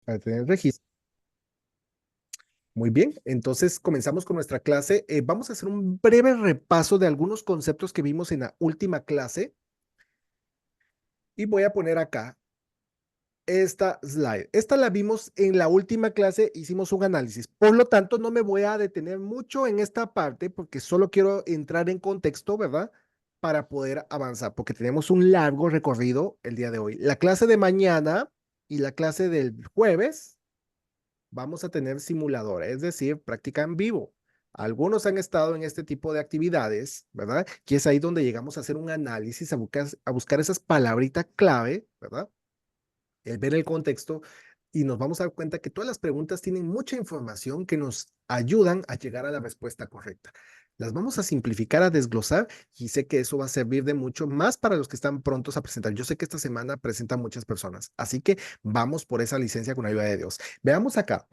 para tener registro. Muy bien, entonces comenzamos con nuestra clase. Vamos a hacer un breve repaso de algunos conceptos que vimos en la última clase. Y voy a poner acá esta slide. Esta la vimos en la última clase, hicimos un análisis. Por lo tanto, no me voy a detener mucho en esta parte porque solo quiero entrar en contexto, ¿verdad? Para poder avanzar, porque tenemos un largo recorrido el día de hoy. La clase de mañana y la clase del jueves vamos a tener simulador, es decir, práctica en vivo. Algunos han estado en este tipo de actividades, ¿verdad? Que es ahí donde llegamos a hacer un análisis, a buscar esas palabritas clave, ¿verdad? El ver el contexto y nos vamos a dar cuenta que todas las preguntas tienen mucha información que nos ayudan a llegar a la respuesta correcta. Las vamos a simplificar, a desglosar y sé que eso va a servir de mucho más para los que están prontos a presentar. Yo sé que esta semana presentan muchas personas, así que vamos por esa licencia con ayuda de Dios. Veamos acá.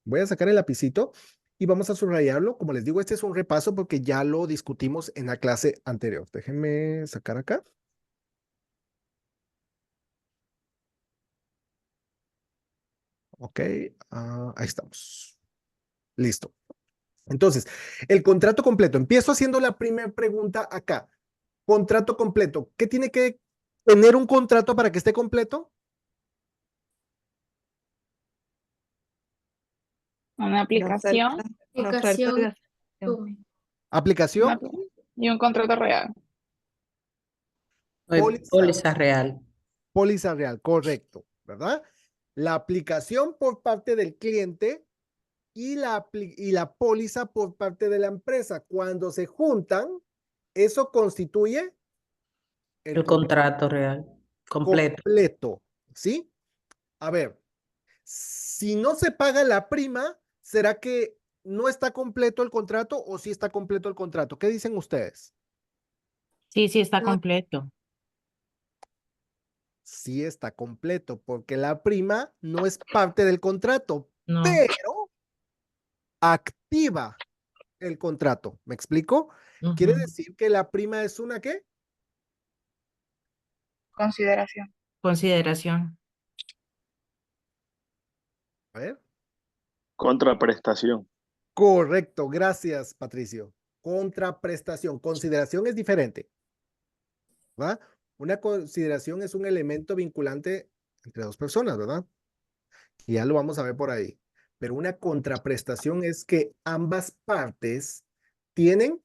Voy a sacar el lapicito y vamos a subrayarlo. Como les digo, este es un repaso porque ya lo discutimos en la clase anterior. Déjenme sacar acá. Ok, ahí estamos. Listo. Entonces, el contrato completo. Empiezo haciendo la primera pregunta acá. Contrato completo. ¿Qué tiene que tener un contrato para que esté completo? Una aplicación, Aplicación. Aplicación, y un contrato real. Póliza real. póliza real, correcto, ¿verdad? La aplicación por parte del cliente y la póliza por parte de la empresa. Cuando se juntan, eso constituye El contrato real. completo, ¿sí? A ver, si no se paga la prima, ¿será que no está completo el contrato o sí está completo el contrato? ¿Qué dicen ustedes? Sí, sí está No. completo. Sí está completo, porque la prima no es parte del contrato, No. pero activa el contrato. ¿Me explico? Quiere Ujú. decir que la prima es una ¿qué? Consideración. Consideración. A ver. Contraprestación. Correcto, gracias, Patricio. Contraprestación. Consideración es diferente, ¿verdad? Una consideración es un elemento vinculante entre dos personas, ¿verdad? Y ya lo vamos a ver por ahí. Pero una contraprestación es que ambas partes tienen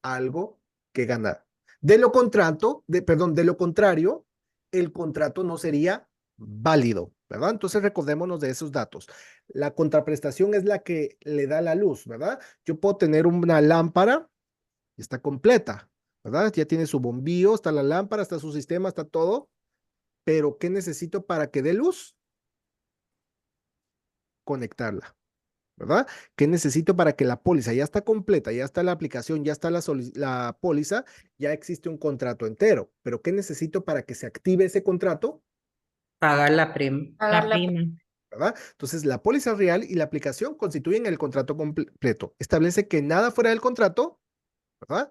algo que ganar. De lo de lo contrario, el contrato no sería válido, ¿verdad? Entonces recordémonos de esos datos. La contraprestación es la que le da la luz, ¿verdad? Yo puedo tener una lámpara y está completa, ¿verdad? Ya tiene su bombillo, está la lámpara, está su sistema, está todo, pero ¿qué necesito para que dé luz? Conectarla. ¿Verdad? ¿Qué necesito para que la póliza ya está completa, ya está la aplicación, ya está la póliza, ya existe un contrato entero? Pero ¿qué necesito para que se active ese contrato? Pagar la prima. La prima. ¿Verdad? Entonces, la póliza real y la aplicación constituyen el contrato completo. Establece que nada fuera del contrato, ¿verdad?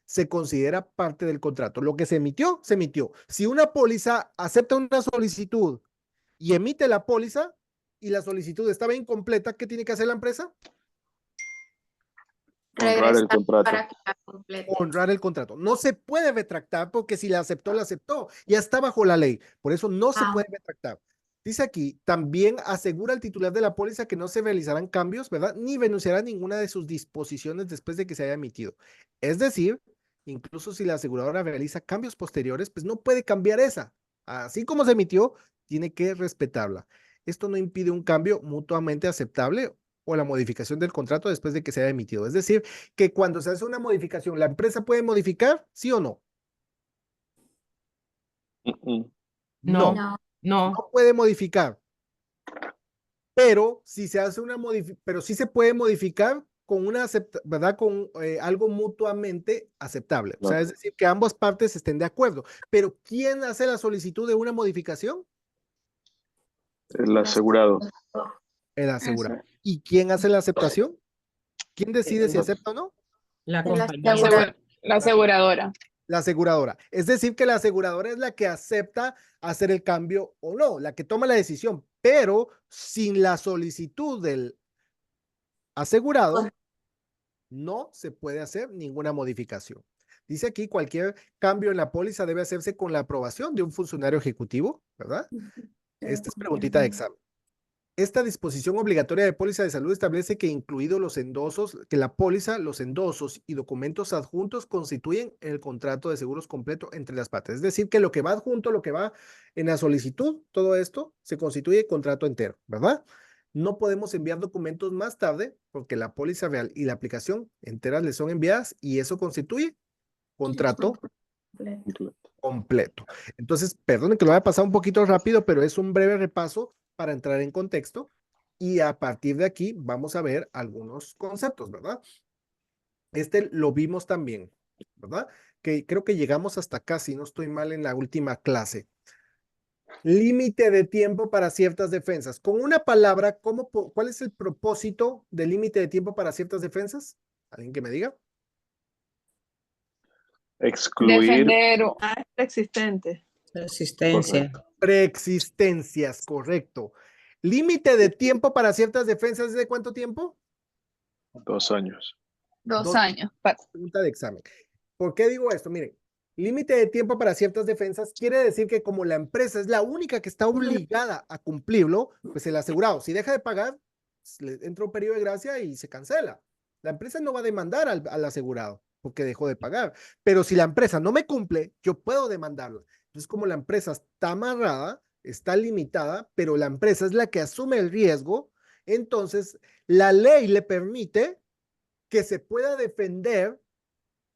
Se considera parte del contrato. Lo que se emitió, se emitió. Si una póliza acepta una solicitud y emite la póliza y la solicitud estaba incompleta, ¿qué tiene que hacer la empresa? Honrar el contrato. Para que la complete. Honrar el contrato. No se puede retractar porque si la aceptó, la aceptó. Ya está bajo la ley. Por eso no se puede retractar. Dice aquí, también asegura al titular de la póliza que no se realizarán cambios, ¿verdad? Ni renunciará a ninguna de sus disposiciones después de que se haya emitido. Es decir, incluso si la aseguradora realiza cambios posteriores, pues no puede cambiar esa. Así como se emitió, tiene que respetarla. Esto no impide un cambio mutuamente aceptable o la modificación del contrato después de que se haya emitido. Es decir, que cuando se hace una modificación, ¿la empresa puede modificar? ¿Sí o no? No. No. No. No puede modificar. Pero si se hace pero sí se puede modificar con una ¿verdad? Con algo mutuamente aceptable. O sea, es decir, que ambas partes estén de acuerdo. Pero ¿quién hace la solicitud de una modificación? El asegurado. El asegurado. ¿Y quién hace la aceptación? ¿Quién decide si acepta o no? La La compañía. aseguradora. La aseguradora. Es decir, que la aseguradora es la que acepta hacer el cambio o no, la que toma la decisión, pero sin la solicitud del asegurado no se puede hacer ninguna modificación. Dice aquí, cualquier cambio en la póliza debe hacerse con la aprobación de un funcionario ejecutivo, ¿verdad? Esta es preguntita de examen. Esta disposición obligatoria de póliza de salud establece que incluidos los endosos, que la póliza, los endosos y documentos adjuntos constituyen el contrato de seguros completo entre las partes. Es decir, que lo que va adjunto, lo que va en la solicitud, todo esto se constituye contrato entero, ¿verdad? No podemos enviar documentos más tarde porque la póliza real y la aplicación enteras le son enviadas y eso constituye contrato completo. Entonces, perdonen que lo haya pasado un poquito rápido, pero es un breve repaso para entrar en contexto y a partir de aquí vamos a ver algunos conceptos, ¿verdad? Este lo vimos también, ¿verdad? Que creo que llegamos hasta acá, si no estoy mal, en la última clase. Límite de tiempo para ciertas defensas. Con una palabra, ¿cuál es el propósito del límite de tiempo para ciertas defensas? ¿Alguien que me diga? Excluir. Defender Existente. Existencia. Preexistencias, correcto. Límite de tiempo para ciertas defensas, ¿de cuánto tiempo? 2 años. 2 años. Pregunta de examen. ¿Por qué digo esto? Miren, límite de tiempo para ciertas defensas quiere decir que como la empresa es la única que está obligada a cumplirlo, pues el asegurado, si deja de pagar, le entra un periodo de gracia y se cancela. La empresa no va a demandar al asegurado porque dejó de pagar. Pero si la empresa no me cumple, yo puedo demandarla. Entonces, como la empresa está amarrada, está limitada, pero la empresa es la que asume el riesgo, entonces la ley le permite que se pueda defender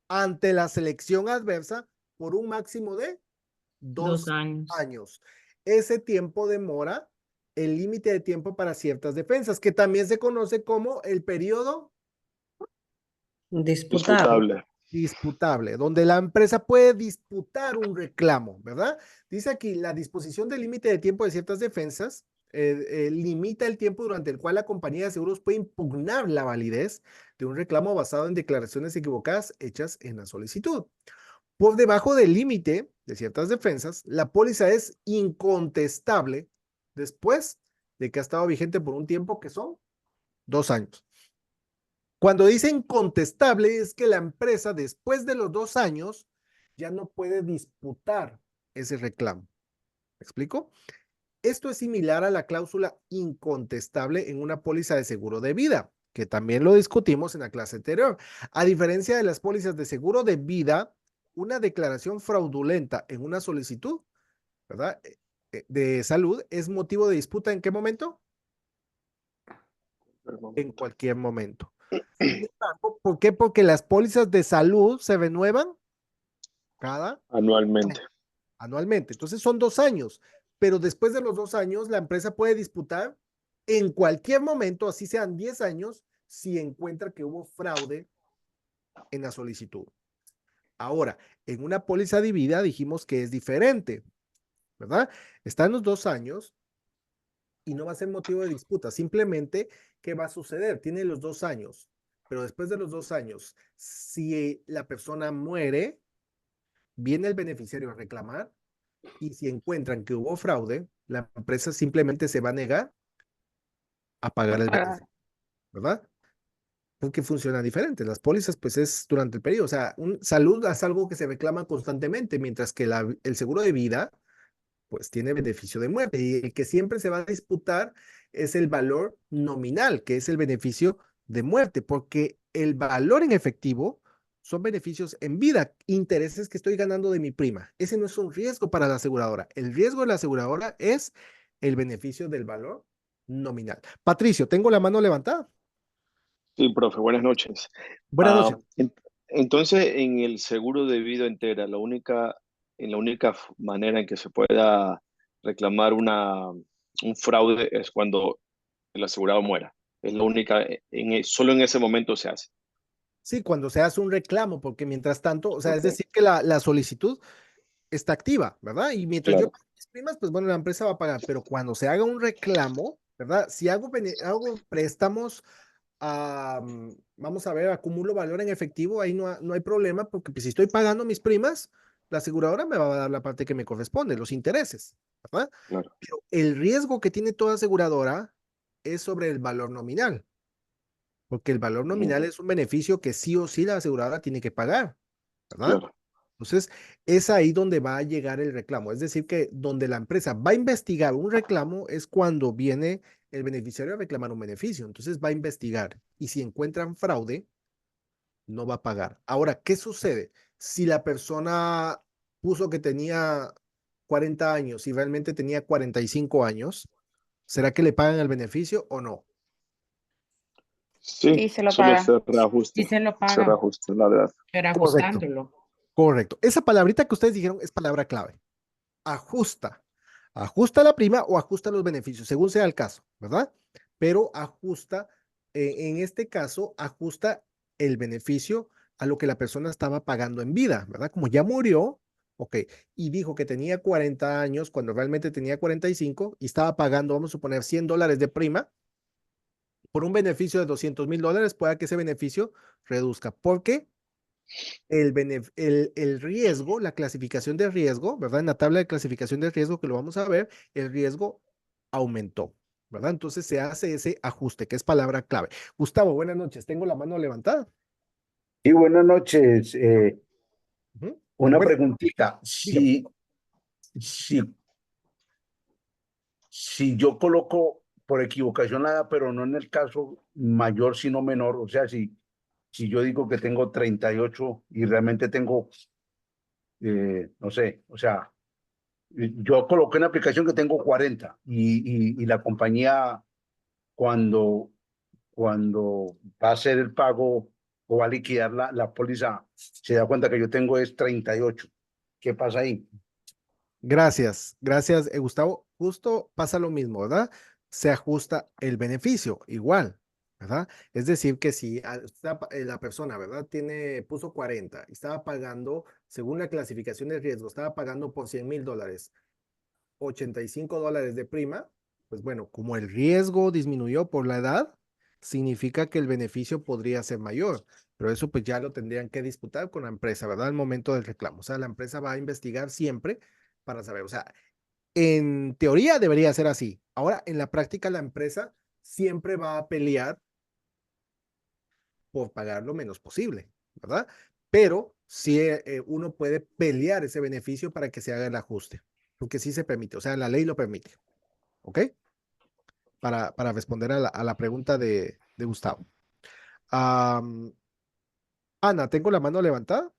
ante la selección adversa por un máximo de 2 años. Ese tiempo demora el límite de tiempo para ciertas defensas, que también se conoce como el periodo Disputable. disputable, donde la empresa puede disputar un reclamo, ¿verdad? Dice aquí, la disposición del límite de tiempo de ciertas defensas limita el tiempo durante el cual la compañía de seguros puede impugnar la validez de un reclamo basado en declaraciones equivocadas hechas en la solicitud. Por debajo del límite de ciertas defensas, la póliza es incontestable después de que ha estado vigente por un tiempo que son 2 años. Cuando dice incontestable es que la empresa después de los 2 años ya no puede disputar ese reclamo. ¿Me explico? Esto es similar a la cláusula incontestable en una póliza de seguro de vida, que también lo discutimos en la clase anterior. A diferencia de las pólizas de seguro de vida, una declaración fraudulenta en una solicitud, ¿verdad? De salud es motivo de disputa ¿en qué momento? En cualquier momento. Sin embargo, ¿por qué? Porque las pólizas de salud se renuevan Anualmente. anualmente. Entonces son 2 años, pero después de los 2 años la empresa puede disputar en cualquier momento, así sean 10 años, si encuentra que hubo fraude en la solicitud. Ahora, en una póliza de vida dijimos que es diferente, ¿verdad? Está en los 2 años y no va a ser motivo de disputa. Simplemente, ¿qué va a suceder? Tiene los 2 años, pero después de los 2 años, si la persona muere, viene el beneficiario a reclamar y si encuentran que hubo fraude, la empresa simplemente se va a negar a pagar el beneficio, ¿verdad? Porque funciona diferente. Las pólizas, pues es durante el periodo. O sea, salud es algo que se reclama constantemente, mientras que el seguro de vida, pues tiene beneficio de muerte. Y el que siempre se va a disputar es el valor nominal, que es el beneficio de muerte, porque el valor en efectivo son beneficios en vida, intereses que estoy ganando de mi prima. Ese no es un riesgo para la aseguradora. El riesgo de la aseguradora es el beneficio del valor nominal. Patricio, tengo la mano levantada. Sí, profe, buenas noches. Buenas noches. Entonces, en el seguro de vida entera, la única manera en que se pueda reclamar un fraude es cuando el asegurado muera. Es la única, solo en ese momento se hace. Sí, cuando se hace un reclamo, porque mientras tanto, o sea, es decir que la solicitud está activa, ¿verdad? Y mientras yo pago mis primas, pues bueno, la empresa va a pagar, pero cuando se haga un reclamo, ¿verdad? Si hago préstamos vamos a ver, acumulo valor en efectivo, ahí no hay problema, porque pues, si estoy pagando mis primas, la aseguradora me va a dar la parte que me corresponde, los intereses, ¿verdad? Claro. Pero el riesgo que tiene toda aseguradora es sobre el valor nominal, porque el valor nominal es un beneficio que sí o sí la aseguradora tiene que pagar, ¿verdad? Claro. Entonces, es ahí donde va a llegar el reclamo. Es decir, que donde la empresa va a investigar un reclamo es cuando viene el beneficiario a reclamar un beneficio. Entonces, va a investigar y si encuentran fraude, no va a pagar. Ahora, ¿qué sucede? Si la persona puso que tenía 40 años y realmente tenía 45 años, ¿será que le pagan el beneficio o no? Sí, Sí, se lo suele paga. ser Sí reajuste. se lo Se pagan, reajuste, la verdad. pero Correcto, ajustándolo. correcto. Esa palabrita que ustedes dijeron es palabra clave. Ajusta. Ajusta la prima o ajusta los beneficios, según sea el caso, ¿verdad? Pero ajusta, en este caso, ajusta el beneficio a lo que la persona estaba pagando en vida, ¿verdad? Como ya murió, ok, y dijo que tenía 40 años cuando realmente tenía 45 y estaba pagando, vamos a suponer, $100 de prima por un beneficio de $200,000, pueda que ese beneficio reduzca. ¿Por qué? El riesgo, la clasificación de riesgo, ¿verdad? En la tabla de clasificación de riesgo que lo vamos a ver, el riesgo aumentó, ¿verdad? Entonces se hace ese ajuste, que es palabra clave. Gustavo, buenas noches. Tengo la mano levantada. Y buenas noches. Ujú. Una Bueno, preguntita. dígame. Si, si yo coloco por equivocación la edad, pero no en el caso mayor, sino menor, o sea, si yo digo que tengo 38 y realmente tengo, no sé, o sea, yo coloqué en la aplicación que tengo 40 y la compañía cuando, cuando va a hacer el pago o va a liquidar la póliza, se da cuenta que yo tengo es 38. ¿Qué pasa ahí? Gracias, Gustavo. Justo pasa lo mismo, ¿verdad? Se ajusta el beneficio, igual, ¿verdad? Es decir, que si la persona, ¿verdad? Puso 40 y estaba pagando, según la clasificación de riesgo, estaba pagando por $100,000, $85 de prima, pues bueno, como el riesgo disminuyó por la edad, significa que el beneficio podría ser mayor, pero eso pues ya lo tendrían que disputar con la empresa, ¿verdad? Al momento del reclamo. O sea, la empresa va a investigar siempre para saber, o sea, en teoría debería ser así. Ahora, en la práctica, la empresa siempre va a pelear por pagar lo menos posible, ¿verdad? Pero sí uno puede pelear ese beneficio para que se haga el ajuste, porque sí se permite, o sea, la ley lo permite, ¿ok? Para responder a la pregunta de Gustavo. Am, Ana, tengo la mano levantada.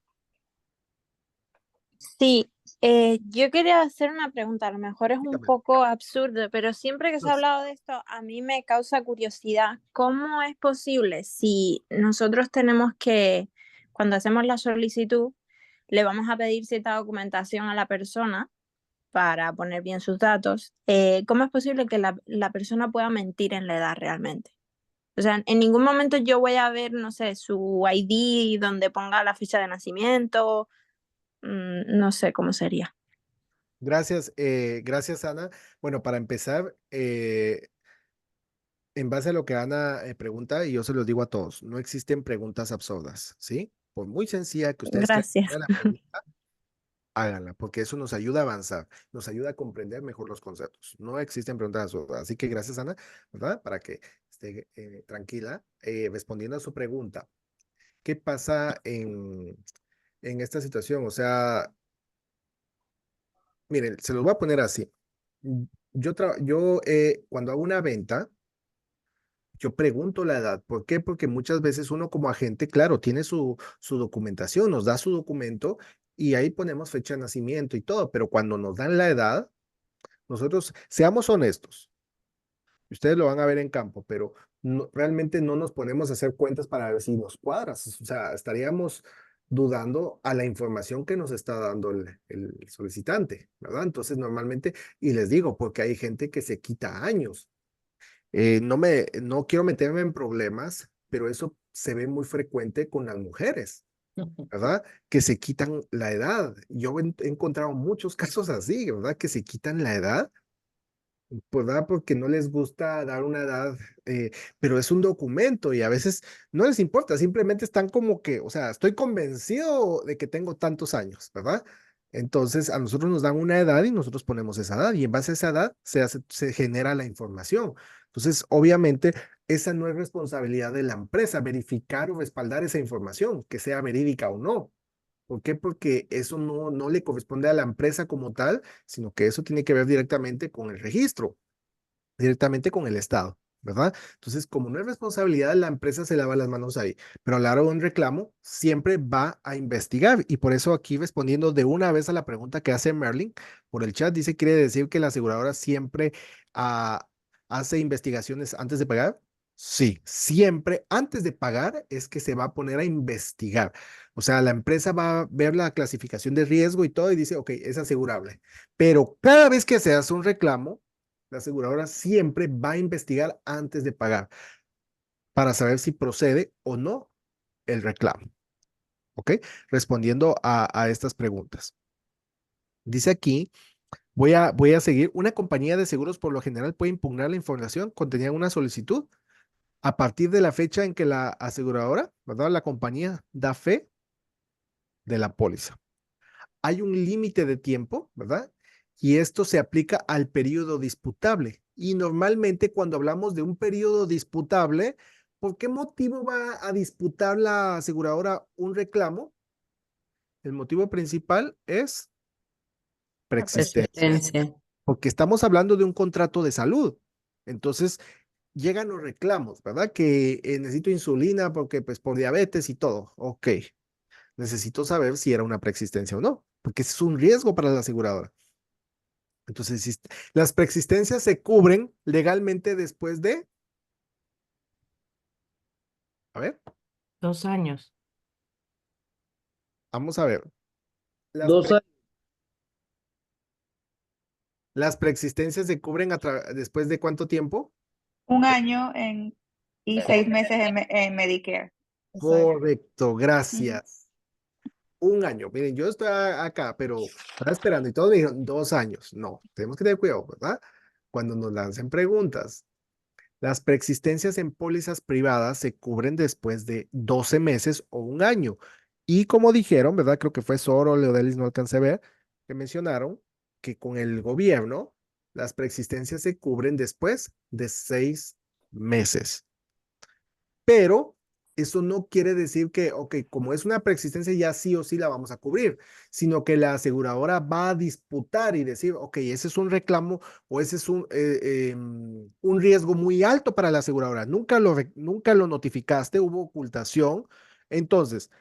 Sí, yo quería hacer una pregunta, a lo mejor es un Dígame. poco absurdo, pero siempre que se ha No, hablado de esto, a mí me causa curiosidad. ¿Cómo es posible si nosotros tenemos que, cuando hacemos la solicitud, le vamos a pedir cierta documentación a la persona para poner bien sus datos? ¿Cómo es posible que la persona pueda mentir en la edad realmente? O sea, en ningún momento yo voy a ver, no sé, su ID donde ponga la fecha de nacimiento, no sé cómo sería. gracias, Ana. Bueno, para empezar, en base a lo que Ana pregunta, y yo se los digo a todos, no existen preguntas absurdas, ¿sí? Por muy sencilla que ustedes crean que Gracias. sea la pregunta, háganla, porque eso nos ayuda a avanzar, nos ayuda a comprender mejor los conceptos. No existen preguntas absurdas. Así que gracias, Ana, ¿verdad? Para que esté tranquila. Respondiendo a su pregunta, ¿qué pasa en esta situación? O sea, miren, se los voy a poner así. Cuando hago una venta, yo pregunto la edad. ¿Por qué? Porque muchas veces uno como agente, claro, tiene su documentación, nos da su documento y ahí ponemos fecha de nacimiento y todo, pero cuando nos dan la edad, nosotros seamos honestos. Ustedes lo van a ver en campo, pero realmente no nos ponemos a hacer cuentas para ver si nos cuadras. O sea, estaríamos dudando a la información que nos está dando el solicitante, ¿verdad? Entonces, normalmente, y les digo, porque hay gente que se quita años. No quiero meterme en problemas, pero eso se ve muy frecuente con las mujeres, ¿verdad? Que se quitan la edad. Yo he encontrado muchos casos así, ¿verdad? Que se quitan la edad pues, ¿verdad? Porque no les gusta dar una edad, pero es un documento y a veces no les importa, simplemente están como que, o sea, estoy convencido de que tengo tantos años, ¿verdad? Entonces a nosotros nos dan una edad y nosotros ponemos esa edad y en base a esa edad se genera la información. Entonces, obviamente, esa no es responsabilidad de la empresa, verificar o respaldar esa información, que sea verídica o no. ¿Por qué? Porque eso no le corresponde a la empresa como tal, sino que eso tiene que ver directamente con el registro, directamente con el Estado, ¿verdad? Entonces, como no es responsabilidad, la empresa se lava las manos ahí, pero a la hora de un reclamo siempre va a investigar y por eso aquí respondiendo de una vez a la pregunta que hace Merlin por el chat, dice, quiere decir que la aseguradora siempre hace investigaciones antes de pagar. Sí, siempre antes de pagar es que se va a poner a investigar. O sea, la empresa va a ver la clasificación de riesgo y todo y dice, ok, es asegurable. Pero cada vez que se hace un reclamo, la aseguradora siempre va a investigar antes de pagar para saber si procede o no el reclamo. ¿Ok? Respondiendo a estas preguntas. Dice aquí, voy a seguir. Una compañía de seguros por lo general puede impugnar la información contenida en una solicitud a partir de la fecha en que la aseguradora, ¿verdad? La compañía da fe de la póliza. Hay un límite de tiempo, ¿verdad? Y esto se aplica al periodo disputable. Y normalmente cuando hablamos de un periodo disputable, ¿por qué motivo va a disputar la aseguradora un reclamo? El motivo principal es preexistencia, Persistencia. porque estamos hablando de un contrato de salud. Entonces, llegan los reclamos, ¿verdad? Que necesito insulina porque pues por diabetes y todo. Ok, necesito saber si era una preexistencia o no, porque ese es un riesgo para la aseguradora. Entonces, las preexistencias se cubren legalmente después de, a ver, 2 años. vamos a ver. Las, 2 años. las preexistencias se cubren después de ¿cuánto tiempo? Un año y 6 meses en Medicare. Correcto, gracias. Un año. Miren, yo estoy acá, pero estaba esperando y todos me dijeron 2 años. No, tenemos que tener cuidado, ¿verdad? Cuando nos lancen preguntas. Las preexistencias en pólizas privadas se cubren después de 12 meses o un año. Y como dijeron, ¿verdad? Creo que fue Soro, Leodelis, no alcancé a ver, que mencionaron que con el gobierno las preexistencias se cubren después de 6 meses. Pero eso no quiere decir que, ok, como es una preexistencia, ya sí o sí la vamos a cubrir, sino que la aseguradora va a disputar y decir, ok, ese es un reclamo o ese es un riesgo muy alto para la aseguradora. Nunca lo notificaste, hubo ocultación. Entonces,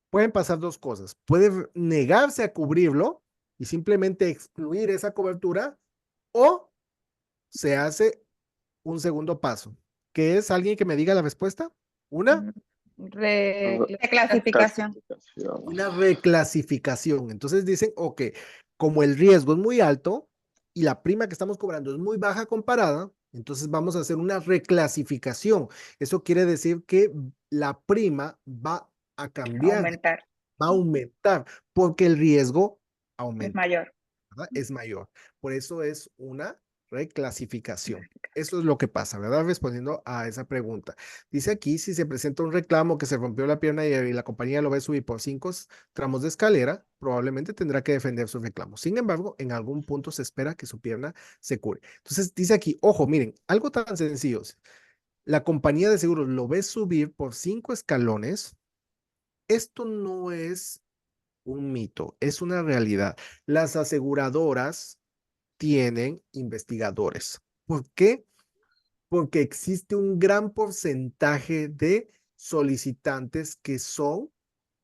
pueden pasar dos cosas. Puede negarse a cubrirlo y simplemente excluir esa cobertura o se hace un segundo paso, que es alguien que me diga la respuesta. Una Reclasificación. una reclasificación. Entonces dicen, ok, como el riesgo es muy alto y la prima que estamos cobrando es muy baja comparada, entonces vamos a hacer una reclasificación. Eso quiere decir que la prima va a cambiar, Aumentar. va a aumentar, porque el riesgo Es aumenta, mayor. ¿verdad? Es mayor. Por eso es una reclasificación. Eso es lo que pasa, ¿verdad? Respondiendo a esa pregunta. Dice aquí, si se presenta un reclamo que se rompió la pierna y la compañía lo ve subir por 5 tramos de escalera, probablemente tendrá que defender su reclamo. Sin embargo, en algún punto se espera que su pierna se cure. Entonces, dice aquí, ojo, miren, algo tan sencillo. La compañía de seguros lo ve subir por 5 escalones. Esto no es un mito, es una realidad. Las aseguradoras tienen investigadores. ¿Por qué? Porque existe un gran porcentaje de solicitantes que son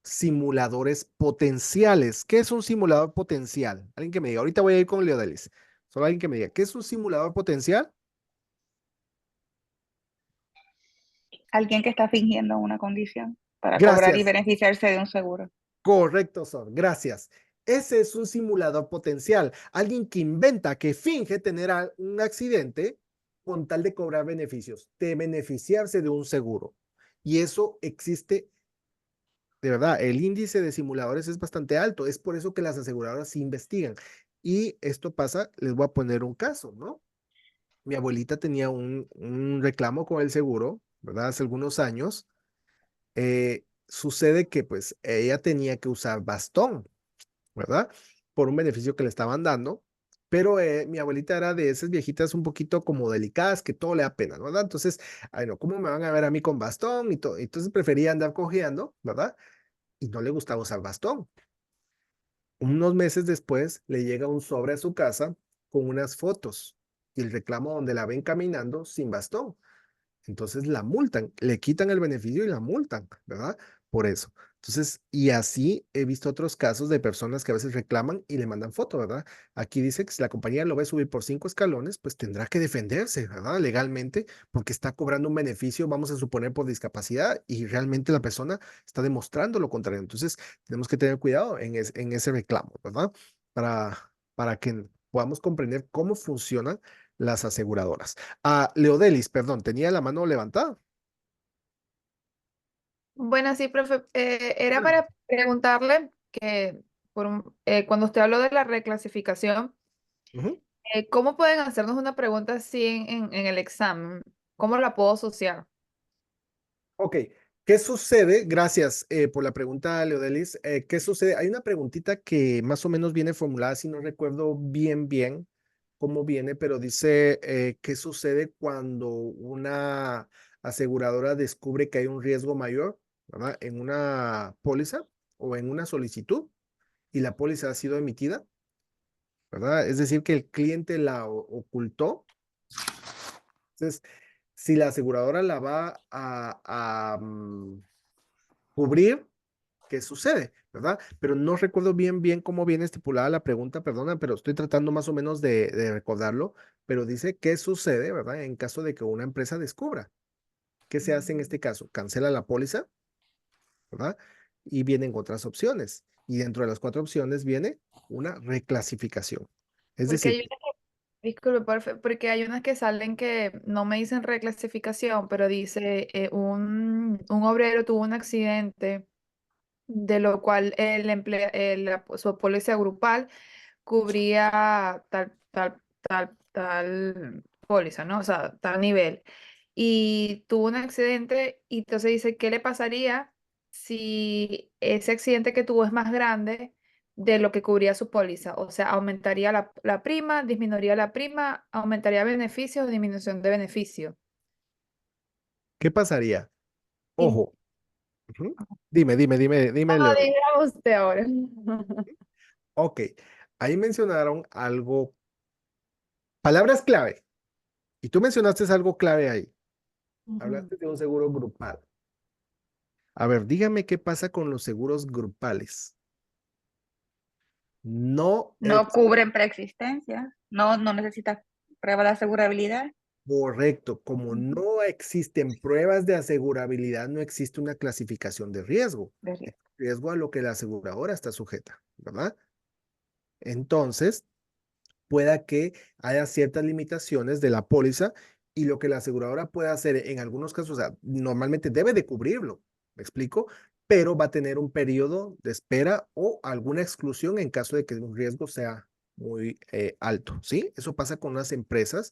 simuladores potenciales. ¿Qué es un simulador potencial? Alguien que me diga, ahorita voy a ir con Leodelis. Solo alguien que me diga, ¿qué es un simulador potencial? Alguien que está fingiendo una condición para cobrar y Gracias. beneficiarse de un seguro. Correcto, Sor. Gracias. Ese es un simulador potencial. Alguien que inventa, que finge tener un accidente con tal de cobrar beneficios, de beneficiarse de un seguro. Y eso existe, de verdad, el índice de simuladores es bastante alto. Es por eso que las aseguradoras investigan. Y esto pasa, les voy a poner un caso, ¿no? mi abuelita tenía un reclamo con el seguro, ¿verdad? Hace algunos años. Sucede que pues ella tenía que usar bastón, ¿verdad? Por un beneficio que le estaban dando. Pero mi abuelita era de esas viejitas un poquito como delicadas, que todo le da pena, ¿verdad? Entonces, ay no, ¿cómo me van a ver a mí con bastón y todo? Entonces prefería andar cojeando, ¿verdad? Y no le gustaba usar bastón. Unos meses después le llega un sobre a su casa con unas fotos y el reclamo donde la ven caminando sin bastón. Entonces la multan, le quitan el beneficio y la multan, ¿verdad? Por eso. Entonces, y así he visto otros casos de personas que a veces reclaman y le mandan foto, ¿verdad? Aquí dice que si la compañía lo ve subir por 5 escalones, pues tendrá que defenderse, ¿verdad? Legalmente, porque está cobrando un beneficio, vamos a suponer, por discapacidad y realmente la persona está demostrando lo contrario. Entonces, tenemos que tener cuidado en ese reclamo, ¿verdad? Para que podamos comprender cómo funcionan las aseguradoras. Leodelis, perdón, tenía la mano levantada. Bueno, sí, profe, era para preguntarle que cuando usted habló de la reclasificación, Ujú. ¿cómo pueden hacernos una pregunta así en el examen? ¿Cómo la puedo asociar? Ok, ¿qué sucede? Gracias por la pregunta, Leodelis. ¿Qué sucede? Hay una preguntita que más o menos viene formulada, si no recuerdo bien cómo viene, pero dice, ¿qué sucede cuando una aseguradora descubre que hay un riesgo mayor, ¿verdad? En una póliza o en una solicitud y la póliza ha sido emitida, ¿verdad? Es decir, que el cliente la ocultó. Entonces, si la aseguradora la va a cubrir, ¿qué sucede? ¿Verdad? Pero no recuerdo bien cómo viene estipulada la pregunta, perdona, pero estoy tratando más o menos de recordarlo, pero dice, ¿qué sucede? ¿Verdad? En caso de que una empresa descubra. ¿Qué se hace en este caso? Cancela la póliza, ¿verdad? Y vienen otras opciones. Y dentro de las 4 opciones viene una reclasificación. Es Porque decir, hay disculpe, profe, porque hay unas que salen que no me dicen reclasificación, pero dice un obrero tuvo un accidente, de lo cual su póliza grupal cubría tal póliza, ¿no? O sea, tal nivel. Y tuvo un accidente y entonces dice, ¿qué le pasaría si ese accidente que tuvo es más grande de lo que cubría su póliza? O sea, aumentaría la prima, disminuiría la prima, aumentaría beneficios o disminución de beneficio. ¿qué pasaría? Y- Ojo. Ujú. Dime, No, Leonel. diga usted ahora. Ok, ahí mencionaron algo, palabras clave, y tú mencionaste algo clave ahí. Ujú. Hablaste de un seguro grupal. A ver, dígame qué pasa con los seguros grupales. No No es cubren preexistencia, no necesitas prueba de asegurabilidad. correcto. Como Ujú. no existen pruebas de asegurabilidad, no existe una clasificación de riesgo. de riesgo. Riesgo a lo que la aseguradora está sujeta, ¿verdad? Entonces, pueda que haya ciertas limitaciones de la póliza y lo que la aseguradora puede hacer en algunos casos, o sea, normalmente debe de cubrirlo, ¿me explico? Pero va a tener un periodo de espera o alguna exclusión en caso de que un riesgo sea muy alto, ¿sí? Eso pasa con las empresas,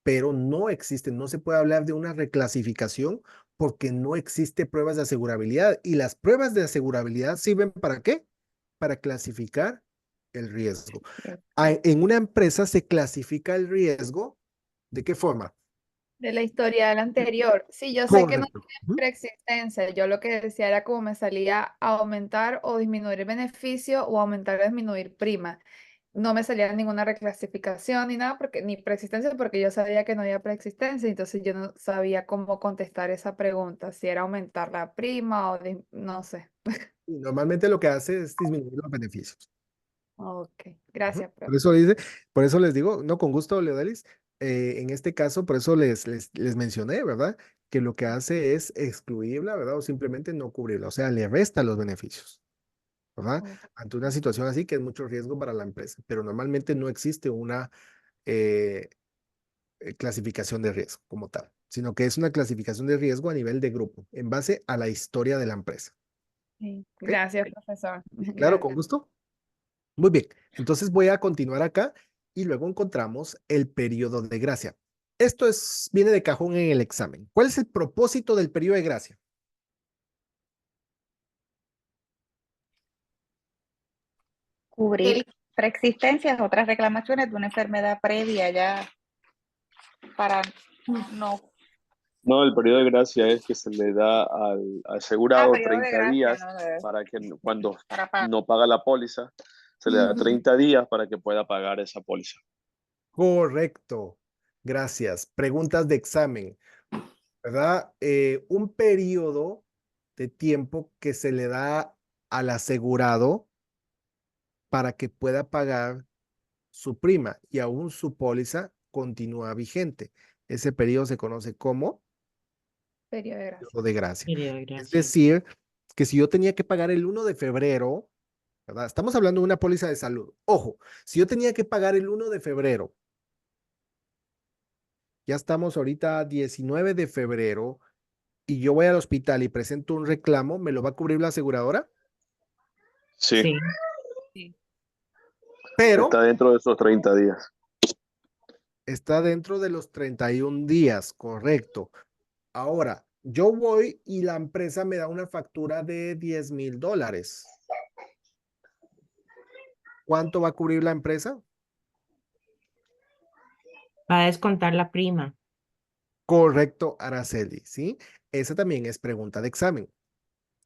pero no existe, no se puede hablar de una reclasificación porque no existe pruebas de asegurabilidad y las pruebas de asegurabilidad sirven ¿para qué? Para clasificar el riesgo. En una empresa se clasifica el riesgo, ¿de qué forma? De la historial anterior. Sí, yo sé que no Correcto. tiene Ujú. preexistencia. Yo lo que decía era cómo me salía aumentar o disminuir el beneficio o aumentar o disminuir prima. No me salía ninguna reclasificación ni nada, porque ni preexistencia, porque yo sabía que no había preexistencia, entonces yo no sabía cómo contestar esa pregunta, si era aumentar la prima o no sé. Y normalmente lo que hace es disminuir los beneficios. Ok, Ujú. gracias, Por profe. eso por eso les digo, no, con gusto, Leodelis, en este caso, por eso les mencioné, ¿verdad? Que lo que hace es excluirla, ¿verdad? O simplemente no cubrirla, o sea, le resta los beneficios, ¿verdad? Ok. Ante una situación así que es mucho riesgo para la empresa, pero normalmente no existe una eh, clasificación de riesgo como tal, sino que es una clasificación de riesgo a nivel de grupo, en base a la historia de la empresa. Sí, ¿Ok? gracias, profesor. Claro, con Gracias. gusto. Muy bien, entonces voy a continuar acá y luego encontramos el periodo de gracia. Esto viene de cajón en el examen. ¿Cuál es el propósito del periodo de gracia? Cubrir preexistencias, otras reclamaciones de una enfermedad previa ya para no. No, el periodo de gracia es que se le da al asegurado Periodo de 30 gracia, días no para que cuando para pagar. no paga la póliza, se le da Ujú. 30 días para que pueda pagar esa póliza. Correcto. Gracias. Preguntas de examen, ¿verdad? Un periodo de tiempo que se le da al asegurado para que pueda pagar su prima y aún su póliza continúa vigente. Ese periodo se conoce como Periodo de gracia. periodo de gracia. Periodo de Es gracia. decir, que si yo tenía que pagar el 1 de febrero, ¿verdad? Estamos hablando de una póliza de salud. Ojo, si yo tenía que pagar el 1 de febrero, ya estamos ahorita 19 de febrero y yo voy al hospital y presento un reclamo, ¿me lo va a cubrir la aseguradora? Sí, Sí. Pero está dentro de esos 30 días. está dentro de los 31 días, correcto. Ahora, yo voy y la empresa me da una factura de $10,000. ¿Cuánto va a cubrir la empresa? Va a descontar la prima. Correcto, Araceli, ¿sí? Esa también es pregunta de examen,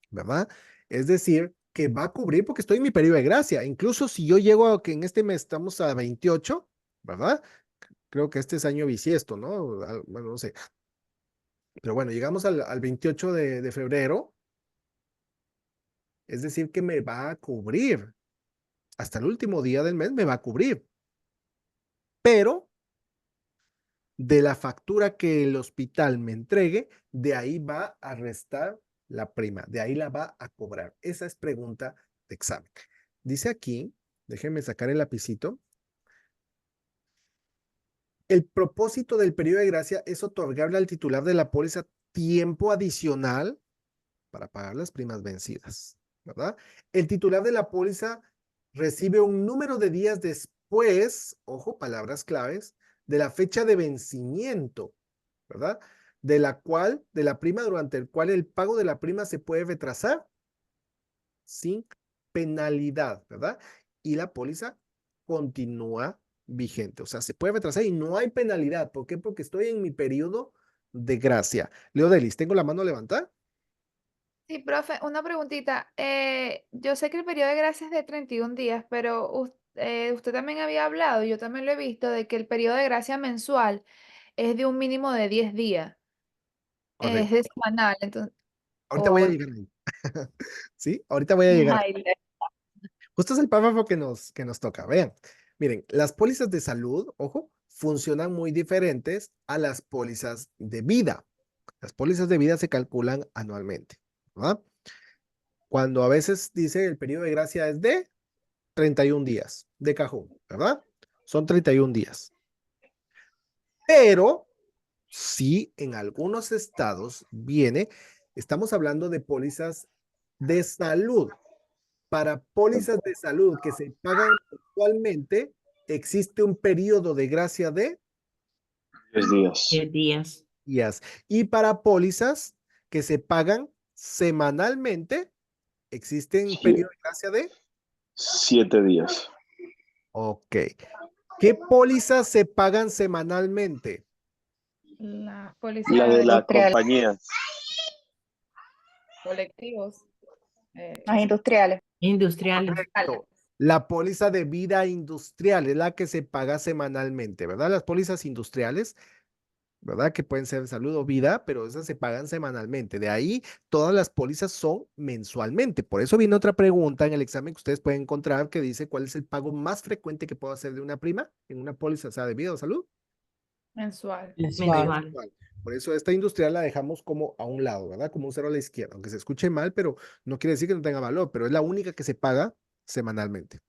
¿verdad? Es decir, que va a cubrir porque estoy en mi periodo de gracia. Incluso si yo llego a que en este mes estamos a 28, ¿verdad? Creo que este es año bisiesto, ¿no? Bueno, no sé. Pero bueno, llegamos al 28 de febrero. Es decir, que me va a cubrir. Hasta el último día del mes me va a cubrir. Pero de la factura que el hospital me entregue, de ahí va a restar la prima, de ahí la va a cobrar. Esa es pregunta de examen. Dice aquí, déjenme sacar el lapicito. El propósito del periodo de gracia es otorgarle al titular de la póliza tiempo adicional para pagar las primas vencidas, ¿verdad? El titular de la póliza recibe un número de días después, ojo, palabras claves, de la fecha de vencimiento, ¿verdad? De la prima durante el cual el pago de la prima se puede retrasar sin penalidad, ¿verdad? Y la póliza continúa vigente, o sea, se puede retrasar y no hay penalidad. ¿Por qué? Porque estoy en mi periodo de gracia. Leo Delis, ¿tengo la mano levantada? Sí, profe, una preguntita. Yo sé que el periodo de gracia es de 31 días, pero usted también había hablado, yo también lo he visto, de que el periodo de gracia mensual es de un mínimo de 10 días. Es Correcto. de semanal, entonces, Ahorita voy a o llegar ahí. ¿Sí? Ahorita voy a llegar. Ay, Justo es el párrafo que nos toca. Vean, miren, las pólizas de salud, ojo, funcionan muy diferentes a las pólizas de vida. Las pólizas de vida se calculan anualmente, ¿verdad? Cuando a veces dice el periodo de gracia es de 31 días, de cajón, ¿verdad? Son 31 días. Pero sí, en algunos estados estamos hablando de pólizas de salud. Para pólizas de salud que se pagan actualmente, existe un periodo de gracia de 10 días. 10 días. días. Y para pólizas que se pagan semanalmente, existen Sí. periodo de gracia de... 7 días. Ok. ¿Qué pólizas se pagan semanalmente? las La pólizas de la Industrial. compañía. colectivos. Las industriales. Industriales. Correcto. La póliza de vida industrial es la que se paga semanalmente, ¿verdad? Las pólizas industriales, ¿verdad? Que pueden ser salud o vida, pero esas se pagan semanalmente. De ahí, todas las pólizas son mensualmente. Por eso viene otra pregunta en el examen que ustedes pueden encontrar que dice cuál es el pago más frecuente que puedo hacer de una prima en una póliza, o sea, de vida o salud. Mensual. Mensual. Mensual. Por eso esta industrial la dejamos como a un lado, ¿verdad? Como un cero a la izquierda, aunque se escuche mal, pero no quiere decir que no tenga valor, pero es la única que se paga semanalmente.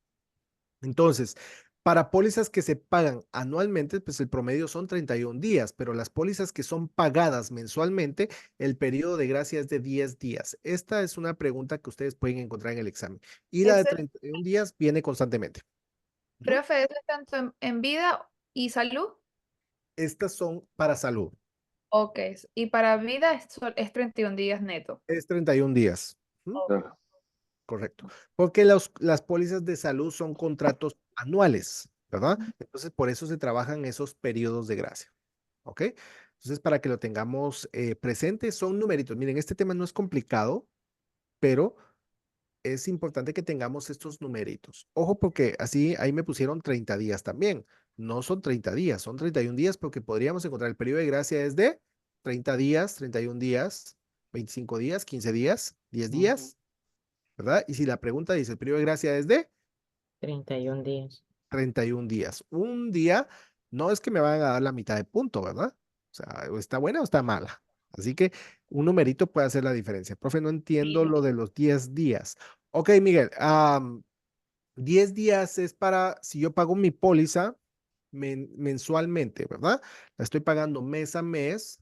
Entonces, para pólizas que se pagan anualmente, pues el promedio son 31 días, pero las pólizas que son pagadas mensualmente, el periodo de gracia es de 10 días. Esta es una pregunta que ustedes pueden encontrar en el examen. Y la de Ese- 31 días viene constantemente. Ujú. Profe, ¿eso es tanto en vida y salud? Estas son para salud. Ok. Y para vida es 31 días neto. Es 31 días. ¿Mm? Ok. Ah, Correcto. Porque las pólizas de salud son contratos anuales, ¿verdad? Entonces, por eso se trabajan esos periodos de gracia. ¿Ok? Entonces, para que lo tengamos presente, son numeritos. Miren, este tema no es complicado, pero es importante que tengamos estos numeritos. Ojo, porque así ahí me pusieron 30 días también. No son 30 días, son 31 días porque podríamos encontrar el periodo de gracia es de 30 días, 31 días, 25 días, 15 días, 10 días, ¿verdad? Y si la pregunta dice el periodo de gracia es de 31 días. 31 días. Un día no es que me vayan a dar la mitad de punto, ¿verdad? O sea, o está buena o está mala. Así que un numerito puede hacer la diferencia. Profe, no entiendo Sí. lo de los 10 días. Ok, Miguel, 10 días es para si yo pago mi póliza mensualmente, ¿verdad? La estoy pagando mes a mes.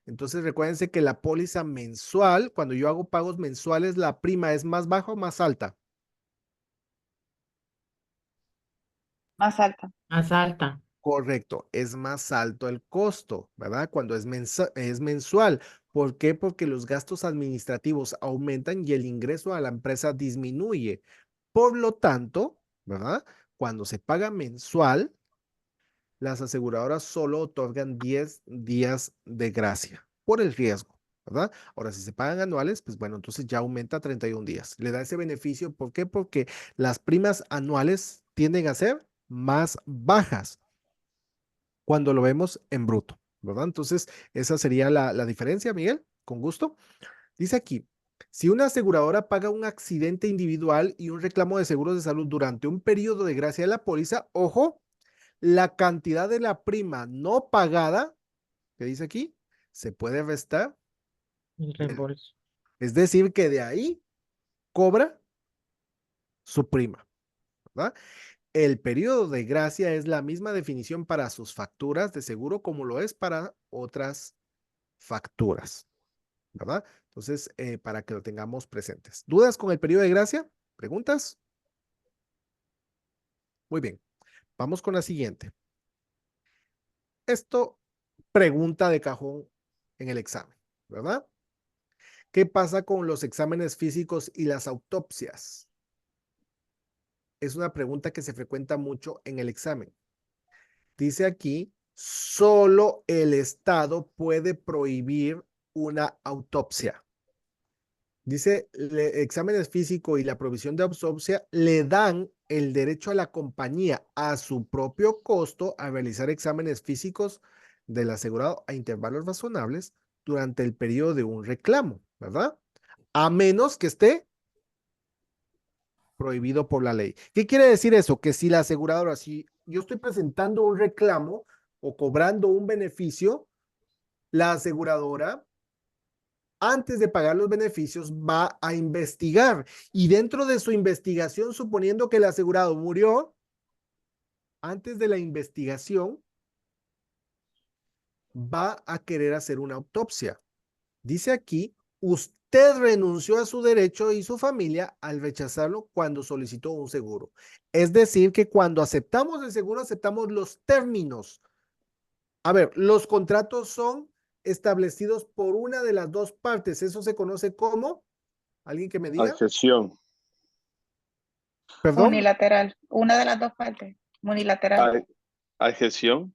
Entonces recuérdense que la póliza mensual, cuando yo hago pagos mensuales, la prima es más baja o más alta. Más alta. Más alta. Correcto, es más alto el costo, ¿verdad? Cuando es mensual. ¿Por qué? Porque los gastos administrativos aumentan y el ingreso a la empresa disminuye. Por lo tanto, ¿verdad? Cuando se paga mensual, las aseguradoras solo otorgan 10 días de gracia por el riesgo, ¿verdad? Ahora, si se pagan anuales, pues bueno, entonces ya aumenta a 31 días. Le da ese beneficio. ¿Por qué? Porque las primas anuales tienden a ser más bajas cuando lo vemos en bruto, ¿verdad? Entonces, esa sería la diferencia, Miguel, con gusto. Dice aquí, si una aseguradora paga un accidente individual y un reclamo de seguros de salud durante un periodo de gracia de la póliza, ojo, la cantidad de la prima no pagada, que dice aquí, se puede restar. El reembolso. Es decir, que de ahí cobra su prima, ¿verdad? El periodo de gracia es la misma definición para sus facturas de seguro como lo es para otras facturas, ¿verdad? Entonces, para que lo tengamos presentes. ¿Dudas con el periodo de gracia? ¿Preguntas? Muy bien. Vamos con la siguiente. Esto pregunta de cajón en el examen, ¿verdad? ¿Qué pasa con los exámenes físicos y las autopsias? Es una pregunta que se frecuenta mucho en el examen. Dice aquí, solo el Estado puede prohibir una autopsia. Dice, exámenes físicos y la provisión de autopsia le dan el derecho a la compañía a su propio costo a realizar exámenes físicos del asegurado a intervalos razonables durante el periodo de un reclamo, ¿verdad? A menos que esté prohibido por la ley. ¿Qué quiere decir eso? Que si la aseguradora, si yo estoy presentando un reclamo o cobrando un beneficio, la aseguradora, antes de pagar los beneficios, va a investigar. Y dentro de su investigación, suponiendo que el asegurado murió, antes de la investigación, va a querer hacer una autopsia. Dice aquí, usted renunció a su derecho y su familia al rechazarlo cuando solicitó un seguro. Es decir, que cuando aceptamos el seguro, aceptamos los términos. A ver, los contratos son establecidos por una de las dos partes. Eso se conoce como, ¿alguien que me diga? adhesión. Perdón, Unilateral. Una de las dos partes. Unilateral. Adhesión.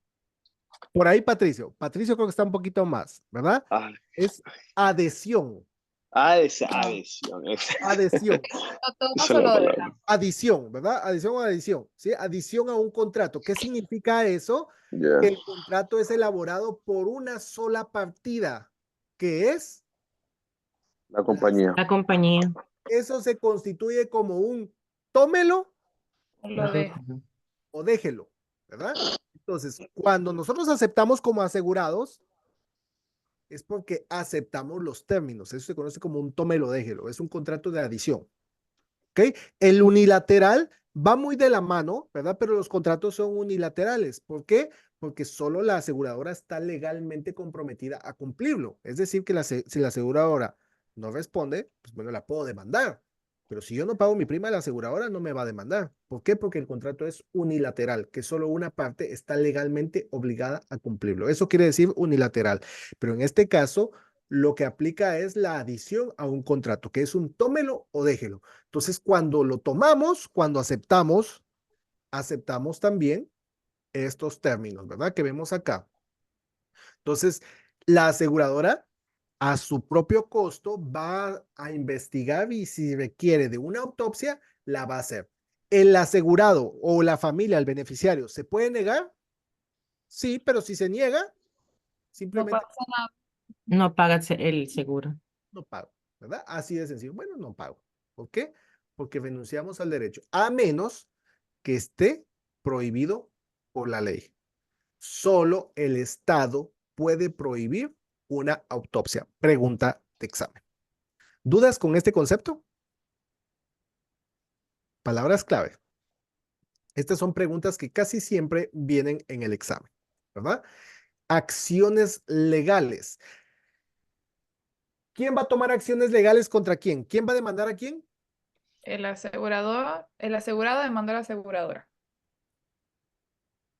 por ahí Patricio. Patricio creo que está un poquito más, ¿verdad? Ah, Es adhesión. esa adhesión. Adhesión. No toma Esa es la solo de palabra. Adición, ¿verdad? Adición o adición, ¿sí? Adición a un contrato. ¿Qué significa eso? Ya, Que el contrato es elaborado por una sola partida, que es, la compañía. La compañía. eso se constituye como un tómelo lo de. o déjelo, ¿verdad? Entonces, cuando nosotros aceptamos como asegurados, es porque aceptamos los términos. Eso se conoce como un tómelo, déjelo. Es un contrato de adición. ¿Ok? El unilateral va muy de la mano, ¿verdad? Pero los contratos son unilaterales. ¿Por qué? Porque solo la aseguradora está legalmente comprometida a cumplirlo. Es decir, que si la aseguradora no responde, pues bueno, la puedo demandar. Pero si yo no pago mi prima, la aseguradora no me va a demandar. ¿Por qué? Porque el contrato es unilateral, que solo una parte está legalmente obligada a cumplirlo. Eso quiere decir unilateral. Pero en este caso, lo que aplica es la adición a un contrato, que es un tómelo o déjelo. Entonces, cuando lo tomamos, cuando aceptamos también estos términos, ¿verdad? Que vemos acá. Entonces, la aseguradora a su propio costo va a investigar y si requiere de una autopsia, la va a hacer. ¿El asegurado o la familia, el beneficiario, se puede negar? Sí, pero si se niega, No simplemente pasa nada. No pagas el seguro. no pago, ¿verdad? Así de sencillo. Bueno, no pago. ¿Por qué? Porque renunciamos al derecho, a menos que esté prohibido por la ley. Solo el Estado puede prohibir una autopsia. Pregunta de examen. ¿Dudas con este concepto? Palabras clave. Estas son preguntas que casi siempre vienen en el examen, ¿verdad? Acciones legales. ¿Quién va a tomar acciones legales contra quién? ¿Quién va a demandar a quién? El asegurado demanda a la aseguradora.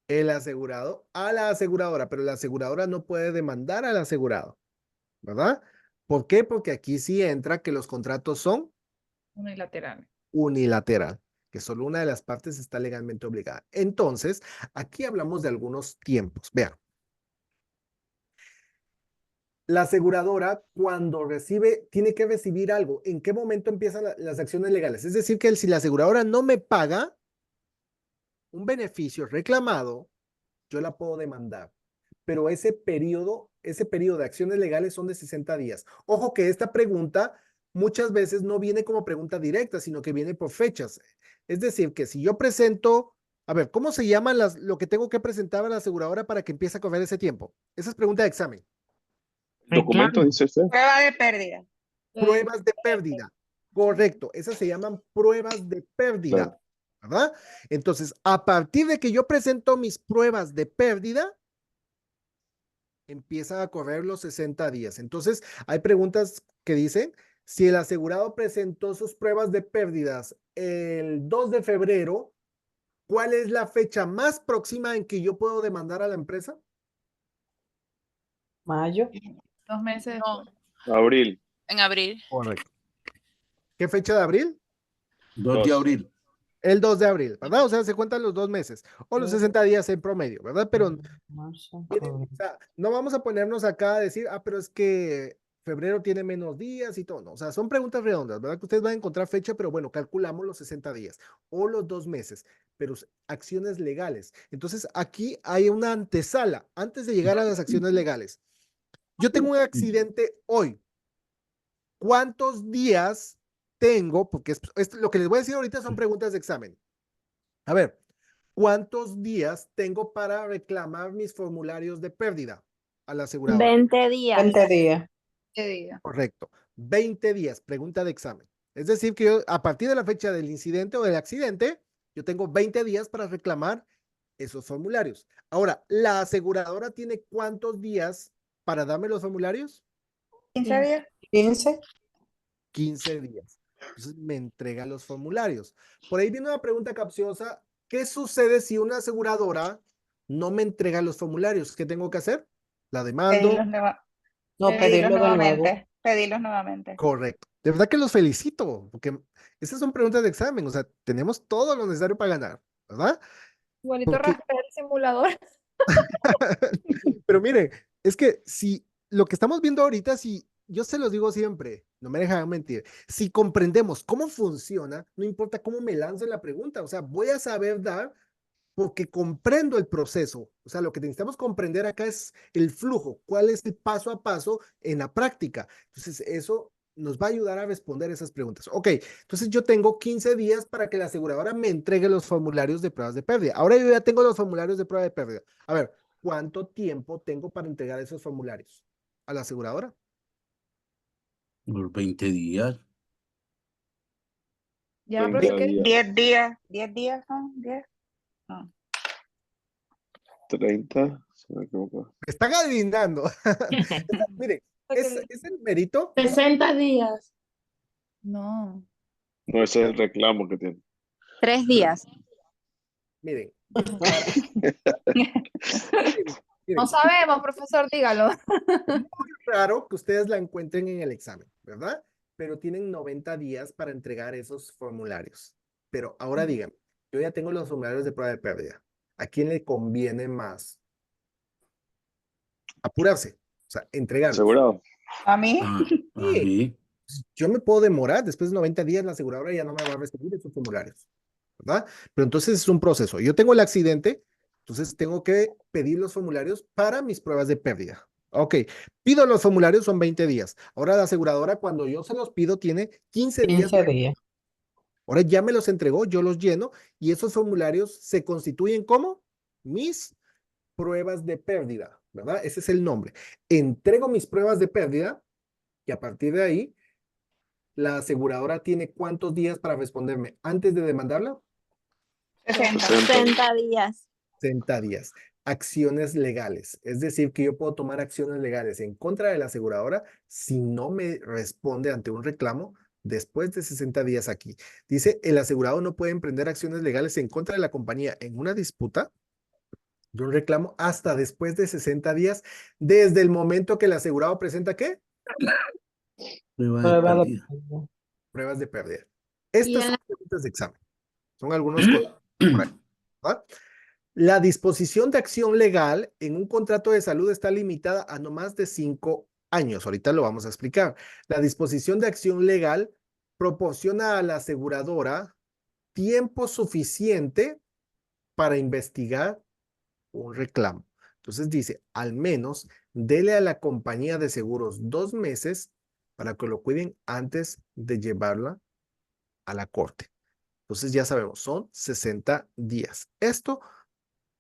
El asegurado a la aseguradora, pero la aseguradora no puede demandar al asegurado, ¿verdad? ¿Por qué? Porque aquí sí entra que los contratos son Unilateral. unilateral, que solo una de las partes está legalmente obligada. Entonces, aquí hablamos de algunos tiempos. Vean. La aseguradora, cuando recibe, tiene que recibir algo. ¿En qué momento empiezan las acciones legales? Es decir, que si la aseguradora no me paga un beneficio reclamado, yo la puedo demandar. Pero ese periodo de acciones legales son de 60 días. Ojo que esta pregunta muchas veces no viene como pregunta directa, sino que viene por fechas. Es decir, que si yo presento, a ver, ¿cómo se llama lo que tengo que presentar a la aseguradora para que empiece a correr ese tiempo? Esa es pregunta de examen. ¿Documento, Reclamo. dice usted? Prueba de pérdida. Pruebas de pérdida. Correcto. Esas se llaman pruebas de pérdida, Claro. ¿verdad? Entonces, a partir de que yo presento mis pruebas de pérdida, empiezan a correr los 60 días. Entonces, hay preguntas que dicen, si el asegurado presentó sus pruebas de pérdidas el 2 de febrero, ¿cuál es la fecha más próxima en que yo puedo demandar a la empresa? Mayo. 2 meses No, después. Abril. en abril. Correcto. ¿Qué fecha de abril? 2 de Dos. abril. El 2 de abril, ¿verdad? O sea, se cuentan los 2 meses o los 60 días en promedio, ¿verdad? Pero Marzo, miren, abril. o sea, no vamos a ponernos acá a decir, pero es que febrero tiene menos días y todo, no, o sea, son preguntas redondas, ¿verdad? Que ustedes van a encontrar fecha, pero bueno, calculamos los 60 días o los 2 meses, pero acciones legales. Entonces, aquí hay una antesala antes de llegar a las acciones legales. Yo tengo un accidente hoy. ¿Cuántos días tengo? Porque lo que les voy a decir ahorita son preguntas de examen. A ver, ¿cuántos días tengo para reclamar mis formularios de pérdida a la aseguradora? 20 días. 20 días. ¿Qué día? Correcto. 20 días, pregunta de examen. Es decir, que yo, a partir de la fecha del incidente o del accidente, yo tengo 20 días para reclamar esos formularios. Ahora, ¿la aseguradora tiene cuántos días para darme los formularios? 15 días. 15. 15 días. Entonces me entrega los formularios. Por ahí viene una pregunta capciosa. ¿Qué sucede si una aseguradora no me entrega los formularios? ¿Qué tengo que hacer? La demando. Pedirlos, No, pedirlos pedirlo de nuevo. nuevamente. Pedirlos nuevamente. Correcto. De verdad que los felicito, porque esas son preguntas de examen. O sea, tenemos todo lo necesario para ganar, ¿verdad? Bonito Porque- raspar el simulador. Pero miren, es que si lo que estamos viendo ahorita, si yo se los digo siempre, no me dejan mentir, si comprendemos cómo funciona, no importa cómo me lance la pregunta, o sea, voy a saber dar porque comprendo el proceso. O sea, lo que necesitamos comprender acá es el flujo, cuál es el paso a paso en la práctica. Entonces, eso nos va a ayudar a responder esas preguntas. Ok, entonces yo tengo 15 días para que la aseguradora me entregue los formularios de pruebas de pérdida. Ahora yo ya tengo los formularios de prueba de pérdida. A ver, ¿cuánto tiempo tengo para entregar esos formularios a la aseguradora? Los 20 días. Ya, 30 pero ¿qué? días. 10 días. 10 días son 10. No. 30. Se me equivocó. Me están adivinando. Miren, es el mérito. 60 días. No. No, ese es el reclamo que tiene. 3 días. Miren, No sabemos, profesor, dígalo. muy raro que ustedes la encuentren en el examen, ¿verdad? Pero tienen 90 días para entregar esos formularios. Pero ahora díganme, yo ya tengo los formularios de prueba de pérdida. ¿A quién le conviene más apurarse? O sea, entregarlos. ¿Asegurado? A mí, A mí. Yo me puedo demorar, después de 90 días la aseguradora ya no me va a recibir esos formularios, ¿verdad? Pero entonces es un proceso. Yo tengo el accidente, entonces tengo que pedir los formularios para mis pruebas de pérdida. Ok, pido los formularios, son 20 días. Ahora la aseguradora, cuando yo se los pido, tiene 15 días. 15 días. Ahora ya me los entregó, yo los lleno y esos formularios se constituyen como mis pruebas de pérdida, ¿verdad? Ese es el nombre. Entrego mis pruebas de pérdida y a partir de ahí, la aseguradora tiene ¿cuántos días para responderme antes de demandarla? 60. 60 días. 60 días. Acciones legales. Es decir, que yo puedo tomar acciones legales en contra de la aseguradora si no me responde ante un reclamo después de 60 días aquí. Dice, el asegurado no puede emprender acciones legales en contra de la compañía en una disputa de un reclamo hasta después de 60 días desde el momento que el asegurado presenta ¿qué? Prueba de Prueba de pérdida. pérdida. Pruebas de pérdida. Y Estas en son preguntas de examen. Son algunos cosas por ahí, ¿verdad? La disposición de acción legal en un contrato de salud está limitada a no más de 5 años. Ahorita lo vamos a explicar. La disposición de acción legal proporciona a la aseguradora tiempo suficiente para investigar un reclamo. Entonces dice, al menos dele a la compañía de seguros 2 meses para que lo cuiden antes de llevarla a la corte. Entonces ya sabemos, son 60 días. Esto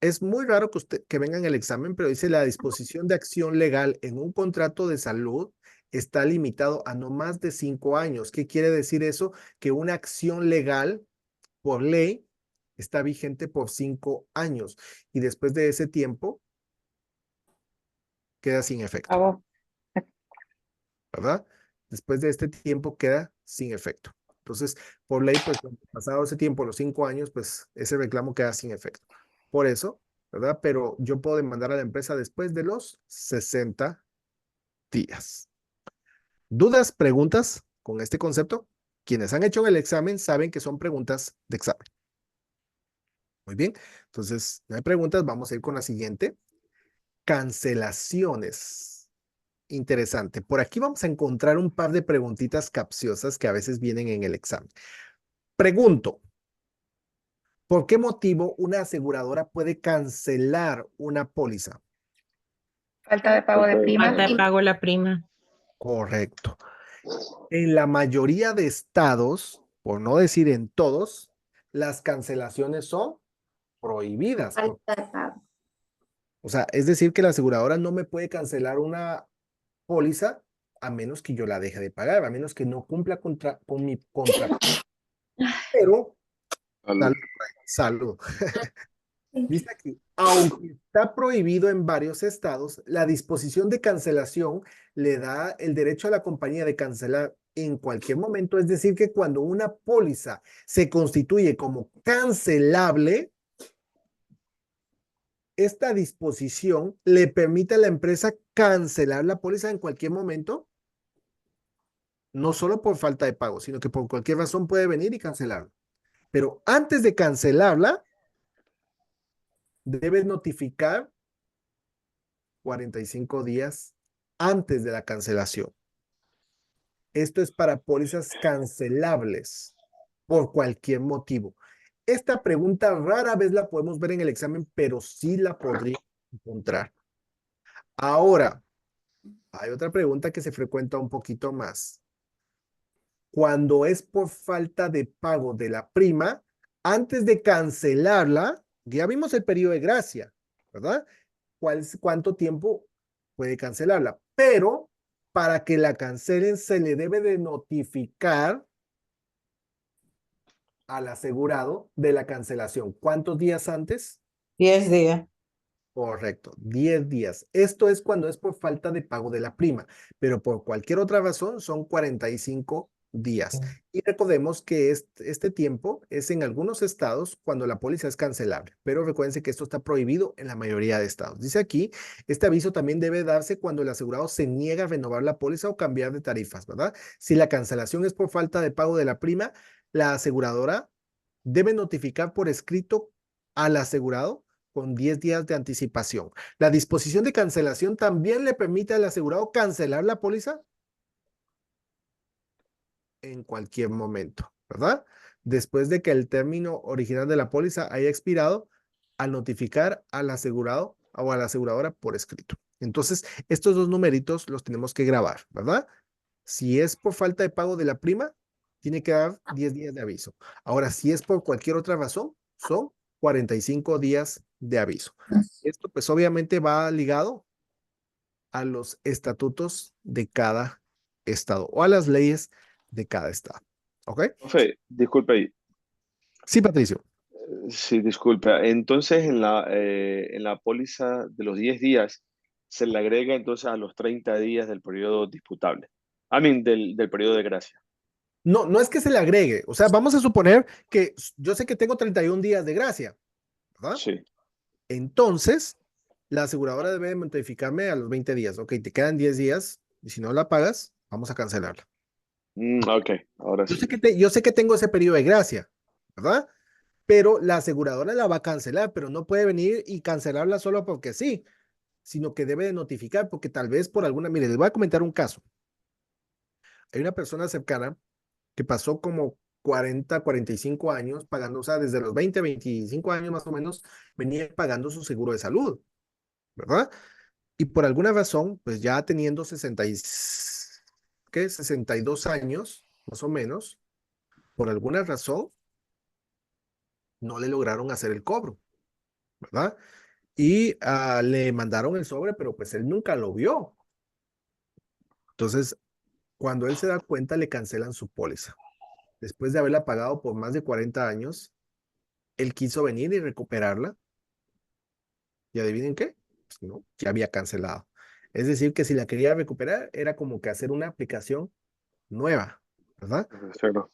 es muy raro que venga en el examen, pero dice la disposición de acción legal en un contrato de salud está limitado a no más de 5 años. ¿Qué quiere decir eso? Que una acción legal por ley está vigente por 5 años y después de ese tiempo queda sin efecto, Hago- ¿verdad? Después de este tiempo queda sin efecto. Entonces, por ley, pues pasado ese tiempo, los 5 años, pues ese reclamo queda sin efecto. Por eso, ¿verdad? Pero yo puedo demandar a la empresa después de los 60 días. ¿Dudas, preguntas con este concepto? Quienes han hecho el examen saben que son preguntas de examen. Muy bien, entonces, no hay preguntas, vamos a ir con la siguiente. Cancelaciones. Interesante. Por aquí vamos a encontrar un par de preguntitas capciosas que a veces vienen en el examen. Pregunto, ¿por qué motivo una aseguradora puede cancelar una póliza? Falta de pago de prima. Falta de pago la prima. Correcto. En la mayoría de estados, por no decir en todos, las cancelaciones son prohibidas. O sea, es decir que la aseguradora no me puede cancelar una póliza a menos que yo la deje de pagar, a menos que no cumpla con mi contrato. Pero, salud. Dice aquí, aunque está prohibido en varios estados, la disposición de cancelación le da el derecho a la compañía de cancelar en cualquier momento. Es decir, que cuando una póliza se constituye como cancelable, esta disposición le permite a la empresa cancelar la póliza en cualquier momento, no solo por falta de pago, sino que por cualquier razón puede venir y cancelarla. Pero antes de cancelarla, debes notificar 45 días antes de la cancelación. Esto es para pólizas cancelables por cualquier motivo. Esta pregunta rara vez la podemos ver en el examen, pero sí la podría encontrar. Ahora, hay otra pregunta que se frecuenta un poquito más. Cuando es por falta de pago de la prima, antes de cancelarla, ya vimos el periodo de gracia, ¿verdad? ¿Cuánto tiempo puede cancelarla? Pero para que la cancelen se le debe de notificar al asegurado de la cancelación. ¿Cuántos días antes? 10 días. Correcto, 10 días. Esto es cuando es por falta de pago de la prima, pero por cualquier otra razón son 45 días. Ok. Y recordemos que este tiempo es en algunos estados cuando la póliza es cancelable, pero recuérdense que esto está prohibido en la mayoría de estados. Dice aquí, este aviso también debe darse cuando el asegurado se niega a renovar la póliza o cambiar de tarifas, ¿verdad? Si la cancelación es por falta de pago de la prima, la aseguradora debe notificar por escrito al asegurado con 10 días de anticipación. La disposición de cancelación también le permite al asegurado cancelar la póliza en cualquier momento, ¿verdad? Después de que el término original de la póliza haya expirado, al notificar al asegurado o a la aseguradora por escrito. Entonces, estos dos numeritos los tenemos que grabar, ¿verdad? Si es por falta de pago de la prima, tiene que dar 10 días de aviso. Ahora, si es por cualquier otra razón, son 45 días de aviso. Esto pues obviamente va ligado a los estatutos de cada estado o a las leyes de cada estado. ¿Ok? Profe, disculpe ahí. Sí, Patricio. Sí, disculpe. Entonces, en la póliza de los 10 días, se le agrega entonces a los 30 días del periodo disputable. Del periodo de gracia. No, no es que se le agregue. O sea, vamos a suponer que yo sé que tengo 31 días de gracia, ¿verdad? Sí. Entonces, la aseguradora debe notificarme a los 20 días. Ok, te quedan 10 días y si no la pagas, vamos a cancelarla. Ok, ahora Yo sí. sé yo sé que tengo ese periodo de gracia, ¿verdad? Pero la aseguradora la va a cancelar, pero no puede venir y cancelarla solo porque sí, sino que debe de notificar porque tal vez por alguna, mire, les voy a comentar un caso. Hay una persona cercana que pasó como 40, 45 años pagando, o sea, desde los 20, 25 años más o menos, venía pagando su seguro de salud, ¿verdad? Y por alguna razón, pues ya teniendo 62 años, más o menos, por alguna razón, no le lograron hacer el cobro, ¿verdad? Y le mandaron el sobre, pero pues él nunca lo vio. Entonces, cuando él se da cuenta, le cancelan su póliza. Después de haberla pagado por más de 40 años, él quiso venir y recuperarla. ¿Y adivinen qué? Pues no, ya había cancelado. Es decir, que si la quería recuperar, era como que hacer una aplicación nueva, ¿verdad? Claro.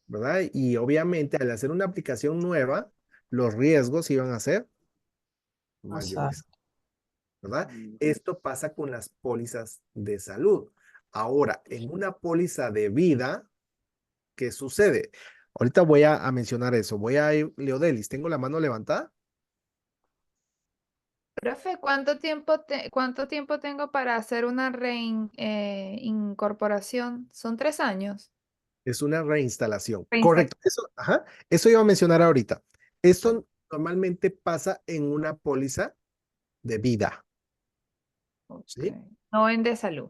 ¿Verdad? Y obviamente al hacer una aplicación nueva, los riesgos iban a ser mayores, Exacto. ¿verdad? Esto pasa con las pólizas de salud. Ahora, en una póliza de vida, ¿qué sucede? Ahorita voy a mencionar eso. Voy a ir, Leodelis, ¿tengo la mano levantada? Profe, cuánto tiempo tengo para hacer una reincorporación? ¿Son 3 años? Es una reinstalación. Reinsta- Correcto. Eso, ajá, eso iba a mencionar ahorita. Eso normalmente pasa en una póliza de vida, ¿sí? Ok. No en de salud.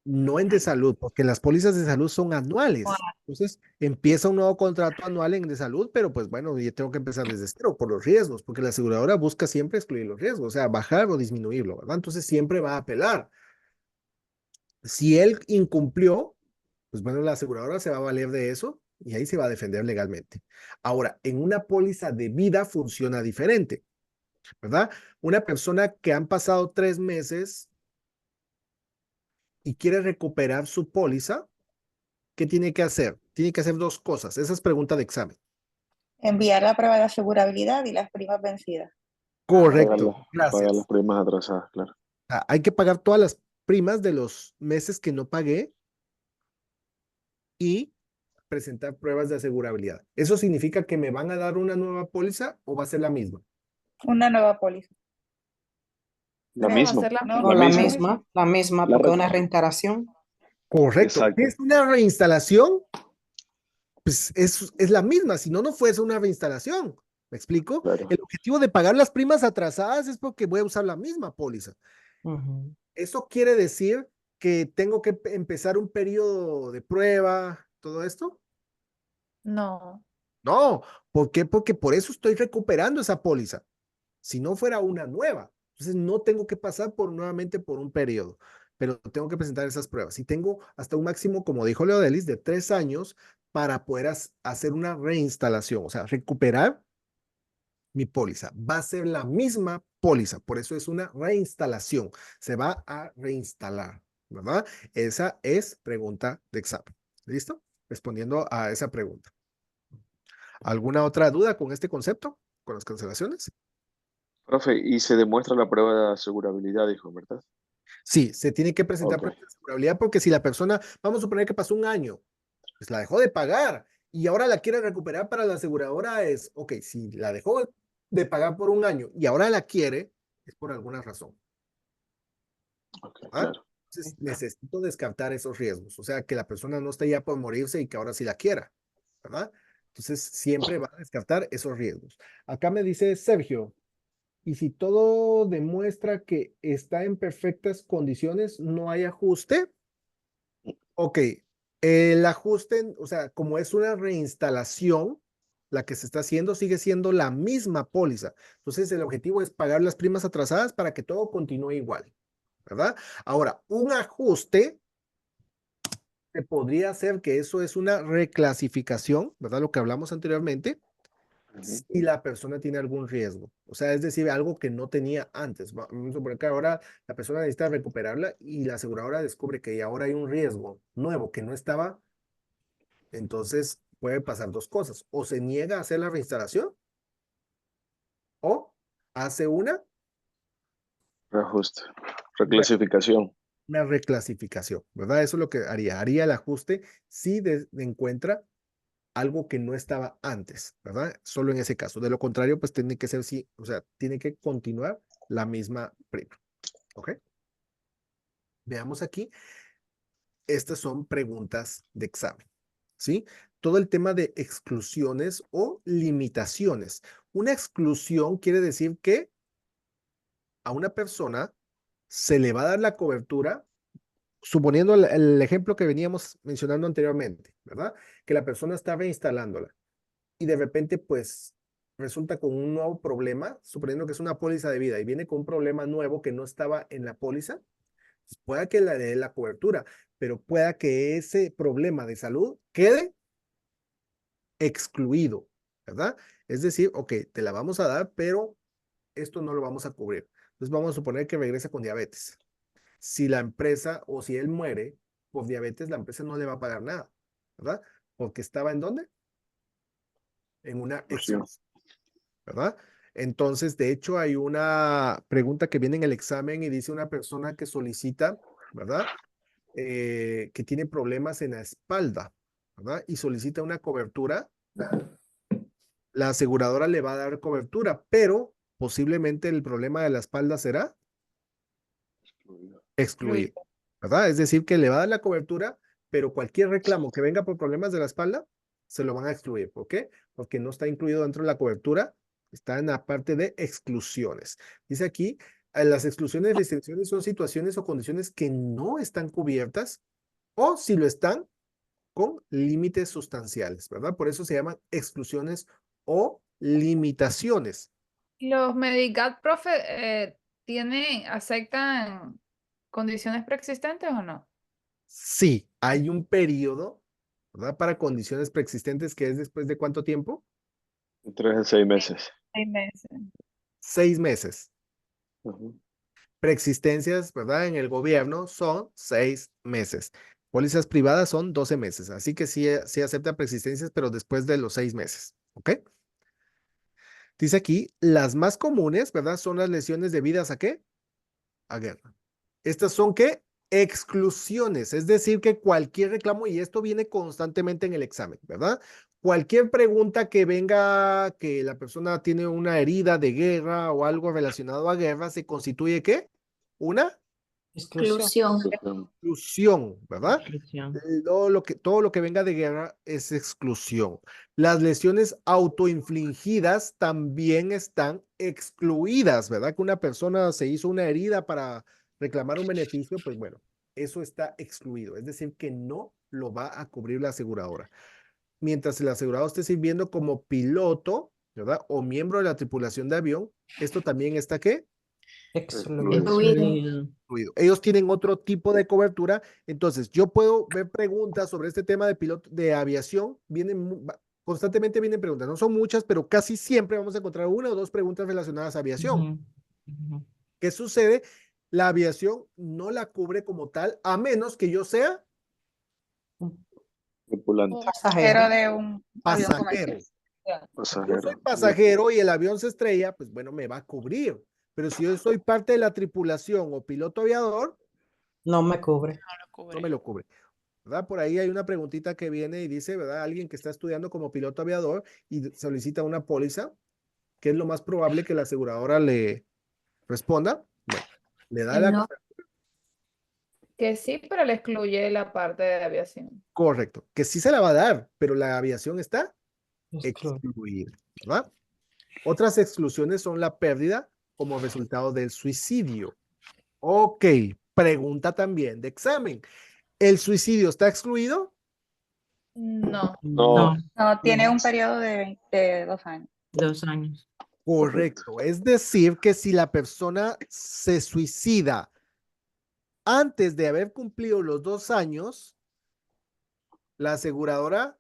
No en de salud, porque las pólizas de salud son anuales. Entonces, empieza un nuevo contrato anual en de salud, pero pues bueno, yo tengo que empezar desde cero por los riesgos, porque la aseguradora busca siempre excluir los riesgos, o sea, bajar o disminuirlo, ¿verdad? Entonces, siempre va a apelar. Si él incumplió, pues bueno, la aseguradora se va a valer de eso y ahí se va a defender legalmente. Ahora, en una póliza de vida funciona diferente, ¿verdad? Una persona que han pasado 3 meses y quiere recuperar su póliza, ¿qué tiene que hacer? Tiene que hacer dos cosas. Esa es pregunta de examen. Enviar la prueba de asegurabilidad y las primas vencidas. Correcto, Pagar las gracias. primas atrasadas, claro. Hay que pagar todas las primas de los meses que no pagué y presentar pruebas de asegurabilidad. ¿Eso significa que me van a dar una nueva póliza o va a ser la misma? Una nueva póliza. La Vamos a misma. hacer la No, misma. O La misma. la misma, La porque es re- una reinstalación. Correcto. Exacto. ¿Es una reinstalación? Pues es la misma, si no, no fuese una reinstalación. ¿Me explico? Claro. El objetivo de pagar las primas atrasadas es porque voy a usar la misma póliza. Ujú. ¿Eso quiere decir que tengo que empezar un periodo de prueba, todo esto? No. No, ¿por qué? Porque por eso estoy recuperando esa póliza. Si no fuera una nueva, entonces no tengo que pasar nuevamente por un periodo, pero tengo que presentar esas pruebas. Y tengo hasta un máximo, como dijo Leodelis, de 3 años para poder hacer una reinstalación, o sea, recuperar mi póliza. Va a ser la misma póliza, por eso es una reinstalación. Se va a reinstalar, ¿verdad? Esa es pregunta de examen. ¿Listo? respondiendo a esa pregunta. ¿Alguna otra duda con este concepto? ¿Con las cancelaciones? Profe, y se demuestra la prueba de asegurabilidad, dijo, ¿verdad? Sí, se tiene que presentar Ok. prueba de asegurabilidad porque si la persona, vamos a suponer que pasó un año, pues la dejó de pagar y ahora la quiere recuperar para la aseguradora es, ok, si la dejó de pagar por un año y ahora la quiere, es por alguna razón. Ok, ¿Ah? claro. Entonces necesito descartar esos riesgos, o sea, que la persona no esté ya por morirse y que ahora sí la quiera, ¿verdad? Entonces siempre va a descartar esos riesgos. Acá me dice Sergio, y si todo demuestra que está en perfectas condiciones, ¿no hay ajuste? Ok, el ajuste, o sea, como es una reinstalación, la que se está haciendo sigue siendo la misma póliza. Entonces el objetivo es pagar las primas atrasadas para que todo continúe igual, ¿verdad? Ahora, un ajuste se podría hacer que eso es una reclasificación, ¿verdad? Lo que hablamos anteriormente, si la persona tiene algún riesgo. O sea, es decir, algo que no tenía antes. Vamos a suponer que ahora la persona necesita recuperarla y la aseguradora descubre que ahora hay un riesgo nuevo que no estaba. Entonces puede pasar dos cosas. O se niega a hacer la reinstalación o hace Reajuste. Reclasificación. una reclasificación, ¿verdad? Eso es lo que haría. Haría el ajuste si encuentra algo que no estaba antes, ¿verdad? Solo en ese caso. De lo contrario, pues tiene que ser sí, o sea, tiene que continuar la misma prima. ¿Ok? Veamos aquí. Estas son preguntas de examen, ¿sí? Todo el tema de exclusiones o limitaciones. Una exclusión quiere decir que a una persona se le va a dar la cobertura, suponiendo el ejemplo que veníamos mencionando anteriormente, ¿verdad? Que la persona está reinstalándola y de repente, pues, resulta con un nuevo problema, suponiendo que es una póliza de vida y viene con un problema nuevo que no estaba en la póliza, pues pueda que le dé la cobertura, pero pueda que ese problema de salud quede excluido, ¿verdad? Es decir, ok, te la vamos a dar, pero esto no lo vamos a cubrir. Entonces vamos a suponer que regresa con diabetes. Si la empresa o si él muere por diabetes, la empresa no le va a pagar nada, ¿verdad? Porque estaba ¿en dónde? En una exclusión, ¿verdad? Entonces, de hecho, hay una pregunta que viene en el examen y dice una persona que solicita, ¿verdad? Que tiene problemas en la espalda, ¿verdad? Y solicita una cobertura, la aseguradora le va a dar cobertura, pero posiblemente el problema de la espalda será excluido, ¿verdad? Es decir, que le va a dar la cobertura, pero cualquier reclamo que venga por problemas de la espalda, se lo van a excluir. ¿Por qué? Porque no está incluido dentro de la cobertura, está en la parte de exclusiones. Dice aquí, las exclusiones y restricciones son situaciones o condiciones que no están cubiertas o si lo están, con límites sustanciales, ¿verdad? Por eso se llaman exclusiones o limitaciones. ¿Los Medigap, profe, aceptan condiciones preexistentes o no? Sí, hay un periodo, ¿verdad? Para condiciones preexistentes que es después de ¿cuánto tiempo? 3 a 6 meses. 6 meses. 6 meses. Ujú. Preexistencias, ¿verdad? En el gobierno son 6 meses. Pólizas privadas son 12 meses. Así que sí, sí acepta preexistencias, pero después de los 6 meses. ¿Ok? Dice aquí, las más comunes, ¿verdad? Son las lesiones debidas ¿a qué? A guerra. Estas son ¿qué? Exclusiones, es decir, que cualquier reclamo, y esto viene constantemente en el examen, ¿verdad? Cualquier pregunta que venga, que la persona tiene una herida de guerra o algo relacionado a guerra, se constituye ¿qué? Una Exclusión. exclusión, ¿verdad? Exclusión. Todo lo que venga de guerra es exclusión. Las lesiones autoinfligidas también están excluidas, ¿verdad? Que una persona se hizo una herida para reclamar un beneficio, pues bueno, eso está excluido. Es decir, que no lo va a cubrir la aseguradora. Mientras el asegurado esté sirviendo como piloto, ¿verdad? O miembro de la tripulación de avión, esto también está ¿qué? Excluido. Excluido. Ellos tienen otro tipo de cobertura. Entonces, yo puedo ver preguntas sobre este tema de piloto de aviación. Constantemente vienen preguntas. No son muchas, pero casi siempre vamos a encontrar una o dos preguntas relacionadas a aviación. Ujú, ujú. ¿Qué sucede? La aviación no la cubre como tal, a menos que yo sea tripulante, Pasajero de un avión Pasajero. comercial. Si yo pasajero. soy pasajero y el avión se estrella, pues bueno, me va a cubrir. Pero si yo soy parte de la tripulación o piloto aviador, No me cubre. no me lo cubre. ¿Verdad? Por ahí hay una preguntita que viene y dice, ¿verdad? Alguien que está estudiando como piloto aviador y solicita una póliza, ¿qué es lo más probable que la aseguradora le responda? Bueno, le da Que la... no. Que sí, pero le excluye la parte de aviación. Correcto, que sí se la va a dar, pero la aviación está Excluye. excluida, ¿verdad? Otras exclusiones son la pérdida como resultado del suicidio. Ok, pregunta también de examen. ¿El suicidio está excluido? No. No, No, No, tiene un periodo de 2 años. 2 años. Correcto. Es decir, que si la persona se suicida antes de haber cumplido los 2 años, la aseguradora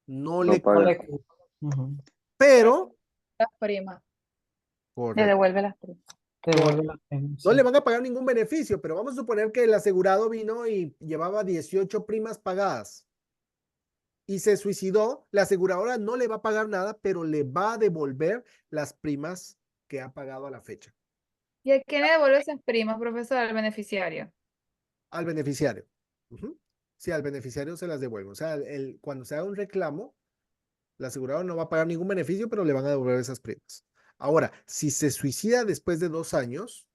no no le No paga. le cubre. Ujú. pero, Las primas. Le correcto, devuelve las primas. Te devuelve la pena, no sí. le van a pagar ningún beneficio, pero vamos a suponer que el asegurado vino y llevaba 18 primas pagadas y se suicidó, la aseguradora no le va a pagar nada, pero le va a devolver las primas que ha pagado a la fecha ¿Y a quién le devuelve esas primas, profesor? Al beneficiario. al beneficiario. Ujú. Sí, al beneficiario se las devuelve. O sea, cuando se haga un reclamo, la aseguradora no va a pagar ningún beneficio, pero le van a devolver esas primas. Ahora, si se suicida después de 2 años,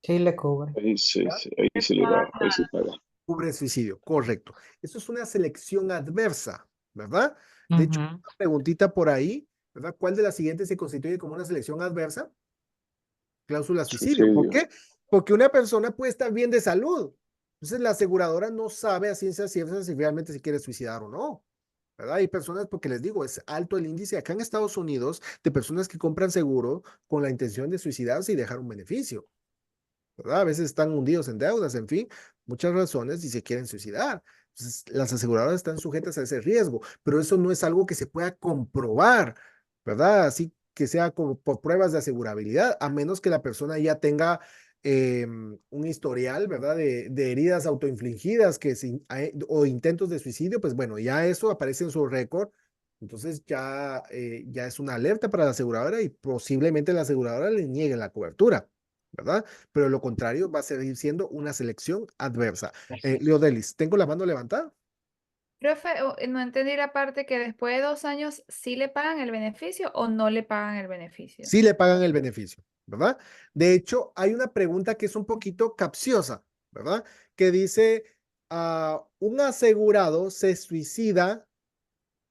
Sí le cubre. Ahí sí, ahí sí le da, ahí sí paga. cubre suicidio, correcto. Eso es una selección adversa, ¿verdad? De hecho, Ujú. una preguntita por ahí, ¿verdad? ¿Cuál de las siguientes se constituye como una selección adversa? Cláusula suicidio. ¿Por Suicidio. qué? Porque una persona puede estar bien de salud. Entonces la aseguradora no sabe a ciencia cierta si realmente se quiere suicidar o no. ¿Verdad? Hay personas, porque les digo, es alto el índice acá en Estados Unidos de personas que compran seguro con la intención de suicidarse y dejar un beneficio. ¿Verdad? A veces están hundidos en deudas, en fin, muchas razones y se quieren suicidar. Entonces, las aseguradoras están sujetas a ese riesgo, pero eso no es algo que se pueda comprobar, ¿verdad? Así que sea como por pruebas de asegurabilidad, a menos que la persona ya tenga un historial, ¿verdad? De heridas autoinfligidas o intentos de suicidio, pues bueno, ya eso aparece en su récord. Entonces ya es una alerta para la aseguradora y posiblemente la aseguradora le niegue la cobertura, ¿verdad? Pero lo contrario va a seguir siendo una selección adversa. Leodelis, ¿tengo la mano levantada? Profe, no entendí la parte que después de 2 años sí le pagan el beneficio o no le pagan el beneficio. Sí le pagan el beneficio, ¿verdad? De hecho, hay una pregunta que es un poquito capciosa, ¿verdad? Que dice, un asegurado se suicida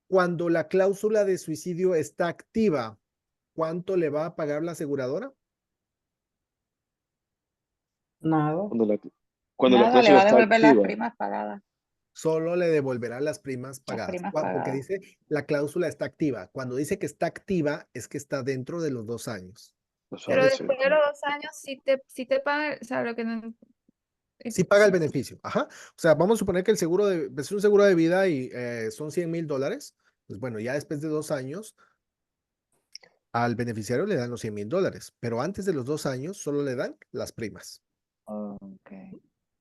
cuando la cláusula de suicidio está activa. ¿Cuánto le va a pagar la aseguradora? Nada. Cuando la Nada, le cláusula va a está devolver las activa, primas pagadas. Solo le devolverá las primas Las pagadas. primas Porque pagadas. dice la cláusula está activa. Cuando dice que está activa, es que está dentro de los 2 años. no Pero sabe si- después de los 2 años sí te pagan, o sea, lo que no... Sí paga el beneficio. Ajá. O sea, vamos a suponer que es un seguro de vida y son $100,000. Pues bueno, ya después de 2 años, al beneficiario le dan los $100,000. Pero antes de los 2 años, solo le dan las primas. Okay.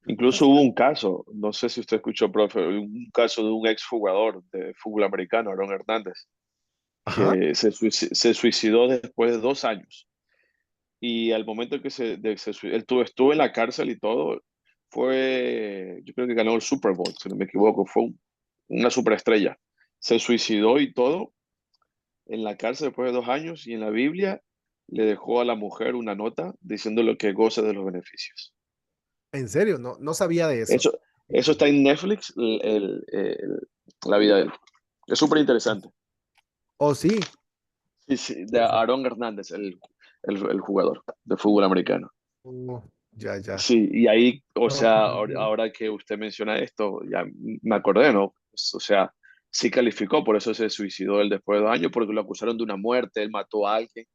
Incluso hubo un caso, no sé si usted escuchó, profe, un caso de un exjugador de fútbol americano, Aaron Hernández, Ajá. que se suicidó después de 2 años. Y al momento que él estuvo en la cárcel y todo, yo creo que ganó el Super Bowl, si no me equivoco, fue una superestrella. Se suicidó y todo en la cárcel después de 2 años y en la Biblia le dejó a la mujer una nota diciéndole que goce de los beneficios. En serio, no sabía de eso. Eso está en Netflix, la vida de él. Es súper interesante. Oh, sí. Sí, de Aaron Hernández, el jugador de fútbol americano. Ya. Sí, y ahí, o sea, Ajá. ahora que usted menciona esto, ya me acordé, ¿no? O sea, sí calificó, por eso se suicidó él después de 2 años, porque lo acusaron de una muerte, él mató a alguien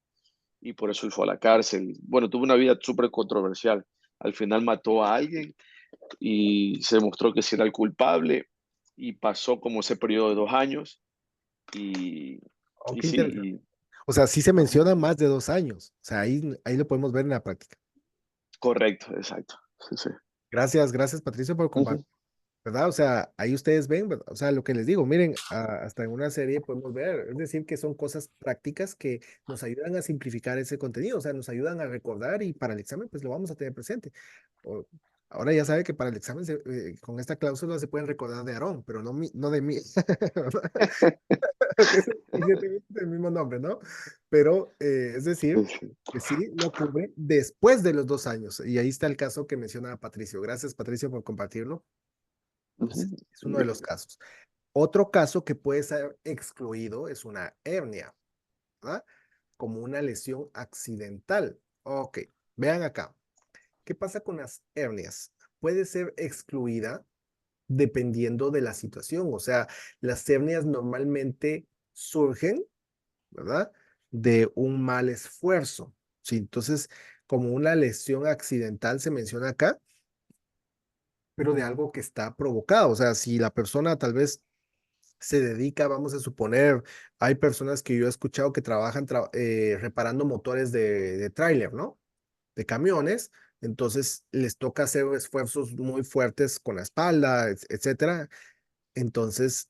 y por eso él fue a la cárcel. Bueno, tuvo una vida súper controversial. Al final mató a alguien y se demostró que sí era el culpable y pasó como ese periodo de 2 años y, Oh, y qué sí, interesante. O sea, sí se menciona más de 2 años. O sea, ahí lo podemos ver en la práctica. correcto, exacto. Sí, sí. Gracias, Patricio, por Ujú. compartir. ¿verdad? O sea, ahí ustedes ven, ¿verdad? O sea, lo que les digo, miren, hasta en una serie podemos ver, es decir, que son cosas prácticas que nos ayudan a simplificar ese contenido, o sea, nos ayudan a recordar y para el examen, pues lo vamos a tener presente. O- ahora ya sabe que para el examen, con esta cláusula se pueden recordar de Aarón, pero no de mí, ¿verdad? Que es el mismo nombre, ¿no? Pero, es decir, que sí lo cubre después de los 2 años. Y ahí está el caso que menciona Patricio. Gracias, Patricio, por compartirlo. Entonces, Ujú. es uno de los casos. Otro caso que puede ser excluido es una hernia, ¿verdad? Como una lesión accidental. Ok, vean acá. ¿Qué pasa con las hernias? Puede ser excluida dependiendo de la situación. O sea, las hernias normalmente surgen, ¿verdad? De un mal esfuerzo. Sí, entonces, como una lesión accidental se menciona acá, pero de algo que está provocado. O sea, si la persona tal vez se dedica, vamos a suponer, hay personas que yo he escuchado que trabajan reparando motores de tráiler, ¿no? De camiones, entonces les toca hacer esfuerzos muy fuertes con la espalda, etcétera. Entonces,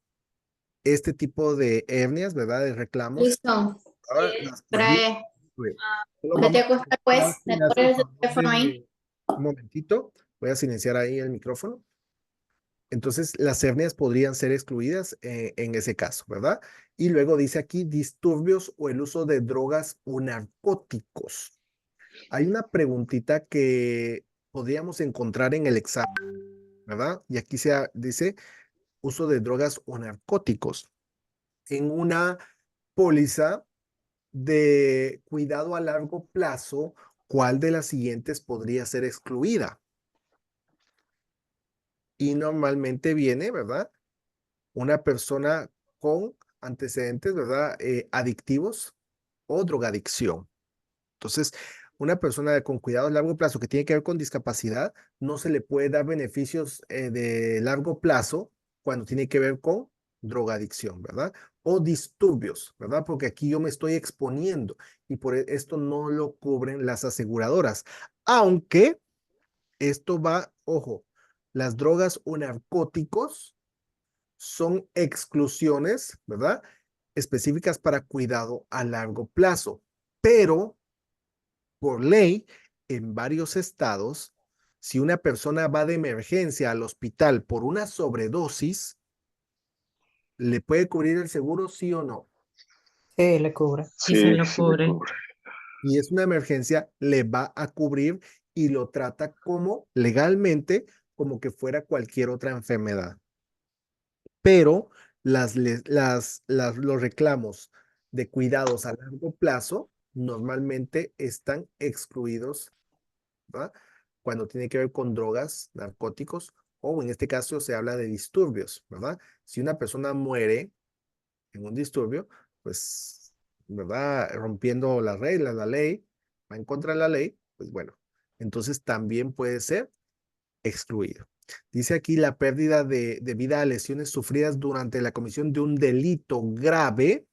este tipo de hernias, ¿verdad? De reclamos, Listo. ahora las podría Trae, incluir. Solo vete vamos a acostar pues, me a pones el favor, teléfono ahí. denme un momentito, voy a silenciar ahí el micrófono. Entonces, las hernias podrían ser excluidas en ese caso, ¿verdad? Y luego dice aquí disturbios o el uso de drogas o narcóticos. Hay una preguntita que podríamos encontrar en el examen, ¿verdad? Y aquí dice uso de drogas o narcóticos. En una póliza de cuidado a largo plazo, ¿cuál de las siguientes podría ser excluida? Y normalmente viene, ¿verdad? Una persona con antecedentes, ¿verdad? Adictivos o drogadicción. Entonces, una persona con cuidado a largo plazo que tiene que ver con discapacidad, no se le puede dar beneficios de largo plazo cuando tiene que ver con drogadicción, ¿verdad? O disturbios, ¿verdad? Porque aquí yo me estoy exponiendo y por esto no lo cubren las aseguradoras. Aunque esto va, ojo, las drogas o narcóticos son exclusiones, ¿verdad? Específicas para cuidado a largo plazo, pero por ley, en varios estados, si una persona va de emergencia al hospital por una sobredosis, ¿le puede cubrir el seguro, sí o no? Sí, le cubre. Y se Sí, lo sí le cubre. cubre. Y es una emergencia, le va a cubrir y lo trata como legalmente, como que fuera cualquier otra enfermedad. Pero los reclamos de cuidados a largo plazo normalmente están excluidos, ¿verdad? Cuando tiene que ver con drogas, narcóticos, o en este caso se habla de disturbios, ¿verdad? Si una persona muere en un disturbio, pues, ¿verdad? Rompiendo las reglas, la ley, va en contra de la ley, pues bueno, entonces también puede ser excluido. Dice aquí la pérdida de vida a lesiones sufridas durante la comisión de un delito grave,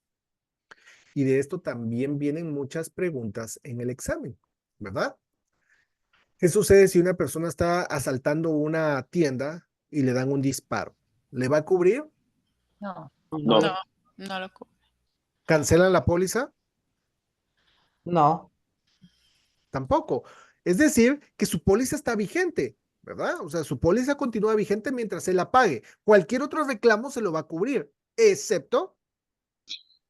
y de esto también vienen muchas preguntas en el examen, ¿verdad? ¿Qué sucede si una persona está asaltando una tienda y le dan un disparo? ¿Le va a cubrir? No. No, No, No lo cubre. ¿Cancelan la póliza? no, Tampoco. Es decir, que su póliza está vigente, ¿verdad? O sea, su póliza continúa vigente mientras se la pague. Cualquier otro reclamo se lo va a cubrir, excepto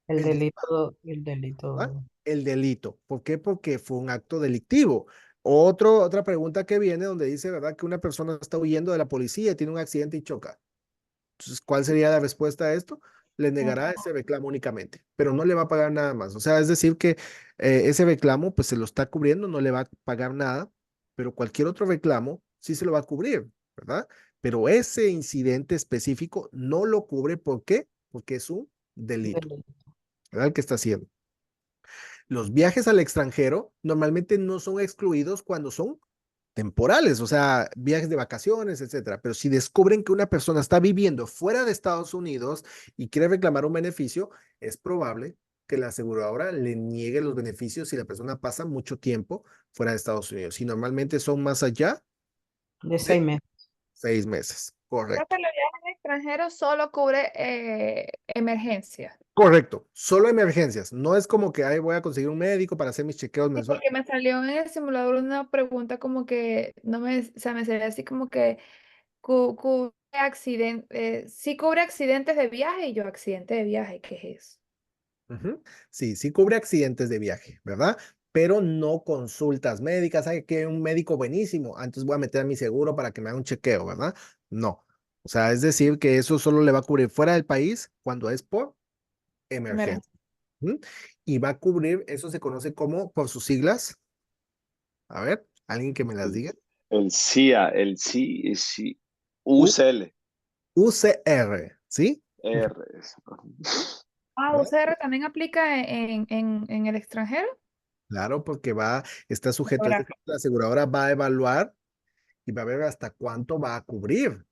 el el disparo, delito, ¿verdad? El delito. ¿Por qué? Porque fue un acto delictivo. Otra pregunta que viene donde dice, ¿verdad? Que una persona está huyendo de la policía, tiene un accidente y choca. Entonces, ¿cuál sería la respuesta a esto? Le negará ese reclamo únicamente, pero no le va a pagar nada más. O sea, es decir que ese reclamo pues se lo está cubriendo, no le va a pagar nada, pero cualquier otro reclamo sí se lo va a cubrir, ¿verdad? Pero ese incidente específico no lo cubre. ¿Por qué? Porque es un delito, delito. ¿verdad? El que está haciendo. Los viajes al extranjero normalmente no son excluidos cuando son temporales, o sea, viajes de vacaciones, etcétera. Pero si descubren que una persona está viviendo fuera de Estados Unidos y quiere reclamar un beneficio, es probable que la aseguradora le niegue los beneficios si la persona pasa mucho tiempo fuera de Estados Unidos. Y normalmente son más allá De de 6 meses. 6 meses. correcto. Profe, los viajes al extranjero solo cubre emergencias. Correcto, solo emergencias. No es como que ahí voy a conseguir un médico para hacer mis chequeos Sí, mensuales. porque me salió en el simulador una pregunta como que no me, o sea, me salió así como que cubre sí cubre accidentes de viaje y yo accidente de viaje, ¿qué es eso? Ujú. Sí, sí cubre accidentes de viaje, ¿verdad? Pero no consultas médicas. Hay que un médico buenísimo. Entonces voy a meter a mi seguro para que me haga un chequeo, ¿verdad? No. O sea, es decir, que eso solo le va a cubrir fuera del país cuando es por Emergencia. emergencia. ¿Mm? Y va a cubrir, eso se conoce como, por sus siglas. A ver, alguien que me las diga. El CIA, el C, U- UCL, UCR, ¿sí? R. Ah, ¿Verdad? ¿UCR también aplica en el extranjero? Claro, porque está sujeto, es decir, Geográfico. la aseguradora va a evaluar y va a ver hasta cuánto va a cubrir,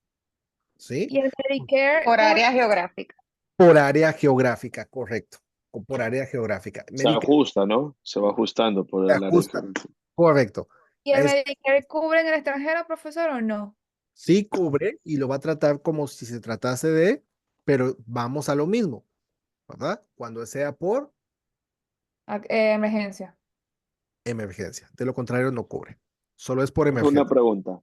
¿sí? Y el Medicare Por cubre área geográfica. Por área geográfica, correcto. O por área geográfica. Se Medicare ajusta, ¿no? Se va ajustando por se el área ajusta, geográfica. correcto. ¿Y el Es, Medicare cubre en el extranjero, profesor, o no? sí cubre y lo va a tratar como si se tratase de, pero vamos a lo mismo, ¿verdad? Cuando sea por Emergencia. emergencia. De lo contrario, no cubre. Solo es por Una emergencia. pregunta, una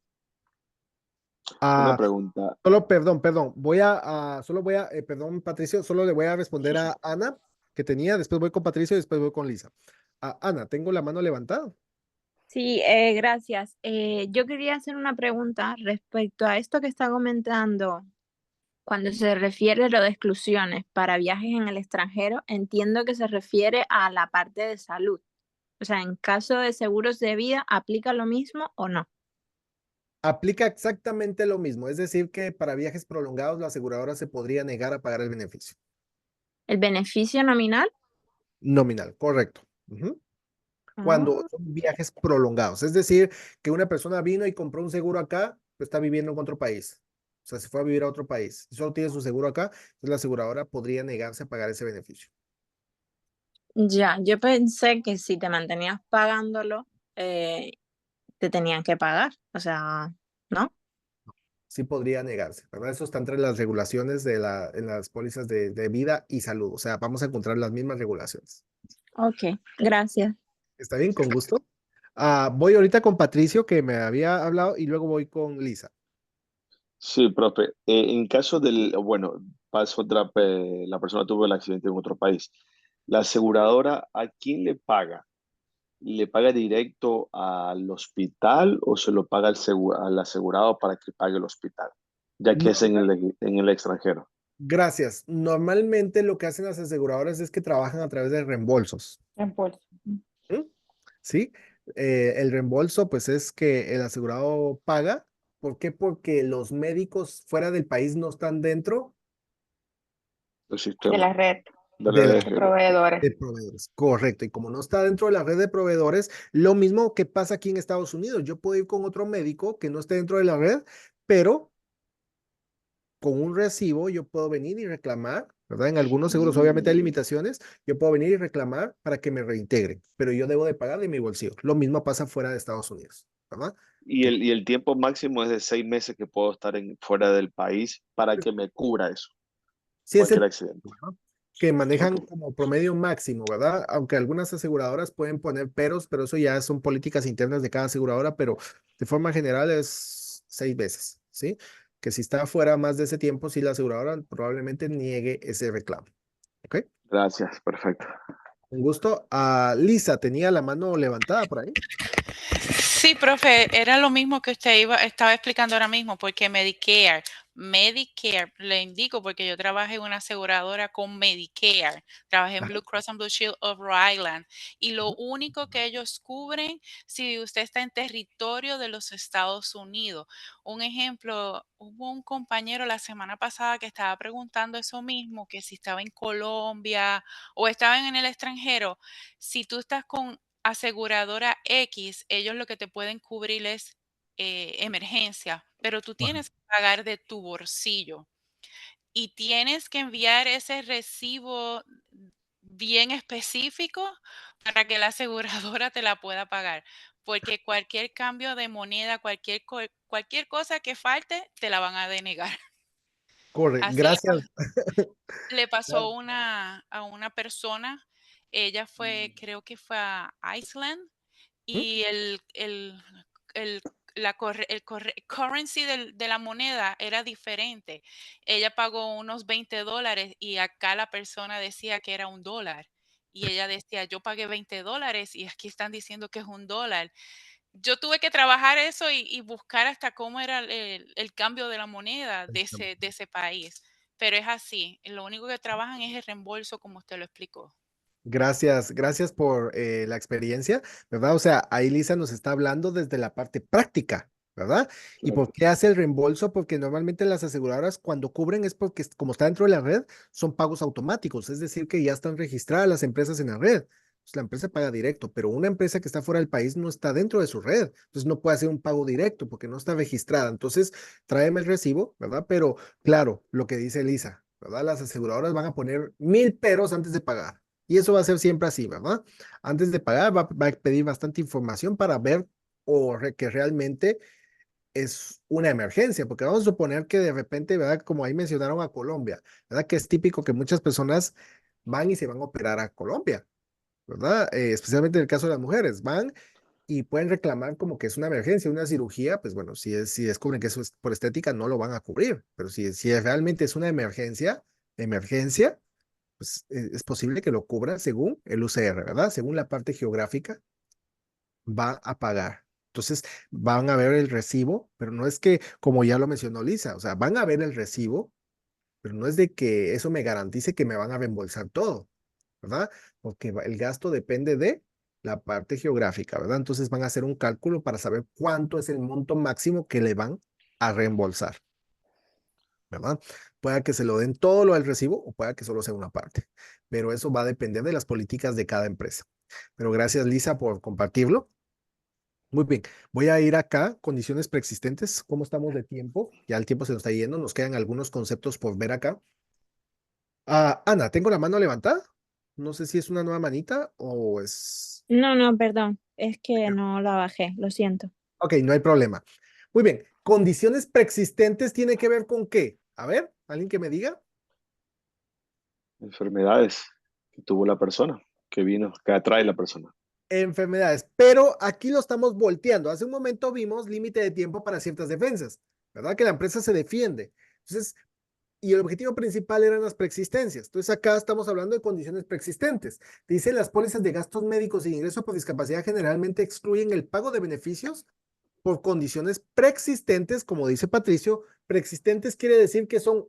Ah, pregunta. solo, perdón. Perdón, Patricio, solo le voy a responder Sí, sí. a Ana, que tenía, después voy con Patricio y después voy con Lisa. Ana, tengo la mano levantada. Sí, gracias. Yo quería hacer una pregunta respecto a esto que está comentando. Cuando se refiere a lo de exclusiones para viajes en el extranjero, entiendo que se refiere a la parte de salud. O sea, en caso de seguros de vida, ¿aplica lo mismo o no? Aplica exactamente lo mismo, es decir, que para viajes prolongados la aseguradora se podría negar a pagar el beneficio. ¿El beneficio nominal? Nominal, correcto. Ujú. Cuando Ah, son viajes prolongados, es decir, que una persona vino y compró un seguro acá, pero está viviendo en otro país. O sea, se fue a vivir a otro país y solo tiene su seguro acá, entonces la aseguradora podría negarse a pagar ese beneficio. ya, yo pensé que si te mantenías pagándolo, eh, te tenían que pagar. O sea, ¿no? Sí podría negarse, ¿verdad? Eso está entre las regulaciones en las pólizas de vida y salud. O sea, vamos a encontrar las mismas regulaciones. Ok, gracias. ¿Está bien? Con gusto. Voy ahorita con Patricio, que me había hablado, y luego voy con Lisa. Sí, profe. En caso bueno, pasó la persona tuvo el accidente en otro país. ¿La aseguradora a quién le paga? ¿Le paga directo al hospital o se lo paga al asegurado para que pague el hospital? Ya que es Normal- en el extranjero. Gracias. Normalmente lo que hacen las aseguradoras es que trabajan a través de reembolsos. Reembolso. ¿Mm? ¿Sí? El reembolso, pues es que el asegurado paga. ¿Por qué? Porque los médicos fuera del país no están dentro El De sistema la red de la de la de red red. proveedores. de proveedores. Correcto. Y como no está dentro de la red de proveedores, lo mismo que pasa aquí en Estados Unidos. Yo puedo ir con otro médico que no esté dentro de la red, pero con un recibo yo puedo venir y reclamar, ¿verdad? En algunos seguros obviamente hay limitaciones, yo puedo venir y reclamar para que me reintegren, pero yo debo de pagar de mi bolsillo. Lo mismo pasa fuera de Estados Unidos, ¿verdad? Y Que, el tiempo máximo es de 6 meses que puedo estar fuera del país para que me cubra eso, sí es cualquier el accidente. ¿no? Que Ok, manejan como promedio máximo, ¿verdad? Aunque algunas aseguradoras pueden poner peros, pero eso ya son políticas internas de cada aseguradora, pero de forma general es 6 veces, ¿sí? Que si está fuera más de ese tiempo, sí la aseguradora probablemente niegue ese reclamo, ¿ok? gracias, perfecto. Un gusto. Lisa, tenía la mano levantada por ahí. Sí, profe, era lo mismo que usted estaba explicando ahora mismo, porque Medicare, le indico porque yo trabajé en una aseguradora con Medicare, trabajé en Ajá. Blue Cross and Blue Shield of Rhode Island, y lo único que ellos cubren si usted está en territorio de los Estados Unidos. Un ejemplo, hubo un compañero la semana pasada que estaba preguntando eso mismo, que si estaba en Colombia o estaban en el extranjero, si tú estás con aseguradora X, ellos lo que te pueden cubrir es emergencia, pero tú Ajá. tienes que pagar de tu bolsillo y tienes que enviar ese recibo bien específico para que la aseguradora te la pueda pagar. porque cualquier cambio de moneda, cualquier cosa que falte, te la van a denegar. Correcto. Así Gracias. le pasó a una persona, ella fue, creo que fue a Iceland, ¿Mm? y el, currency de la moneda era diferente. Ella pagó unos $20 y acá la persona decía que era $1. Y ella decía, yo pagué $20 y aquí están diciendo que es $1. Yo tuve que trabajar eso y buscar hasta cómo era el cambio de la moneda de ese país. Pero es así, lo único que trabajan es el reembolso, como usted lo explicó. Gracias, gracias por la experiencia, ¿verdad? O sea, ahí Lisa nos está hablando desde la parte práctica, ¿verdad? ¿Y por qué hace el reembolso? Porque normalmente las aseguradoras cuando cubren es porque como está dentro de la red, son pagos automáticos, es decir, que ya están registradas las empresas en la red. Pues la empresa paga directo, pero una empresa que está fuera del país no está dentro de su red, entonces no puede hacer un pago directo porque no está registrada. Entonces, tráeme el recibo, ¿verdad? Pero claro, lo que dice Lisa, ¿verdad? Las aseguradoras van a poner 1000 peros antes de pagar. Y eso va a ser siempre así, ¿verdad? Antes de pagar va a pedir bastante información para ver que realmente es una emergencia, porque vamos a suponer que de repente, ¿verdad? Como ahí mencionaron a Colombia, ¿verdad? Que es típico que muchas personas van y se van a operar a Colombia, ¿verdad? Especialmente en el caso de las mujeres, van y pueden reclamar como que es una emergencia, una cirugía, pues bueno, si descubren que eso es por estética, no lo van a cubrir, pero si realmente es una emergencia, pues es posible que lo cubra según el UCR, ¿verdad? Según la parte geográfica, va a pagar. Entonces, van a ver el recibo, pero no es que, como ya lo mencionó Lisa, o sea, van a ver el recibo, pero no es de que eso me garantice que me van a reembolsar todo, ¿verdad? Porque el gasto depende de la parte geográfica, ¿verdad? Entonces van a hacer un cálculo para saber cuánto es el monto máximo que le van a reembolsar, ¿verdad? Pueda que se lo den todo lo del recibo o pueda que solo sea una parte, pero eso va a depender de las políticas de cada empresa. Pero gracias, Lisa, por compartirlo. Muy bien, voy a ir acá, condiciones preexistentes, ¿cómo estamos de tiempo? Ya el tiempo se nos está yendo, nos quedan algunos conceptos por ver acá. Ana, tengo la mano levantada. No sé si es una nueva manita o es... No, no, perdón, es que no la bajé, lo siento. Ok, no hay problema. Muy bien, condiciones preexistentes tiene que ver con qué. A ver, alguien que me diga. Enfermedades que tuvo la persona, que atrae la persona. Enfermedades, pero aquí lo estamos volteando. Hace un momento vimos límite de tiempo para ciertas defensas, ¿verdad? Que la empresa se defiende. Entonces, y el objetivo principal eran las preexistencias. Entonces, acá estamos hablando de condiciones preexistentes. Dice, las pólizas de gastos médicos y ingresos por discapacidad generalmente excluyen el pago de beneficios por condiciones preexistentes, como dice Patricio. Preexistentes quiere decir que son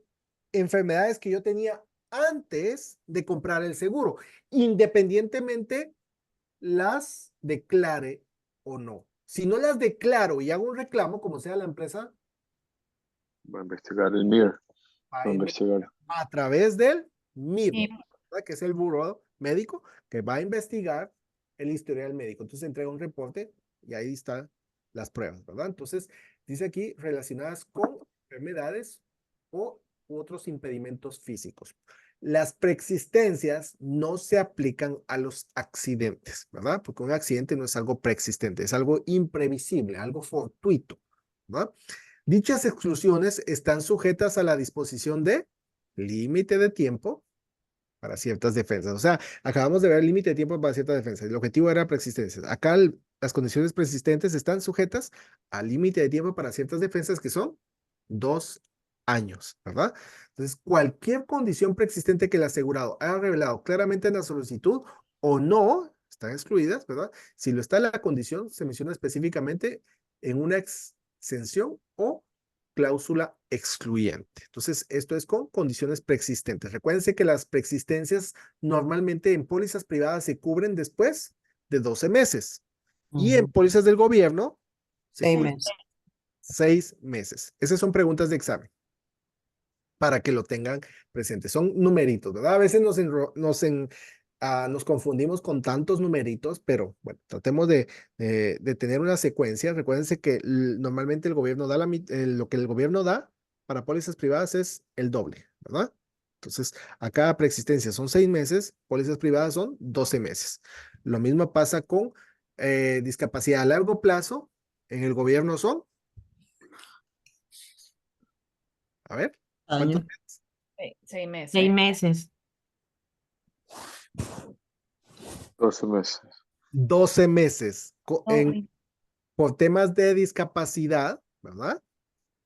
enfermedades que yo tenía antes de comprar el seguro, independientemente las declare o no. Si no las declaro y hago un reclamo, como sea la empresa, Va a investigar el MIR. va Va a a investigar. a través del MIR, Sí. ¿verdad? Que es el buró médico que va a investigar el historial médico. Entonces entrega un reporte y ahí están las pruebas, ¿verdad? Entonces dice aquí relacionadas con enfermedades o otros impedimentos físicos. Las preexistencias no se aplican a los accidentes, ¿verdad? Porque un accidente no es algo preexistente, es algo imprevisible, algo fortuito, ¿verdad? Dichas exclusiones están sujetas a la disposición de límite de tiempo para ciertas defensas. O sea, acabamos de ver el límite de tiempo para ciertas defensas. El objetivo era preexistencia. Acá las condiciones persistentes están sujetas al límite de tiempo para ciertas defensas que son 2 años, ¿verdad? Entonces, cualquier condición preexistente que el asegurado haya revelado claramente en la solicitud o no, están excluidas, ¿verdad? Si lo está en la condición, se menciona específicamente en una exención o cláusula excluyente. Entonces, esto es con condiciones preexistentes. Recuérdense que las preexistencias normalmente en pólizas privadas se cubren después de 12 meses y en pólizas del gobierno se 6 cubren meses. 6 meses. Esas son preguntas de examen para que lo tengan presente. Son numeritos, ¿verdad? A veces nos confundimos con tantos numeritos, pero bueno, tratemos de tener una secuencia. Recuérdense que normalmente el gobierno da lo que el gobierno da para pólizas privadas es el doble, ¿verdad? Entonces, acá preexistencia son 6 meses, pólizas privadas son 12 meses. Lo mismo pasa con discapacidad a largo plazo en el gobierno son, a ver, ¿cuántos Año. meses? 6 meses. 6 meses. 12 meses. 12 meses. Doble. Por temas de discapacidad, ¿verdad?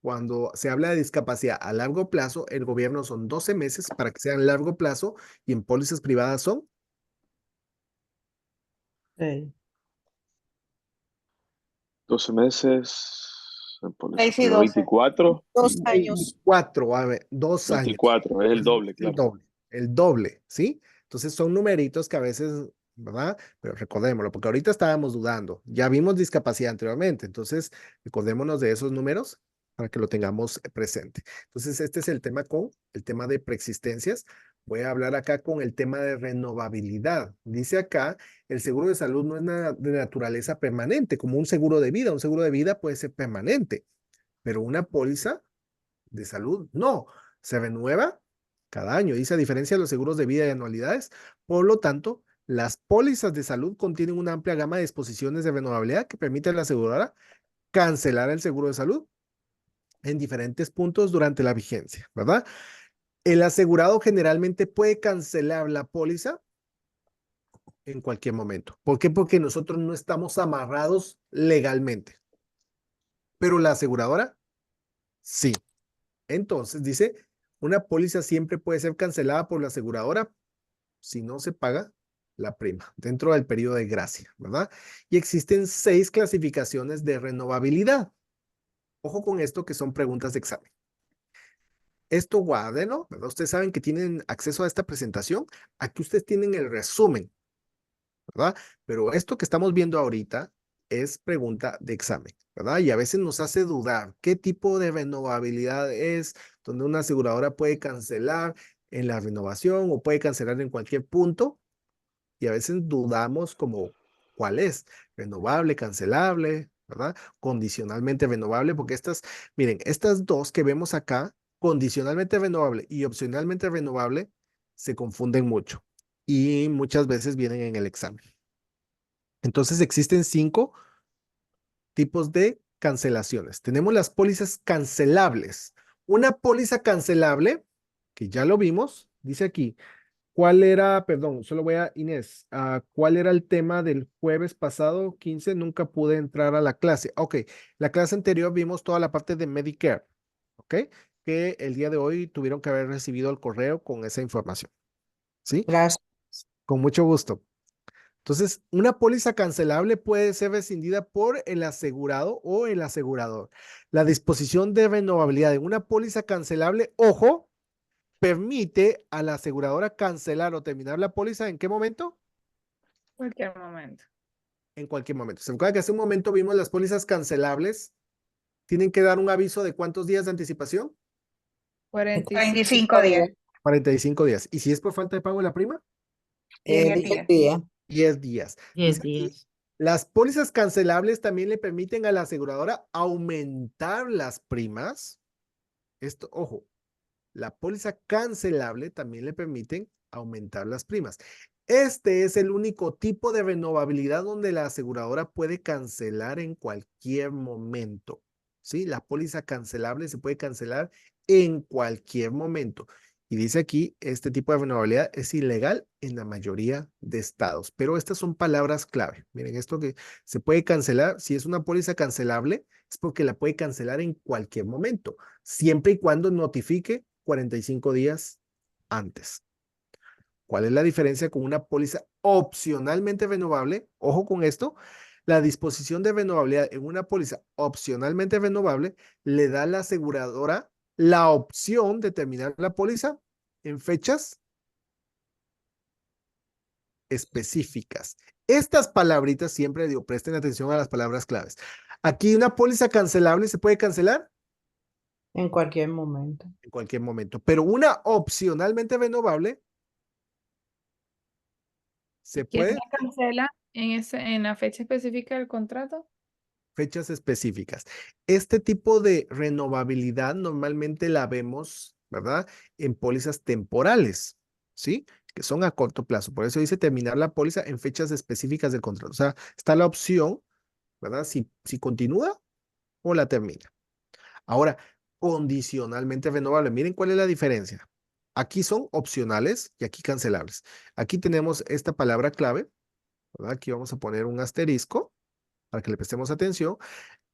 Cuando se habla de discapacidad a largo plazo, el gobierno son 12 meses para que sean largo plazo y en pólizas privadas son 12 meses. en póliza 6 y privada, 12. 24. 2 años. 4, a ver, 2 años. 24, es el doble, El claro. doble, el doble, ¿sí? Entonces son numeritos que a veces, ¿verdad? Pero recordémoslo, porque ahorita estábamos dudando. Ya vimos discapacidad anteriormente, entonces recordémonos de esos números para que lo tengamos presente. Entonces este es el tema con el tema de preexistencias. Voy a hablar acá con el tema de renovabilidad. Dice acá, el seguro de salud no es de naturaleza permanente, como un seguro de vida. Un seguro de vida puede ser permanente, pero una póliza de salud no, se renueva cada año. Dice a diferencia de los seguros de vida y anualidades, por lo tanto, las pólizas de salud contienen una amplia gama de disposiciones de renovabilidad que permiten a la aseguradora cancelar el seguro de salud en diferentes puntos durante la vigencia, ¿verdad? El asegurado generalmente puede cancelar la póliza en cualquier momento. ¿Por qué? Porque nosotros no estamos amarrados legalmente, pero la aseguradora sí. Entonces dice, una póliza siempre puede ser cancelada por la aseguradora si no se paga la prima dentro del periodo de gracia, ¿verdad? Y existen 6 clasificaciones de renovabilidad. Ojo con esto que son preguntas de examen. Esto guárdenlo, ¿verdad? Ustedes saben que tienen acceso a esta presentación. Aquí ustedes tienen el resumen, ¿verdad? Pero esto que estamos viendo ahorita es pregunta de examen, ¿verdad? Y a veces nos hace dudar qué tipo de renovabilidad es, donde una aseguradora puede cancelar en la renovación o puede cancelar en cualquier punto. Y a veces dudamos como cuál es, renovable, cancelable, ¿verdad? Condicionalmente renovable, porque miren, estas dos que vemos acá, condicionalmente renovable y opcionalmente renovable, se confunden mucho y muchas veces vienen en el examen. Entonces existen 5 tipos de cancelaciones. Tenemos las pólizas cancelables. Una póliza cancelable, que ya lo vimos, dice aquí, ¿cuál era, perdón, solo voy a Inés, cuál era el tema del jueves pasado, 15? Nunca pude entrar a la clase. Ok, la clase anterior vimos toda la parte de Medicare, ok, que el día de hoy tuvieron que haber recibido el correo con esa información, ¿sí? Gracias. Con mucho gusto. Entonces, una póliza cancelable puede ser rescindida por el asegurado o el asegurador. La disposición de renovabilidad de una póliza cancelable, ojo, permite a la aseguradora cancelar o terminar la póliza ¿en qué momento? Cualquier momento. En cualquier momento. ¿Se acuerdan que hace un momento vimos las pólizas cancelables? Tienen que dar un aviso de ¿cuántos días de anticipación? 45 días. 45 días. ¿Y si es por falta de pago de la prima? 10 10 días. días. 10 días. 10 Dice aquí, días. las pólizas cancelables también le permiten a la aseguradora aumentar las primas. Esto, ojo, la póliza cancelable también le permiten aumentar las primas. Este es el único tipo de renovabilidad donde la aseguradora puede cancelar en cualquier momento. ¿Sí? La póliza cancelable se puede cancelar en cualquier momento. Y dice aquí, este tipo de renovabilidad es ilegal en la mayoría de estados. Pero estas son palabras clave. Miren, esto que se puede cancelar, si es una póliza cancelable, es porque la puede cancelar en cualquier momento, siempre y cuando notifique 45 días antes. ¿Cuál es la diferencia con una póliza opcionalmente renovable? Ojo con esto. La disposición de renovabilidad en una póliza opcionalmente renovable le da a la aseguradora la opción de terminar la póliza en fechas específicas. Estas palabritas siempre digo, presten atención a las palabras claves. Aquí una póliza cancelable se puede cancelar En cualquier momento. en cualquier momento, pero una opcionalmente renovable se ¿Quién puede la cancela en la fecha específica del contrato? fechas específicas. Este tipo de renovabilidad normalmente la vemos, ¿verdad? En pólizas temporales, ¿sí? que son a corto plazo. Por eso dice terminar la póliza en fechas específicas del contrato. O sea, está la opción, ¿verdad? Si continúa o la termina. Ahora, condicionalmente renovable. Miren cuál es la diferencia. Aquí son opcionales y aquí cancelables. Aquí tenemos esta palabra clave, ¿verdad? Aquí vamos a poner un asterisco para que le prestemos atención.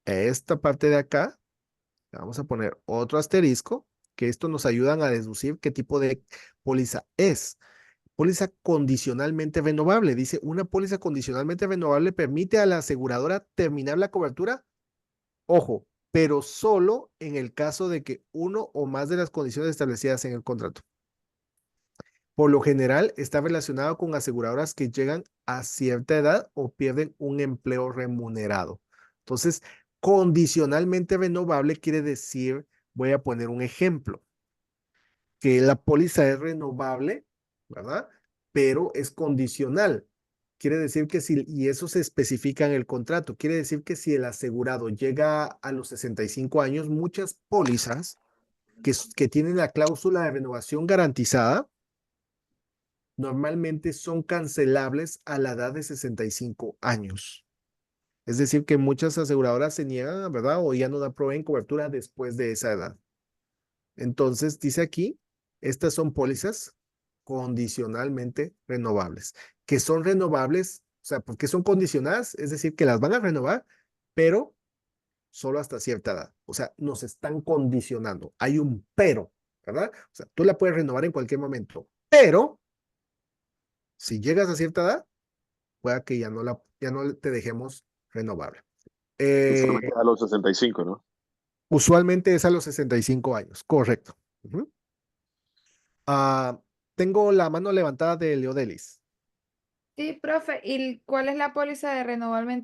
Esta parte de acá, le vamos a poner otro asterisco, que esto nos ayudan a deducir qué tipo de póliza es. Póliza condicionalmente renovable. Dice, una póliza condicionalmente renovable permite a la aseguradora terminar la cobertura. Ojo, pero solo en el caso de que uno o más de las condiciones establecidas en el contrato. Por lo general, está relacionado con aseguradoras que llegan a cierta edad o pierden un empleo remunerado. Entonces, condicionalmente renovable quiere decir, voy a poner un ejemplo, que la póliza es renovable, ¿verdad? Pero es condicional. Quiere decir que si, y eso se especifica en el contrato, quiere decir que si el asegurado llega a los 65 años, muchas pólizas que tienen la cláusula de renovación garantizada, normalmente son cancelables a la edad de 65 años. Es decir, que muchas aseguradoras se niegan, ¿verdad? O ya no proveen cobertura después de esa edad. Entonces, dice aquí, estas son pólizas condicionalmente renovables, que son renovables, o sea, porque son condicionadas, es decir, que las van a renovar, pero solo hasta cierta edad. O sea, nos están condicionando. Hay un pero, ¿verdad? O sea, tú la puedes renovar en cualquier momento, pero si llegas a cierta edad, pueda que ya no te dejemos renovable. Usualmente a los 65, ¿no? Usualmente es a los 65 años, correcto. Tengo la mano levantada de Leodelis. Sí, profe, ¿y cuál es la póliza de renovables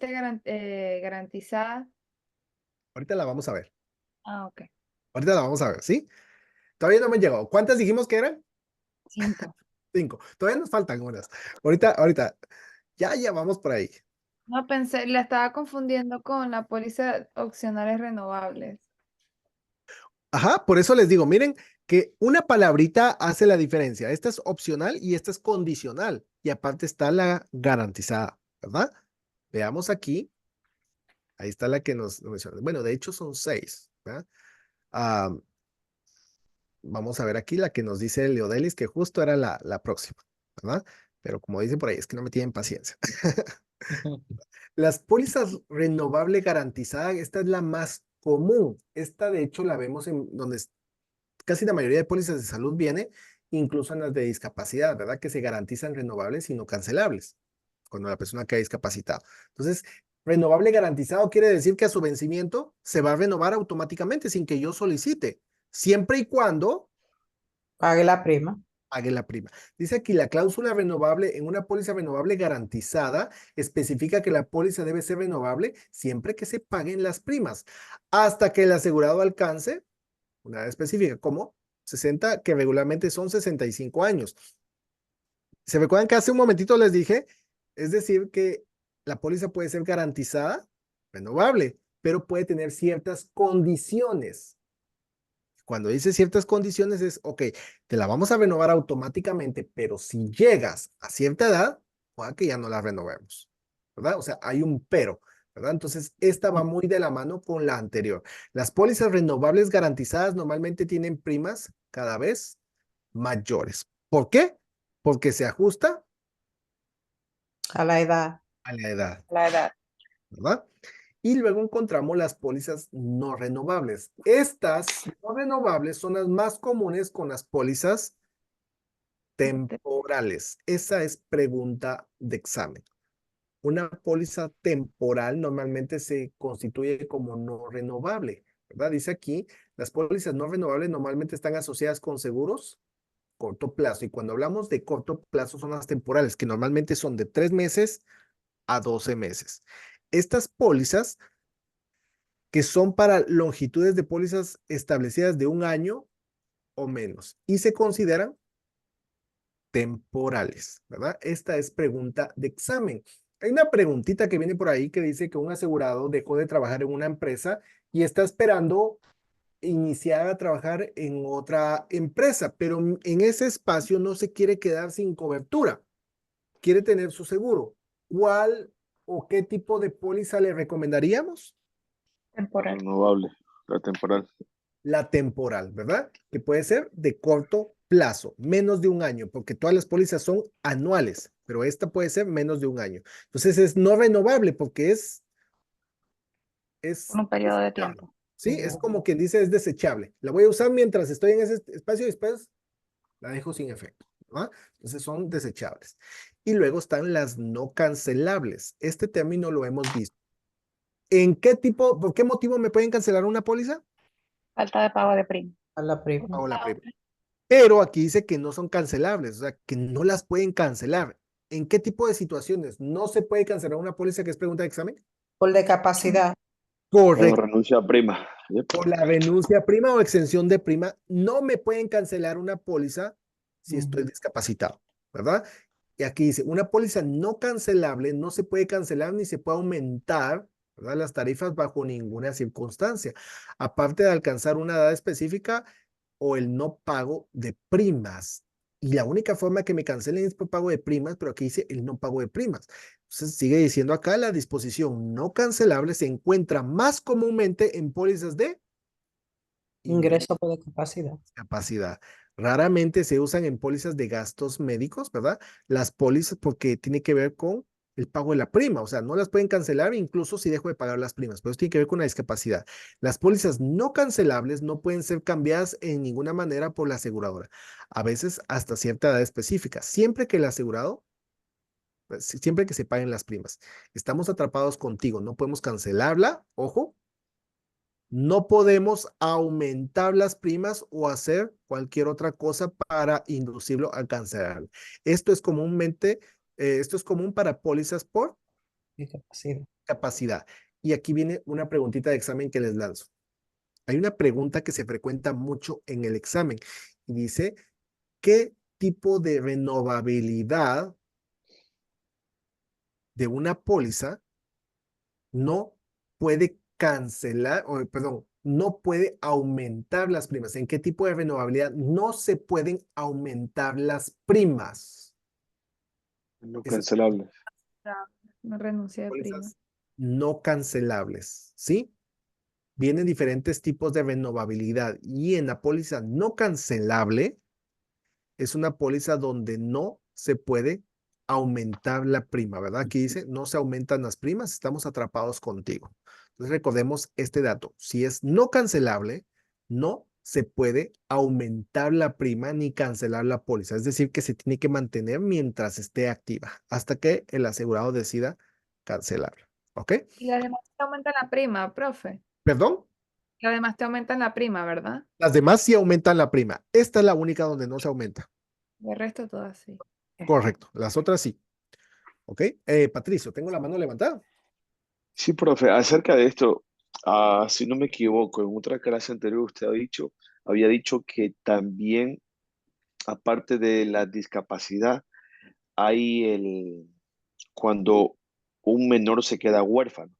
garantizada? Ahorita la vamos a ver. Ah, ok. Ahorita la vamos a ver, ¿sí? Todavía no me han llegado. ¿Cuántas dijimos que eran? 5. 5. Todavía nos faltan unas. Ahorita, ya vamos por ahí. No pensé, la estaba confundiendo con la póliza opcionales renovables. Ajá, por eso les digo, miren que una palabrita hace la diferencia. Esta es opcional y esta es condicional. Y aparte está la garantizada, ¿verdad? Veamos aquí. Ahí está la que nos menciona. Bueno, de hecho son 6, ¿verdad? Vamos a ver aquí la que nos dice Leodelis, que justo era la próxima, ¿verdad? Pero como dice por ahí, es que no me tienen paciencia. Las pólizas renovable garantizada, esta es la más común. Esta, de hecho, la vemos en donde casi la mayoría de pólizas de salud viene, incluso en las de discapacidad, ¿verdad? Que se garantizan renovables y no cancelables cuando la persona queda discapacitada. Entonces, renovable garantizado quiere decir que a su vencimiento se va a renovar automáticamente sin que yo solicite, siempre y cuando Pague la prima. pague la prima. Dice aquí, la cláusula renovable en una póliza renovable garantizada especifica que la póliza debe ser renovable siempre que se paguen las primas, hasta que el asegurado alcance una edad específica, como 60, que regularmente son 65 años. ¿Se recuerdan que hace un momentito les dije? Es decir, que la póliza puede ser garantizada, renovable, pero puede tener ciertas condiciones. Cuando dice ciertas condiciones es, ok, te la vamos a renovar automáticamente, pero si llegas a cierta edad, puede que ya no la renovemos, ¿verdad? O sea, hay un pero, ¿verdad? Entonces, esta va muy de la mano con la anterior. Las pólizas renovables garantizadas normalmente tienen primas cada vez mayores. ¿Por qué? Porque se ajusta A la edad. a la edad, La edad. ¿verdad? Y luego encontramos las pólizas no renovables. Estas no renovables son las más comunes con las pólizas temporales. Esa es pregunta de examen. Una póliza temporal normalmente se constituye como no renovable, ¿verdad? Dice aquí, las pólizas no renovables normalmente están asociadas con seguros corto plazo. Y cuando hablamos de corto plazo son las temporales, que normalmente son de 3 meses a 12 meses. Estas pólizas que son para longitudes de pólizas establecidas de 1 año o menos y se consideran temporales, ¿verdad? Esta es pregunta de examen. Hay una preguntita que viene por ahí que dice que un asegurado dejó de trabajar en una empresa y está esperando iniciar a trabajar en otra empresa, pero en ese espacio no se quiere quedar sin cobertura, quiere tener su seguro. ¿Cuál o qué tipo de póliza le recomendaríamos? Temporal. Renovable, la temporal. La temporal, ¿verdad? Que puede ser de corto plazo, menos de un año, porque todas las pólizas son anuales, pero esta puede ser menos de un año. Entonces es no renovable porque es Por un periodo de desechable, tiempo. ¿sí? Es como quien dice, es desechable. La voy a usar mientras estoy en ese espacio y después la dejo sin efecto, ¿verdad? Entonces son desechables. Y luego están las no cancelables. Este término lo hemos visto. ¿En qué tipo, por qué motivo me pueden cancelar una póliza? Falta de pago de prima. A la prima. Pago la prima. Pero aquí dice que no son cancelables, o sea, que no las pueden cancelar. ¿En qué tipo de situaciones no se puede cancelar una póliza que es pregunta de examen? Por discapacidad. Cuando Correcto. renuncia a prima. Yep. Por la renuncia a prima o exención de prima, no me pueden cancelar una póliza si estoy discapacitado, ¿verdad? Y aquí dice, una póliza no cancelable no se puede cancelar ni se puede aumentar, ¿verdad? Las tarifas bajo ninguna circunstancia, aparte de alcanzar una edad específica o el no pago de primas. Y la única forma que me cancelen es por pago de primas, pero aquí dice el no pago de primas. Entonces sigue diciendo acá, la disposición no cancelable se encuentra más comúnmente en pólizas de Ingreso por discapacidad. discapacidad. Raramente se usan en pólizas de gastos médicos, ¿verdad? Las pólizas porque tiene que ver con el pago de la prima, o sea, no las pueden cancelar incluso si dejo de pagar las primas, pero eso tiene que ver con la discapacidad. Las pólizas no cancelables no pueden ser cambiadas en ninguna manera por la aseguradora, a veces hasta cierta edad específica, siempre que el asegurado, siempre que se paguen las primas. Estamos atrapados contigo, no podemos cancelarla, ojo, no podemos aumentar las primas o hacer cualquier otra cosa para inducirlo a cancelar. Esto es esto es común para pólizas por Discapacidad. capacidad. Y aquí viene una preguntita de examen que les lanzo. Hay una pregunta que se frecuenta mucho en el examen y dice, ¿qué tipo de renovabilidad de una póliza no puede cancelar, o perdón, no puede aumentar las primas? ¿En qué tipo de renovabilidad no se pueden aumentar las primas? No Esas cancelable. No renuncia de prima. pólizas no cancelables, ¿sí? Vienen diferentes tipos de renovabilidad y en la póliza no cancelable es una póliza donde no se puede aumentar la prima, ¿verdad? Aquí dice, no se aumentan las primas, estamos atrapados contigo. Entonces recordemos este dato. Si es no cancelable, no se puede aumentar la prima ni cancelar la póliza. Es decir, que se tiene que mantener mientras esté activa hasta que el asegurado decida cancelarla. ¿Ok? Y además te aumentan la prima, profe. ¿Perdón? Y además te aumentan la prima, ¿verdad? Las demás sí aumentan la prima. Esta es la única donde no se aumenta. Y el resto todo así. Correcto. Las otras sí. ¿Ok? Patricio, tengo la mano levantada. Sí, profe, acerca de esto, si no me equivoco, en otra clase anterior usted había dicho que también, aparte de la discapacidad, hay cuando un menor se queda huérfano,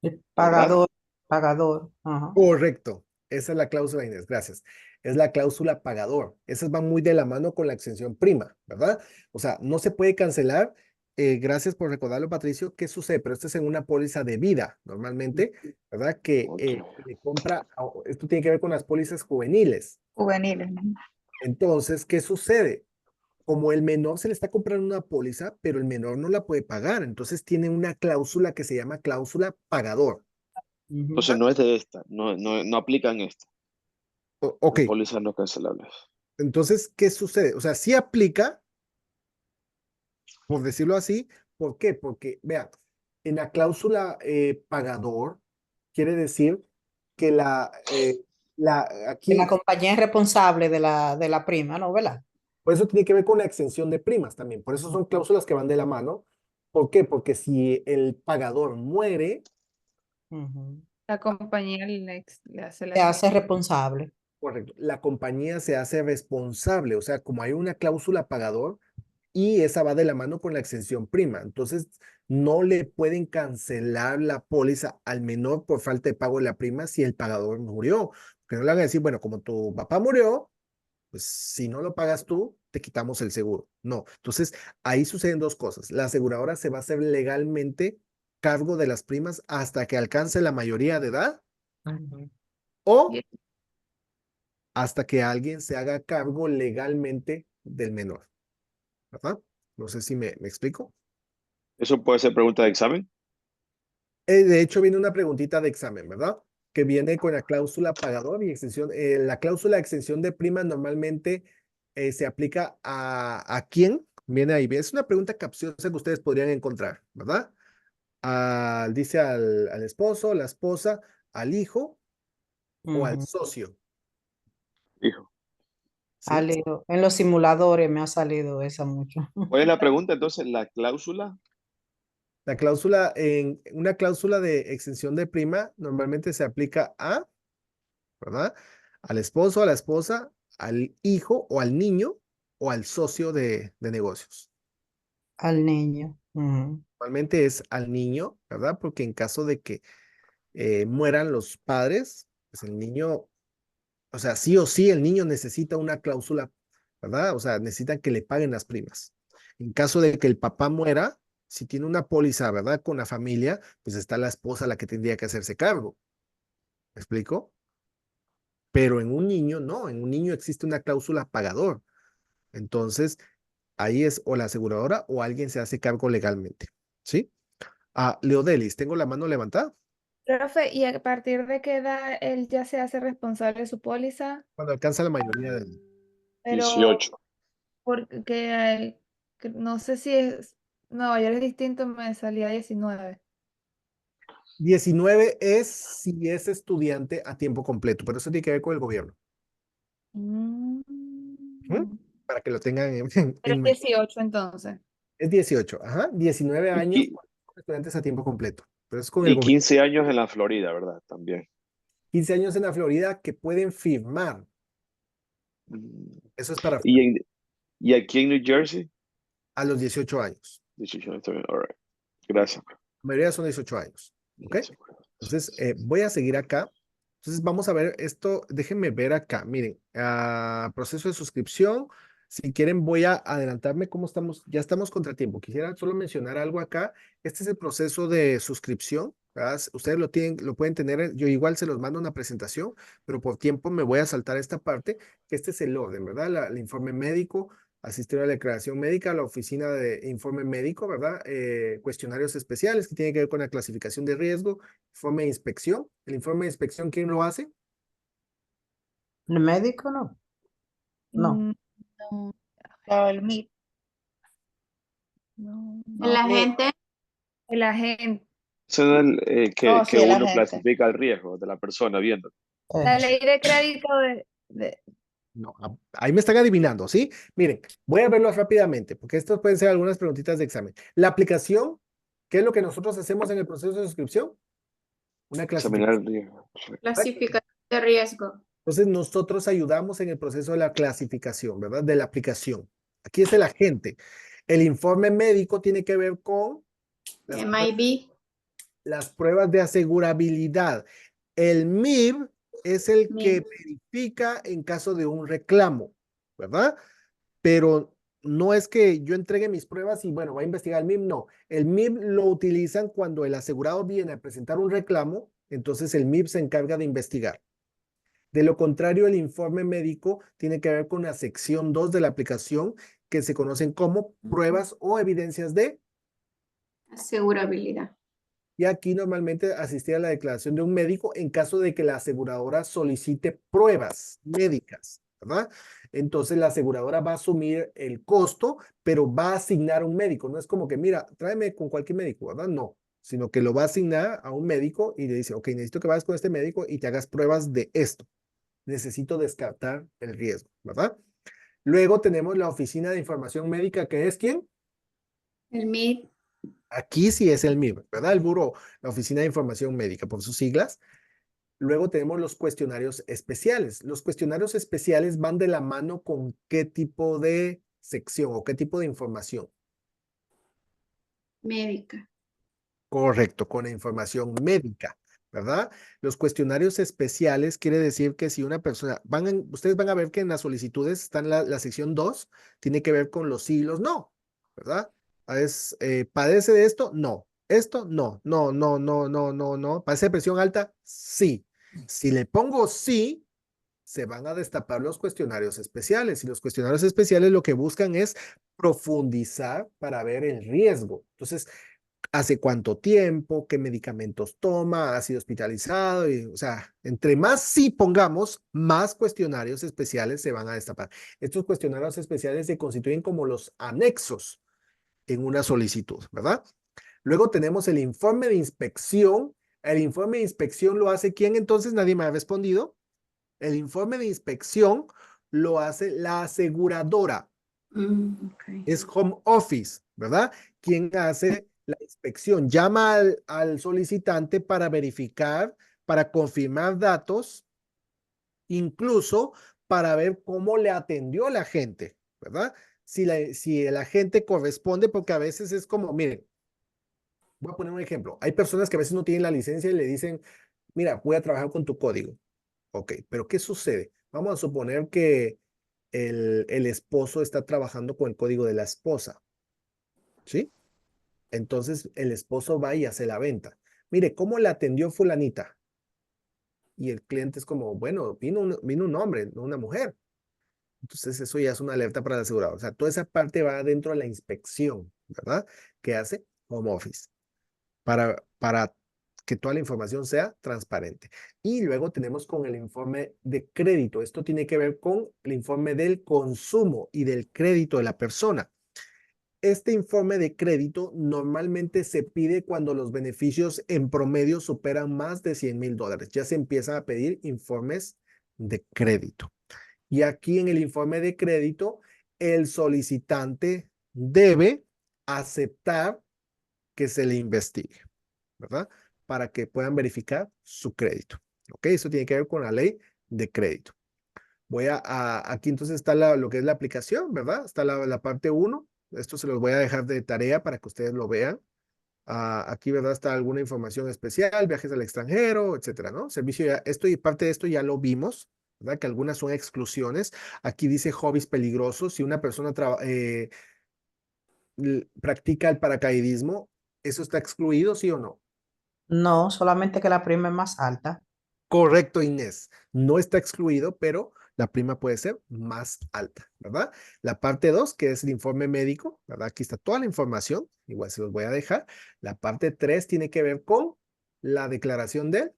El ¿verdad? pagador. Ajá. Correcto. Esa es la cláusula, Inés. Gracias. Es la cláusula pagador. Esas van muy de la mano con la exención prima, ¿verdad? O sea, no se puede cancelar. Gracias por recordarlo, Patricio. ¿Qué sucede? Pero esto es en una póliza de vida, normalmente, ¿verdad? Que Ok. le compra, esto tiene que ver con las pólizas juveniles. Juveniles, ¿no? Entonces, ¿qué sucede? Como el menor se le está comprando una póliza, pero el menor no la puede pagar, entonces tiene una cláusula que se llama cláusula pagador. Entonces no es de esta, no aplican esta, Ok, las pólizas no cancelables. entonces, ¿qué sucede? O sea, sí aplica, por decirlo así. ¿Por qué? Porque, vean, en la cláusula pagador, quiere decir que Que aquí, la compañía es responsable de la prima, ¿no? ¿Verdad? por eso tiene que ver con la exención de primas también. Por eso son cláusulas que van de la mano. ¿Por qué? Porque si el pagador muere, Ujú. La compañía le hace la Se hace responsable. correcto, la compañía se hace responsable. O sea, como hay una cláusula pagador, y esa va de la mano con la exención prima. Entonces, no le pueden cancelar la póliza al menor por falta de pago de la prima si el pagador murió. Que no le van a decir, bueno, como tu papá murió, pues si no lo pagas tú, te quitamos el seguro. No. Entonces, ahí suceden dos cosas. La aseguradora se va a hacer legalmente cargo de las primas hasta que alcance la mayoría de edad Ujú. o hasta que alguien se haga cargo legalmente del menor. ¿Verdad? No sé si me explico. ¿Eso puede ser pregunta de examen? De hecho, viene una preguntita de examen, ¿verdad? Que viene con la cláusula pagador y extensión. La cláusula de extensión de prima normalmente se aplica a quién. Viene ahí. Es una pregunta capciosa que ustedes podrían encontrar, ¿verdad? Dice al esposo, la esposa, al hijo o al Ujú. socio, Hijo. ¿sí? Salido. En los simuladores me ha salido esa mucho. ¿Cuál es la pregunta entonces? La cláusula. La cláusula, una cláusula de extensión de prima normalmente se aplica a, ¿verdad? Al esposo, a la esposa, al hijo o al niño o al socio de negocios. Al niño. Ujú. Normalmente es al niño, ¿verdad? Porque en caso de que mueran los padres, pues el niño, o sea, sí o sí el niño necesita una cláusula, ¿verdad? O sea, necesita que le paguen las primas. En caso de que el papá muera, si tiene una póliza, ¿verdad? Con la familia, pues está la esposa la que tendría que hacerse cargo. ¿Me explico? Pero en un niño, no, en un niño existe una cláusula pagador. Entonces, ahí es o la aseguradora o alguien se hace cargo legalmente. ¿Sí? Leodelis, tengo la mano levantada. Profe, ¿y a partir de qué edad él ya se hace responsable de su póliza? Cuando alcanza la mayoría de Pero 18. porque no sé si es Nueva York es distinto, me salía 19. 19 es si es estudiante a tiempo completo, pero eso tiene que ver con el gobierno. Mm. ¿Mm? Para que lo tengan Pero en es 18 entonces. Es 18, ajá, 19 Y, años qui- con estudiantes a tiempo completo, pero es con el y gobierno. 15 años en la Florida, ¿verdad? También. 15 años en la Florida que pueden firmar. Mm. Eso es para ¿Y, y aquí en New Jersey? a los 18 años. 18 años también. All right. Gracias. La mayoría son 18 años. ¿Ok? Gracias. Entonces, voy a seguir acá. Entonces, vamos a ver esto. Déjenme ver acá. Miren, proceso de suscripción. Si quieren, voy a adelantarme cómo estamos. Ya estamos contra tiempo. Quisiera solo mencionar algo acá. Este es el proceso de suscripción, ¿verdad? Ustedes lo tienen, lo pueden tener. Yo igual se los mando una presentación, pero por tiempo me voy a saltar esta parte, que este es el orden, ¿verdad? El informe médico, asistir a la declaración médica, la oficina de informe médico, ¿verdad? Cuestionarios especiales que tienen que ver con la clasificación de riesgo, informe de inspección. El informe de inspección, ¿quién lo hace? ¿El médico no? No. No, El MIP. no, El agente, el agente. Eso es Oh, que sí, el uno agente. clasifica el riesgo de la persona viendo. La ley de crédito No, ahí me están adivinando, ¿sí? Miren, voy a verlo rápidamente, porque estos pueden ser algunas preguntitas de examen. La aplicación, ¿qué es lo que nosotros hacemos en el proceso de suscripción? Una Examinar clasificación. el riesgo. Sí. clasificación de riesgo. Entonces, nosotros ayudamos en el proceso de la clasificación, ¿verdad? De la aplicación. Aquí es el agente. El informe médico tiene que ver con MIB, las pruebas de asegurabilidad. El MIB es el que MIB. verifica en caso de un reclamo, ¿verdad? Pero no es que yo entregue mis pruebas y bueno, va a investigar el MIB, no. El MIB lo utilizan cuando el asegurado viene a presentar un reclamo, entonces el MIB se encarga de investigar. De lo contrario, el informe médico tiene que ver con la sección 2 de la aplicación que se conocen como pruebas o evidencias de, Asegurabilidad. y aquí normalmente asistir a la declaración de un médico en caso de que la aseguradora solicite pruebas médicas, ¿verdad? Entonces la aseguradora va a asumir el costo, pero va a asignar un médico. No es como que, mira, tráeme con cualquier médico, ¿verdad? No, sino que lo va a asignar a un médico y le dice, ok, necesito que vayas con este médico y te hagas pruebas de esto. Necesito descartar el riesgo, ¿verdad? Luego tenemos la Oficina de Información Médica, que es ¿quién? El MIB, Aquí sí es el MIB, ¿verdad? El Buró, la Oficina de Información Médica, por sus siglas. Luego tenemos los cuestionarios especiales. Los cuestionarios especiales van de la mano con qué tipo de sección o qué tipo de información. médica. Correcto, con la información médica. ¿verdad? Los cuestionarios especiales quiere decir que si una persona, ustedes van a ver que en las solicitudes está en la sección 2, tiene que ver con los sí y los no, ¿verdad? ¿Padece de esto? No. ¿Esto? No, no, no, no, no, no, no. ¿Padece de presión alta? Sí. Si le pongo sí, se van a destapar los cuestionarios especiales y los cuestionarios especiales lo que buscan es profundizar para ver el riesgo. Entonces, ¿hace cuánto tiempo? ¿Qué medicamentos toma? ¿Ha sido hospitalizado? O sea, entre más sí pongamos, más cuestionarios especiales se van a destapar. Estos cuestionarios especiales se constituyen como los anexos en una solicitud, ¿verdad? Luego tenemos el informe de inspección. El informe de inspección lo hace ¿quién entonces? Nadie me ha respondido. El informe de inspección lo hace la aseguradora. Es home office, ¿verdad? ¿Quién hace la inspección? Llama al solicitante para verificar, para confirmar datos, incluso para ver cómo le atendió la gente, ¿verdad? Si el agente corresponde, porque a veces es como, miren, voy a poner un ejemplo. Hay personas que a veces no tienen la licencia y le dicen, mira, voy a trabajar con tu código. Ok, pero ¿qué sucede? Vamos a suponer que el esposo está trabajando con el código de la esposa, ¿sí? Entonces el esposo va y hace la venta. Mire, ¿cómo la atendió fulanita? Y el cliente es como, bueno, vino un hombre, no una mujer. Entonces eso ya es una alerta para el asegurador. O sea, toda esa parte va dentro de la inspección, ¿verdad? Que hace Home Office para que toda la información sea transparente. Y luego tenemos con el informe de crédito. Esto tiene que ver con el informe del consumo y del crédito de la persona. Este informe de crédito normalmente se pide cuando los beneficios en promedio superan más de $100,000. Ya se empiezan a pedir informes de crédito. Y aquí en el informe de crédito, el solicitante debe aceptar que se le investigue, ¿verdad? Para que puedan verificar su crédito. ¿Ok? Eso tiene que ver con la ley de crédito. Aquí entonces está lo que es la aplicación, ¿verdad? Está la parte 1. Esto se los voy a dejar de tarea para que ustedes lo vean. Aquí, ¿verdad? Está alguna información especial, viajes al extranjero, etcétera, ¿no? Servicio esto y parte de esto ya lo vimos, ¿verdad? Que algunas son exclusiones. Aquí dice hobbies peligrosos. Si una persona practica el paracaidismo, ¿eso está excluido, sí o no? No, solamente que la prima es más alta. Correcto, Inés. No está excluido, pero la prima puede ser más alta, ¿verdad? La parte 2, que es el informe médico, ¿verdad? Aquí está toda la información, igual se los voy a dejar. La parte 3 tiene que ver con la declaración del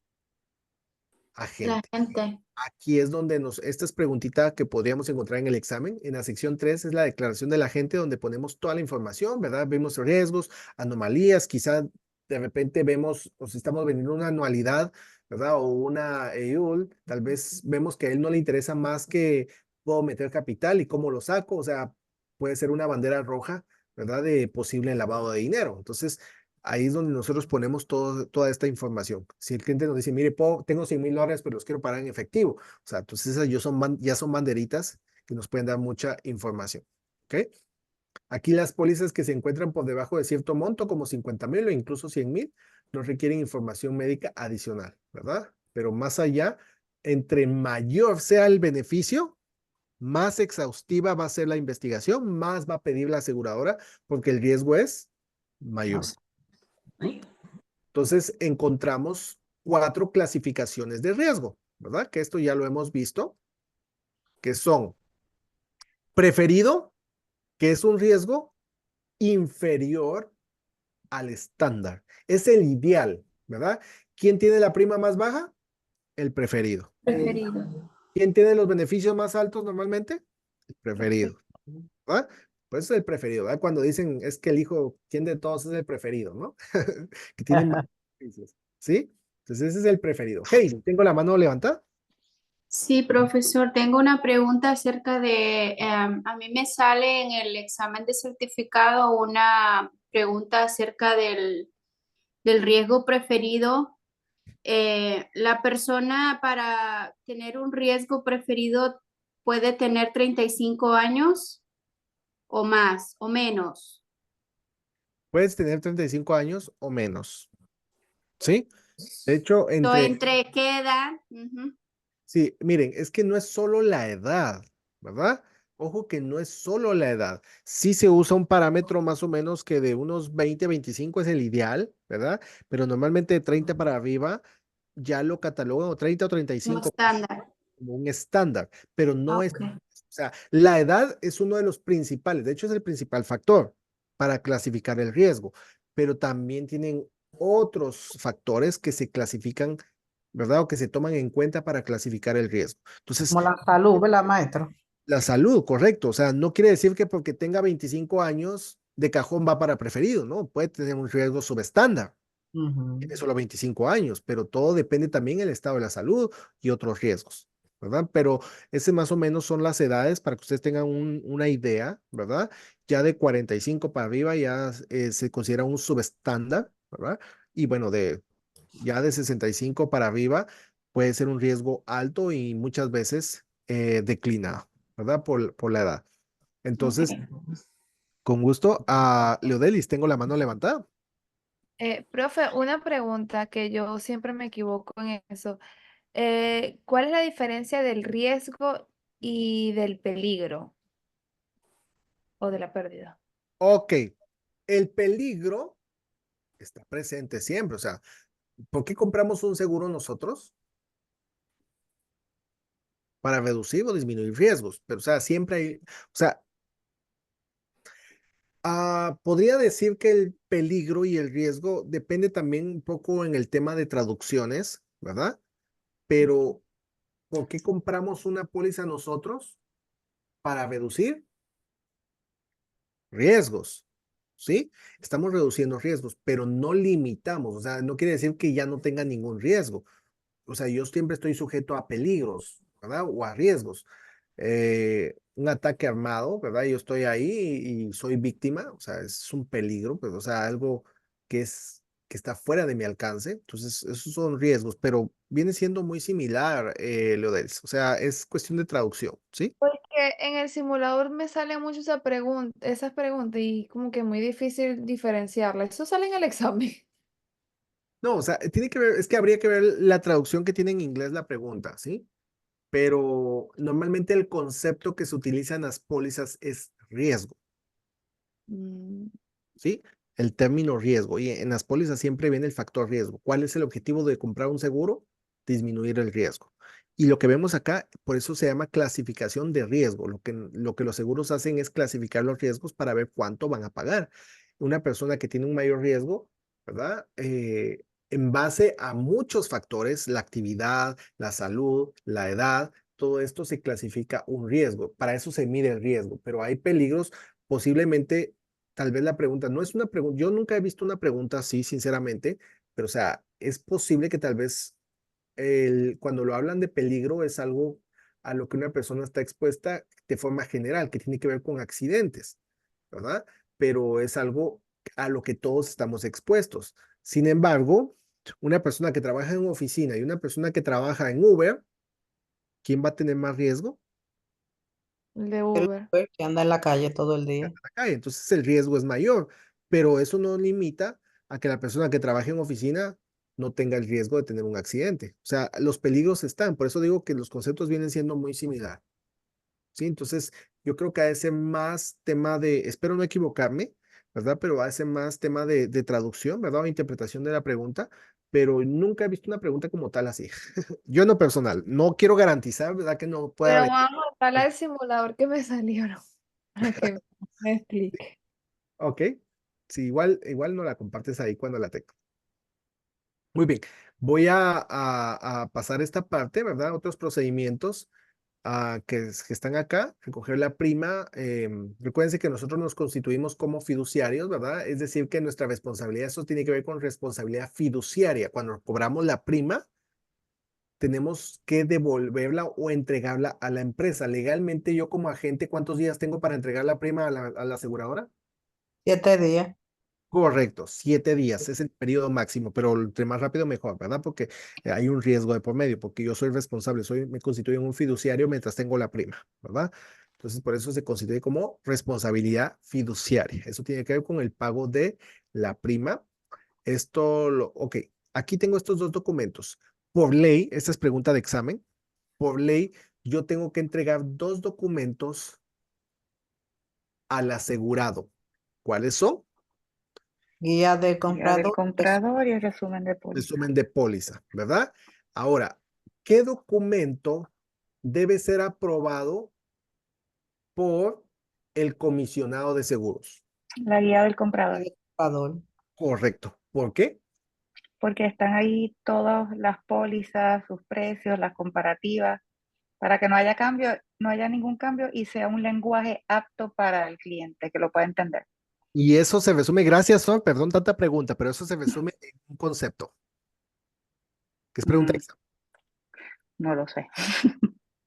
agente. La gente. Aquí es donde esta es preguntita que podríamos encontrar en el examen. En la sección 3 es la declaración del agente donde ponemos toda la información, ¿verdad? Vemos riesgos, anomalías, quizá de repente vemos o si estamos vendiendo una anualidad, ¿verdad? O una EUL, tal vez vemos que a él no le interesa más que puedo meter capital y cómo lo saco, o sea, puede ser una bandera roja, ¿verdad? De posible lavado de dinero. Entonces, ahí es donde nosotros ponemos toda esta información. Si el cliente nos dice, mire, tengo $100,000, pero los quiero pagar en efectivo. O sea, entonces esas ya son banderitas que nos pueden dar mucha información. ¿Ok? Aquí las pólizas que se encuentran por debajo de cierto monto, como 50,000 o incluso 100,000, nos requieren información médica adicional, ¿verdad? Pero más allá, entre mayor sea el beneficio, más exhaustiva va a ser la investigación, más va a pedir la aseguradora, porque el riesgo es mayor. Entonces, encontramos 4 clasificaciones de riesgo, ¿verdad? Que esto ya lo hemos visto, que son preferido, que es un riesgo inferior al estándar. Es el ideal, ¿verdad? ¿Quién tiene la prima más baja? El preferido. Preferido. ¿Quién tiene los beneficios más altos normalmente? El preferido, ¿verdad? Pues es el preferido, ¿verdad? Cuando dicen es que el hijo, ¿quién de todos es el preferido, no? Que tiene más beneficios, ¿sí? Entonces ese es el preferido. Hey, ¿tengo la mano levantada? Sí, profesor, tengo una pregunta acerca de, a mí me sale en el examen de certificado una pregunta acerca del riesgo preferido. La persona para tener un riesgo preferido puede tener 35 años o más o menos. Puedes tener 35 años o menos, ¿sí? De hecho, ¿Entre qué edad? Ujú. sí, miren, es que no es solo la edad, ¿verdad? Ojo que no es solo la edad. Sí se usa un parámetro más o menos que de unos 20, 25 es el ideal, ¿verdad? Pero normalmente de 30 para arriba ya lo catalogan, o 30 o Como 35 estándar. como un estándar, pero no es, Ok. o sea, la edad es uno de los principales, de hecho es el principal factor para clasificar el riesgo, pero también tienen otros factores que se clasifican, ¿verdad? O que se toman en cuenta para clasificar el riesgo. Entonces, Como la salud, ¿verdad, maestro? la salud, correcto, o sea, no quiere decir que porque tenga 25 años de cajón va para preferido, ¿no? Puede tener un riesgo subestándar, Ujú. tiene solo 25 años, pero todo depende también del estado de la salud y otros riesgos, ¿verdad? Pero ese más o menos son las edades para que ustedes tengan una idea, ¿verdad? Ya de 45 para arriba ya se considera un subestándar, ¿verdad? Y bueno, ya de 65 para arriba puede ser un riesgo alto y muchas veces declinado, ¿verdad? Por la edad. Entonces, con gusto, a Leodelis, tengo la mano levantada. Profe, una pregunta que yo siempre me equivoco en eso. ¿Cuál es la diferencia del riesgo y del peligro o de la pérdida? Ok, el peligro está presente siempre. O sea, ¿por qué compramos un seguro nosotros? Para reducir o disminuir riesgos. Pero, o sea, siempre hay, o sea, podría decir que el peligro y el riesgo depende también un poco en el tema de traducciones, ¿verdad? Pero, ¿por qué compramos una póliza nosotros? Para reducir riesgos, ¿sí? Estamos reduciendo riesgos, pero no limitamos. O sea, no quiere decir que ya no tenga ningún riesgo. O sea, yo siempre estoy sujeto a peligros, ¿verdad? O a riesgos. Un ataque armado, ¿verdad? Yo estoy ahí y soy víctima, o sea, es un peligro, pues, o sea, algo que está fuera de mi alcance. Entonces, esos son riesgos, pero viene siendo muy similar, Leodels. O sea, es cuestión de traducción, ¿sí? Porque en el simulador me sale mucho esas preguntas y como que muy difícil diferenciarlas. Eso sale en el examen. No, o sea, tiene que ver, es que habría que ver la traducción que tiene en inglés la pregunta, ¿sí? Pero normalmente el concepto que se utiliza en las pólizas es riesgo. Mm, ¿Sí? El término riesgo. Y en las pólizas siempre viene el factor riesgo. ¿Cuál es el objetivo de comprar un seguro? Disminuir el riesgo. Y lo que vemos acá, por eso se llama clasificación de riesgo. Lo que los seguros hacen es clasificar los riesgos para ver cuánto van a pagar. Una persona que tiene un mayor riesgo, ¿verdad? En base a muchos factores, la actividad, la salud, la edad, todo esto se clasifica un riesgo. Para eso se mide el riesgo, pero hay peligros posiblemente. Tal vez la pregunta no es una pregunta, yo nunca he visto una pregunta así, sinceramente, pero o sea, es posible que tal vez cuando lo hablan de peligro es algo a lo que una persona está expuesta de forma general, que tiene que ver con accidentes, ¿verdad? Pero es algo a lo que todos estamos expuestos. Sin embargo, una persona que trabaja en oficina y una persona que trabaja en Uber, ¿quién va a tener más riesgo? el de El Uber. que anda en la calle todo el día. La calle. Entonces el riesgo es mayor, pero eso no limita a que la persona que trabaje en oficina no tenga el riesgo de tener un accidente. O sea, los peligros están, por eso digo que los conceptos vienen siendo muy similares. ¿Sí? Entonces, yo creo que a ese más tema de, espero no equivocarme, ¿verdad? Pero a ese más tema de traducción, ¿verdad? O interpretación de la pregunta, pero nunca he visto una pregunta como tal así. Yo en lo personal, no quiero garantizar, ¿verdad? Que no pueda Pero haber. vamos a darle al simulador que me salieron para que me explique. Ok. Sí, igual no la compartes ahí cuando la tenga. Muy bien, voy a pasar esta parte, ¿verdad? Otros procedimientos que están acá, recoger la prima. Recuérdense que nosotros nos constituimos como fiduciarios, ¿verdad? Es decir, que nuestra responsabilidad, eso tiene que ver con responsabilidad fiduciaria. Cuando cobramos la prima, tenemos que devolverla o entregarla a la empresa. Legalmente, yo como agente, ¿cuántos días tengo para entregar la prima a la aseguradora? 7 días. Correcto, 7 días es el periodo máximo, pero entre más rápido mejor, ¿verdad? Porque hay un riesgo de por medio, porque yo soy responsable, me constituyo en un fiduciario mientras tengo la prima, ¿verdad? Entonces, por eso se constituye como responsabilidad fiduciaria. Eso tiene que ver con el pago de la prima. Ok, aquí tengo estos dos documentos. Por ley, esta es pregunta de examen, por ley, yo tengo que entregar dos documentos al asegurado. ¿Cuáles son? Guía del Guía del comprador. comprador y el resumen de póliza. Resumen de póliza, ¿verdad? Ahora, ¿qué documento debe ser aprobado por el comisionado de seguros? La guía del comprador, Comprador. Correcto. ¿Por qué? porque están ahí todas las pólizas, sus precios, las comparativas, para que no haya cambio, no haya ningún cambio y sea un lenguaje apto para el cliente, que lo pueda entender. Y eso se resume, gracias, Sol, perdón tanta pregunta, pero eso se resume en un concepto. ¿Qué es pregunta de examen? No lo sé.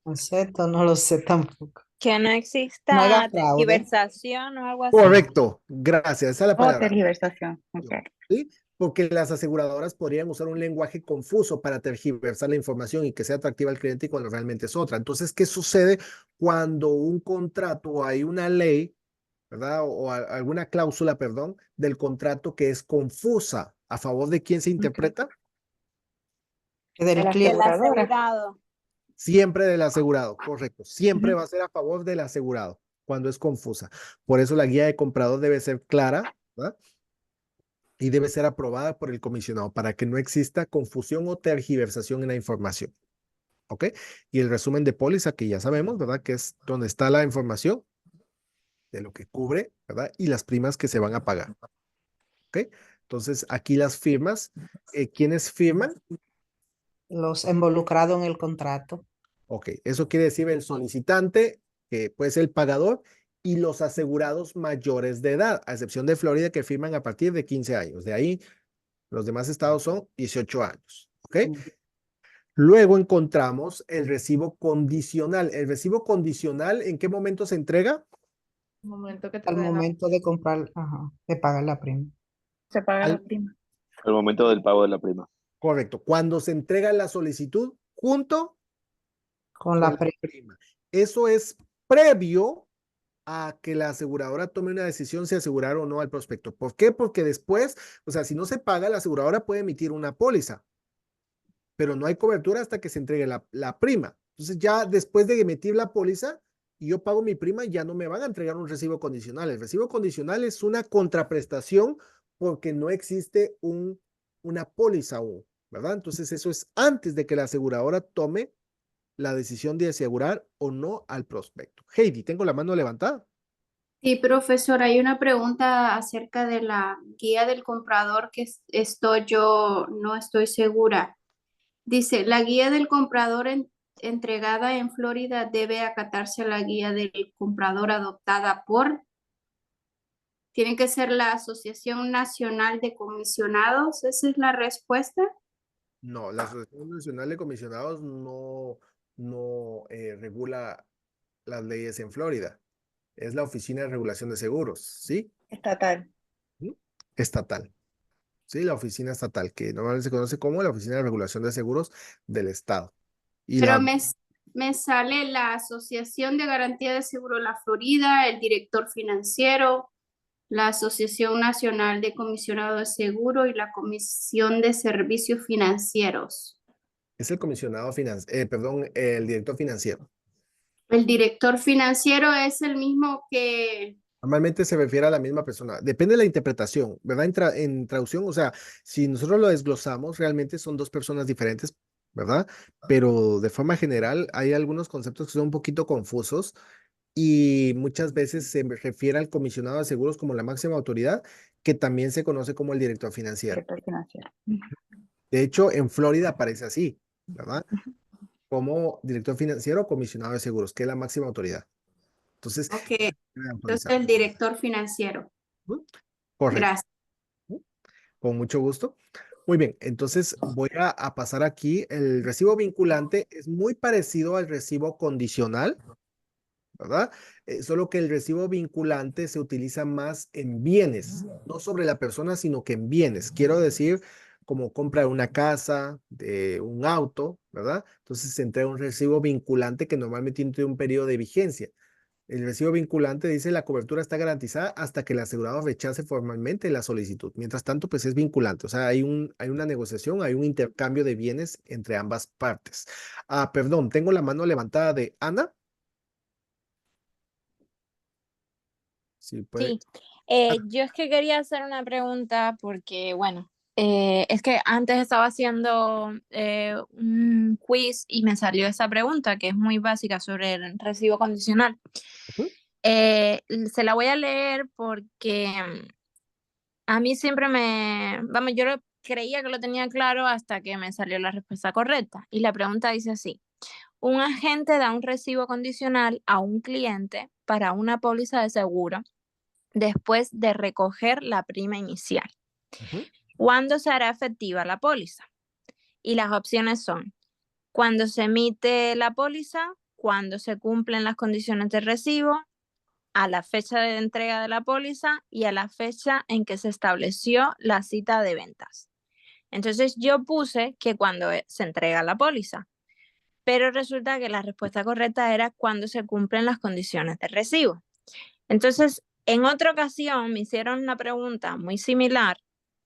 Concepto, no lo sé tampoco. Que no No haga exista fraude. tergiversación o algo así. Correcto, gracias, esa es la O palabra. tergiversación. Ok. ¿Sí? Porque las aseguradoras podrían usar un lenguaje confuso para tergiversar la información y que sea atractiva al cliente y cuando realmente es otra. Entonces, ¿qué sucede cuando un contrato o hay una ley, ¿verdad? O alguna cláusula, perdón, del contrato que es confusa? ¿A favor de quién se interpreta? Que del la cliente. Del aseguradora. asegurado. Siempre del asegurado, correcto. Siempre va a ser a favor del asegurado cuando es confusa. Por eso la guía de comprador debe ser clara, ¿verdad? Y debe ser aprobada por el comisionado para que no exista confusión o tergiversación en la información. ¿Ok? Y el resumen de póliza que ya sabemos, ¿verdad? Que es donde está la información de lo que cubre, ¿verdad? Y las primas que se van a pagar. ¿Ok? Entonces, aquí las firmas. ¿Quiénes firman? Los involucrados en el contrato. Ok, eso quiere decir el solicitante, que puede ser el pagador, y los asegurados mayores de edad, a excepción de Florida, que firman a partir de 15 años. De ahí, los demás estados son 18 años. ¿Ok? Luego encontramos el recibo condicional. ¿El recibo condicional en qué momento se entrega? Momento que te Al den la- momento de comprar, ajá, de pagar la prima. Se paga la Al- prima. Al momento del pago de la prima. Correcto. Cuando se entrega la solicitud junto Con con la la prima. prima. Eso es previo a que la aseguradora tome una decisión si asegurar o no al prospecto. ¿Por qué? Porque después, o sea, si no se paga, la aseguradora puede emitir una póliza, pero no hay cobertura hasta que se entregue la prima. Entonces ya después de emitir la póliza y yo pago mi prima, ya no me van a entregar un recibo condicional. El recibo condicional es una contraprestación porque no existe una póliza aún, ¿verdad? Entonces eso es antes de que la aseguradora tome la decisión de asegurar o no al prospecto. Heidi, tengo la mano levantada. Sí, profesor, hay una pregunta acerca de la guía del comprador que yo no estoy segura. Dice, la guía del comprador entregada en Florida debe acatarse a la guía del comprador adoptada por. Tiene que ser la Asociación Nacional de Comisionados. ¿Esa es la respuesta? No, la Asociación Nacional de Comisionados no regula las leyes en Florida. Es la Oficina de Regulación de Seguros, ¿sí? Estatal. ¿Mm? Estatal. Sí, la oficina estatal, que normalmente se conoce como la Oficina de Regulación de Seguros del Estado. Y Pero la, me sale la Asociación de Garantía de Seguro de la Florida, el director financiero, la Asociación Nacional de Comisionados de Seguro y la Comisión de Servicios Financieros. es el comisionado financiero, perdón, el director financiero. El director financiero es el mismo que... Normalmente se refiere a la misma persona. Depende de la interpretación, ¿verdad? En traducción, o sea, si nosotros lo desglosamos, realmente son dos personas diferentes, ¿verdad? Pero de forma general hay algunos conceptos que son un poquito confusos y muchas veces se refiere al comisionado de seguros como la máxima autoridad, que también se conoce como el director financiero. Director financiero. De hecho, en Florida aparece así, ¿verdad? Como director financiero o comisionado de seguros, que es la máxima autoridad. Entonces, Ok, debe entonces autorizar. el director financiero. Correcto. Gracias. Con mucho gusto. Muy bien, entonces voy a pasar aquí. El recibo vinculante es muy parecido al recibo condicional, ¿verdad? Solo que el recibo vinculante se utiliza más en bienes, no sobre la persona, sino que en bienes. Quiero decir, como compra de una casa, de un auto, ¿verdad? Entonces se entrega un recibo vinculante que normalmente tiene un periodo de vigencia. El recibo vinculante dice la cobertura está garantizada hasta que el asegurado rechace formalmente la solicitud. Mientras tanto, pues es vinculante. O sea, hay una negociación, hay un intercambio de bienes entre ambas partes. Ah, perdón, tengo la mano levantada de Ana. Sí, puede. Sí, yo es que quería hacer una pregunta porque, bueno, es que antes estaba haciendo un quiz y me salió esa pregunta que es muy básica sobre el recibo condicional. Ujú. Se la voy a leer porque a mí siempre vamos, creía que lo tenía claro hasta que me salió la respuesta correcta. Y la pregunta dice así: un agente da un recibo condicional a un cliente para una póliza de seguro después de recoger la prima inicial. Ujú. ¿Cuándo se hará efectiva la póliza? Y las opciones son: cuando se emite la póliza, cuando se cumplen las condiciones de recibo, a la fecha de entrega de la póliza y a la fecha en que se estableció la cita de ventas. Entonces yo puse que cuando se entrega la póliza, pero resulta que la respuesta correcta era cuando se cumplen las condiciones de recibo. Entonces, en otra ocasión me hicieron una pregunta muy similar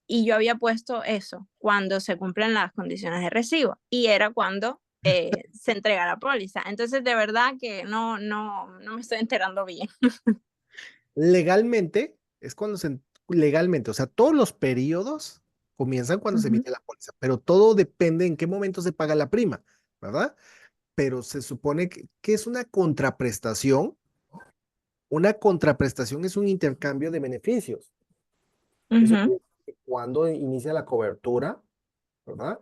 y yo había puesto eso, cuando se cumplen las condiciones de recibo, y era cuando se entrega la póliza. Entonces, de verdad que no me estoy enterando bien. Legalmente, es cuando legalmente, o sea, todos los periodos comienzan cuando se Ujú, emite la póliza, pero todo depende en qué momento se paga la prima, ¿verdad? Pero se supone que es una contraprestación. Una contraprestación es un intercambio de beneficios. Eso ujú, quiere decir que cuando inicia la cobertura, ¿verdad?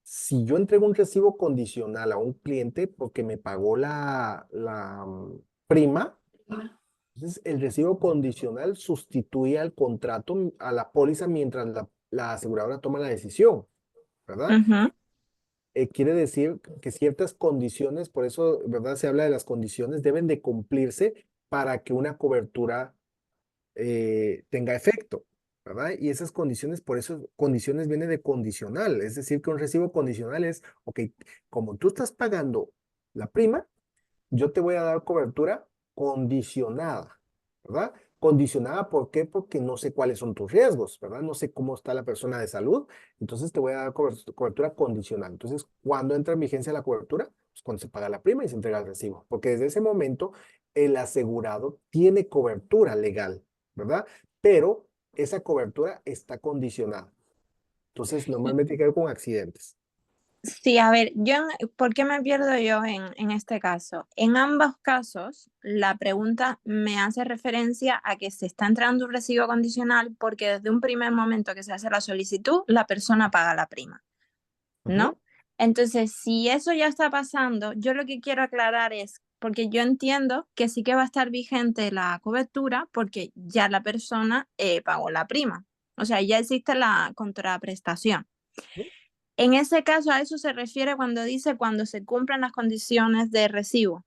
Si yo entrego un recibo condicional a un cliente porque me pagó la prima, entonces el recibo condicional sustituye al contrato, a la póliza mientras la aseguradora toma la decisión, ¿verdad? ujú. Quiere decir que ciertas condiciones, por eso, ¿verdad? Se habla de las condiciones, deben de cumplirse para que una cobertura tenga efecto, ¿verdad? Y esas condiciones, por eso condiciones viene de condicional, es decir, que un recibo condicional es, ok, como tú estás pagando la prima, yo te voy a dar cobertura condicionada, ¿verdad? Condicionada, ¿por qué? Porque no sé cuáles son tus riesgos, ¿verdad? No sé cómo está la persona de salud, entonces te voy a dar cobertura condicional. Entonces, ¿cuándo entra en vigencia la cobertura? Pues cuando se paga la prima y se entrega el recibo, porque desde ese momento el asegurado tiene cobertura legal, ¿verdad? Pero esa cobertura está condicionada. Entonces, normalmente tiene que ver con accidentes. Sí, a ver, ¿por qué me pierdo yo en este caso? En ambos casos, la pregunta me hace referencia a que se está entrando un recibo condicional porque desde un primer momento que se hace la solicitud, la persona paga la prima, Ujú. ¿no? Entonces, si eso ya está pasando, yo lo que quiero aclarar es, porque yo entiendo que sí que va a estar vigente la cobertura porque ya la persona pagó la prima, o sea, ya existe la contraprestación. En ese caso, a eso se refiere cuando dice cuando se cumplan las condiciones de recibo.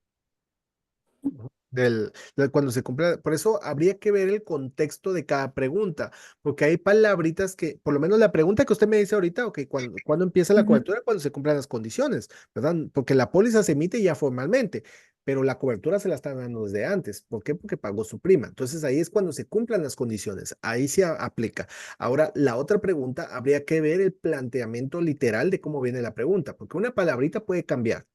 Cuando se cumple, por eso habría que ver el contexto de cada pregunta, porque hay palabritas que, por lo menos la pregunta que usted me dice ahorita, ok, ¿cuándo empieza la Ujú. cobertura? Cuando se cumplan las condiciones, ¿verdad? Porque la póliza se emite ya formalmente, pero la cobertura se la están dando desde antes. ¿Por qué? Porque pagó su prima. Entonces ahí es cuando se cumplan las condiciones, ahí se aplica. Ahora, la otra pregunta, habría que ver el planteamiento literal de cómo viene la pregunta, porque una palabrita puede cambiar,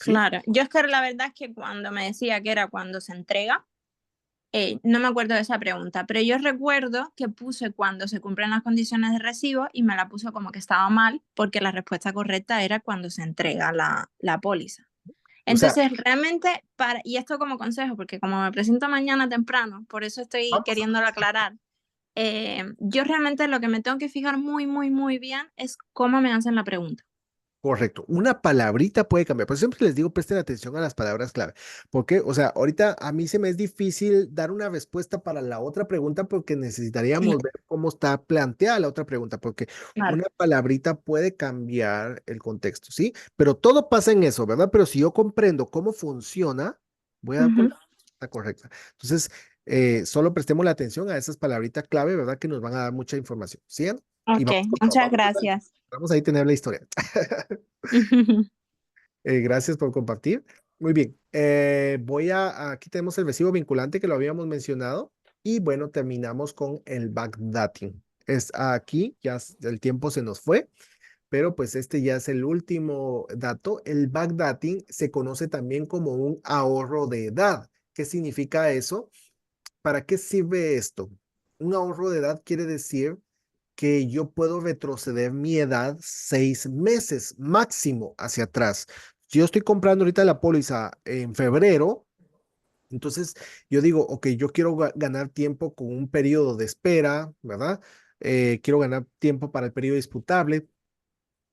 ¿sí? Claro, yo es que la verdad es que cuando me decía que era cuando se entrega, no me acuerdo de esa pregunta, pero yo recuerdo que puse cuando se cumplen las condiciones de recibo y me la puso como que estaba mal porque la respuesta correcta era cuando se entrega la póliza. O sea, Entonces, realmente, y esto como consejo, porque como me presento mañana temprano, por eso estoy vamos. queriéndolo aclarar, yo realmente lo que me tengo que fijar muy, muy, muy bien es cómo me hacen la pregunta. Correcto, una palabrita puede cambiar. Por eso siempre les digo, presten atención a las palabras clave. Porque, o sea, ahorita a mí se me es difícil dar una respuesta para la otra pregunta porque Sí, necesitaríamos ver cómo está planteada la otra pregunta, porque claro. una palabrita puede cambiar el contexto, ¿sí? Pero todo pasa en eso, ¿verdad? Pero si yo comprendo cómo funciona, voy a dar con Ujú. la respuesta correcta. Entonces, solo prestemos la atención a esas palabritas clave, ¿verdad? Que nos van a dar mucha información, ¿sí? Y Ok, vamos con todo, muchas gracias. vamos ahí a tener la historia. Gracias por compartir. Muy bien. Aquí tenemos el recibo vinculante que lo habíamos mencionado. Y bueno, terminamos con el backdating. Aquí ya el tiempo se nos fue, pero pues este ya es el último dato. El backdating se conoce también como un ahorro de edad. ¿Qué significa eso? ¿Para qué sirve esto? Un ahorro de edad quiere decir que yo puedo retroceder mi edad 6 meses máximo hacia atrás. Si yo estoy comprando ahorita la póliza en febrero, entonces yo digo, ok, yo quiero ganar tiempo con un periodo de espera, ¿verdad? Quiero ganar tiempo para el periodo disputable.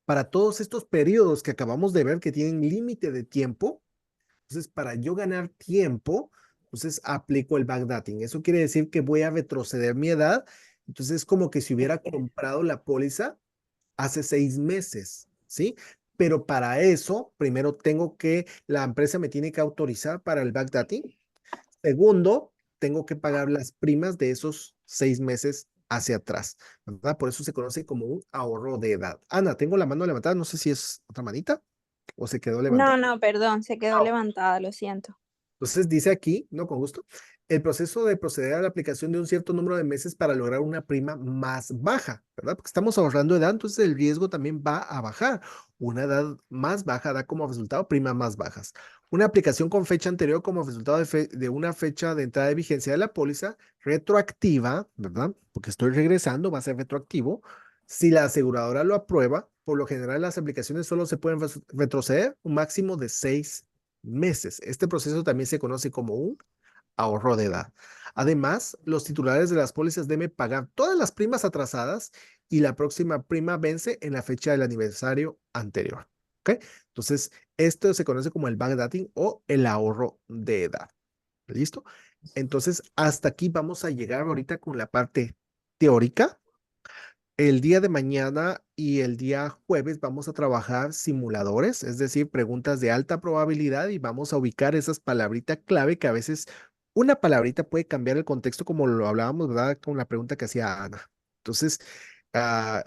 Para todos estos periodos que acabamos de ver que tienen límite de tiempo, entonces para yo ganar tiempo, entonces aplico el backdating. Eso quiere decir que voy a retroceder mi edad. Entonces es como que si hubiera comprado la póliza hace 6 meses, ¿sí? Pero para eso, primero la empresa me tiene que autorizar para el backdating. Segundo, tengo que pagar las primas de esos 6 meses hacia atrás, ¿verdad? Por eso se conoce como un ahorro de edad. Ana, tengo la mano levantada, no sé si es otra manita o se quedó levantada. No, perdón, se quedó levantada, lo siento. Entonces dice aquí, no, con gusto, el proceso de proceder a la aplicación de un cierto número de meses para lograr una prima más baja, ¿verdad? Porque estamos ahorrando edad, entonces el riesgo también va a bajar. Una edad más baja da como resultado primas más bajas. Una aplicación con fecha anterior como resultado de una fecha de entrada de vigencia de la póliza retroactiva, ¿verdad? Porque estoy regresando, va a ser retroactivo. Si la aseguradora lo aprueba, por lo general las aplicaciones solo se pueden retroceder un máximo de 6 meses. Este proceso también se conoce como un ahorro de edad. Además, los titulares de las pólizas deben pagar todas las primas atrasadas y la próxima prima vence en la fecha del aniversario anterior. ¿Ok? Entonces, esto se conoce como el backdating o el ahorro de edad. ¿Listo? Entonces, hasta aquí vamos a llegar ahorita con la parte teórica. El día de mañana y el día jueves vamos a trabajar simuladores, es decir, preguntas de alta probabilidad y vamos a ubicar esas palabritas clave que a veces una palabrita puede cambiar el contexto como lo hablábamos, ¿verdad? Con la pregunta que hacía Ana. Entonces,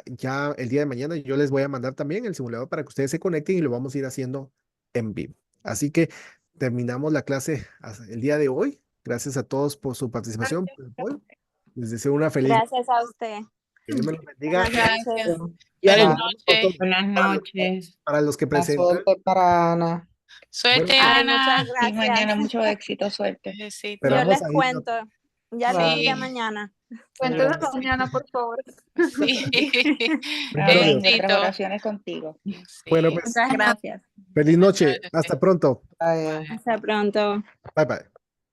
ya el día de mañana yo les voy a mandar también el simulador para que ustedes se conecten y lo vamos a ir haciendo en vivo. Así que terminamos la clase el día de hoy. Gracias a todos por su participación. Les deseo una feliz. Gracias a usted. Que Dios me los bendiga. Buenas Gracias. Y Buenas ánimo por noches. todo. Buenas noches. Para los que La presentan. suerte para Ana. Suerte, Bueno, Ay, Ana. muchas Y mañana gracias. mucho éxito, suerte. Necesito. Yo esperamos les ahí. cuento. Ya les Sí. diré mañana. Cuéntanos mañana, por favor. Sí. Amén. Bendiciones. Nuestras Éxito. oraciones contigo. Bueno, Sí. pues Muchas gracias. feliz noche. Hasta pronto. Bye. Hasta pronto. Bye bye.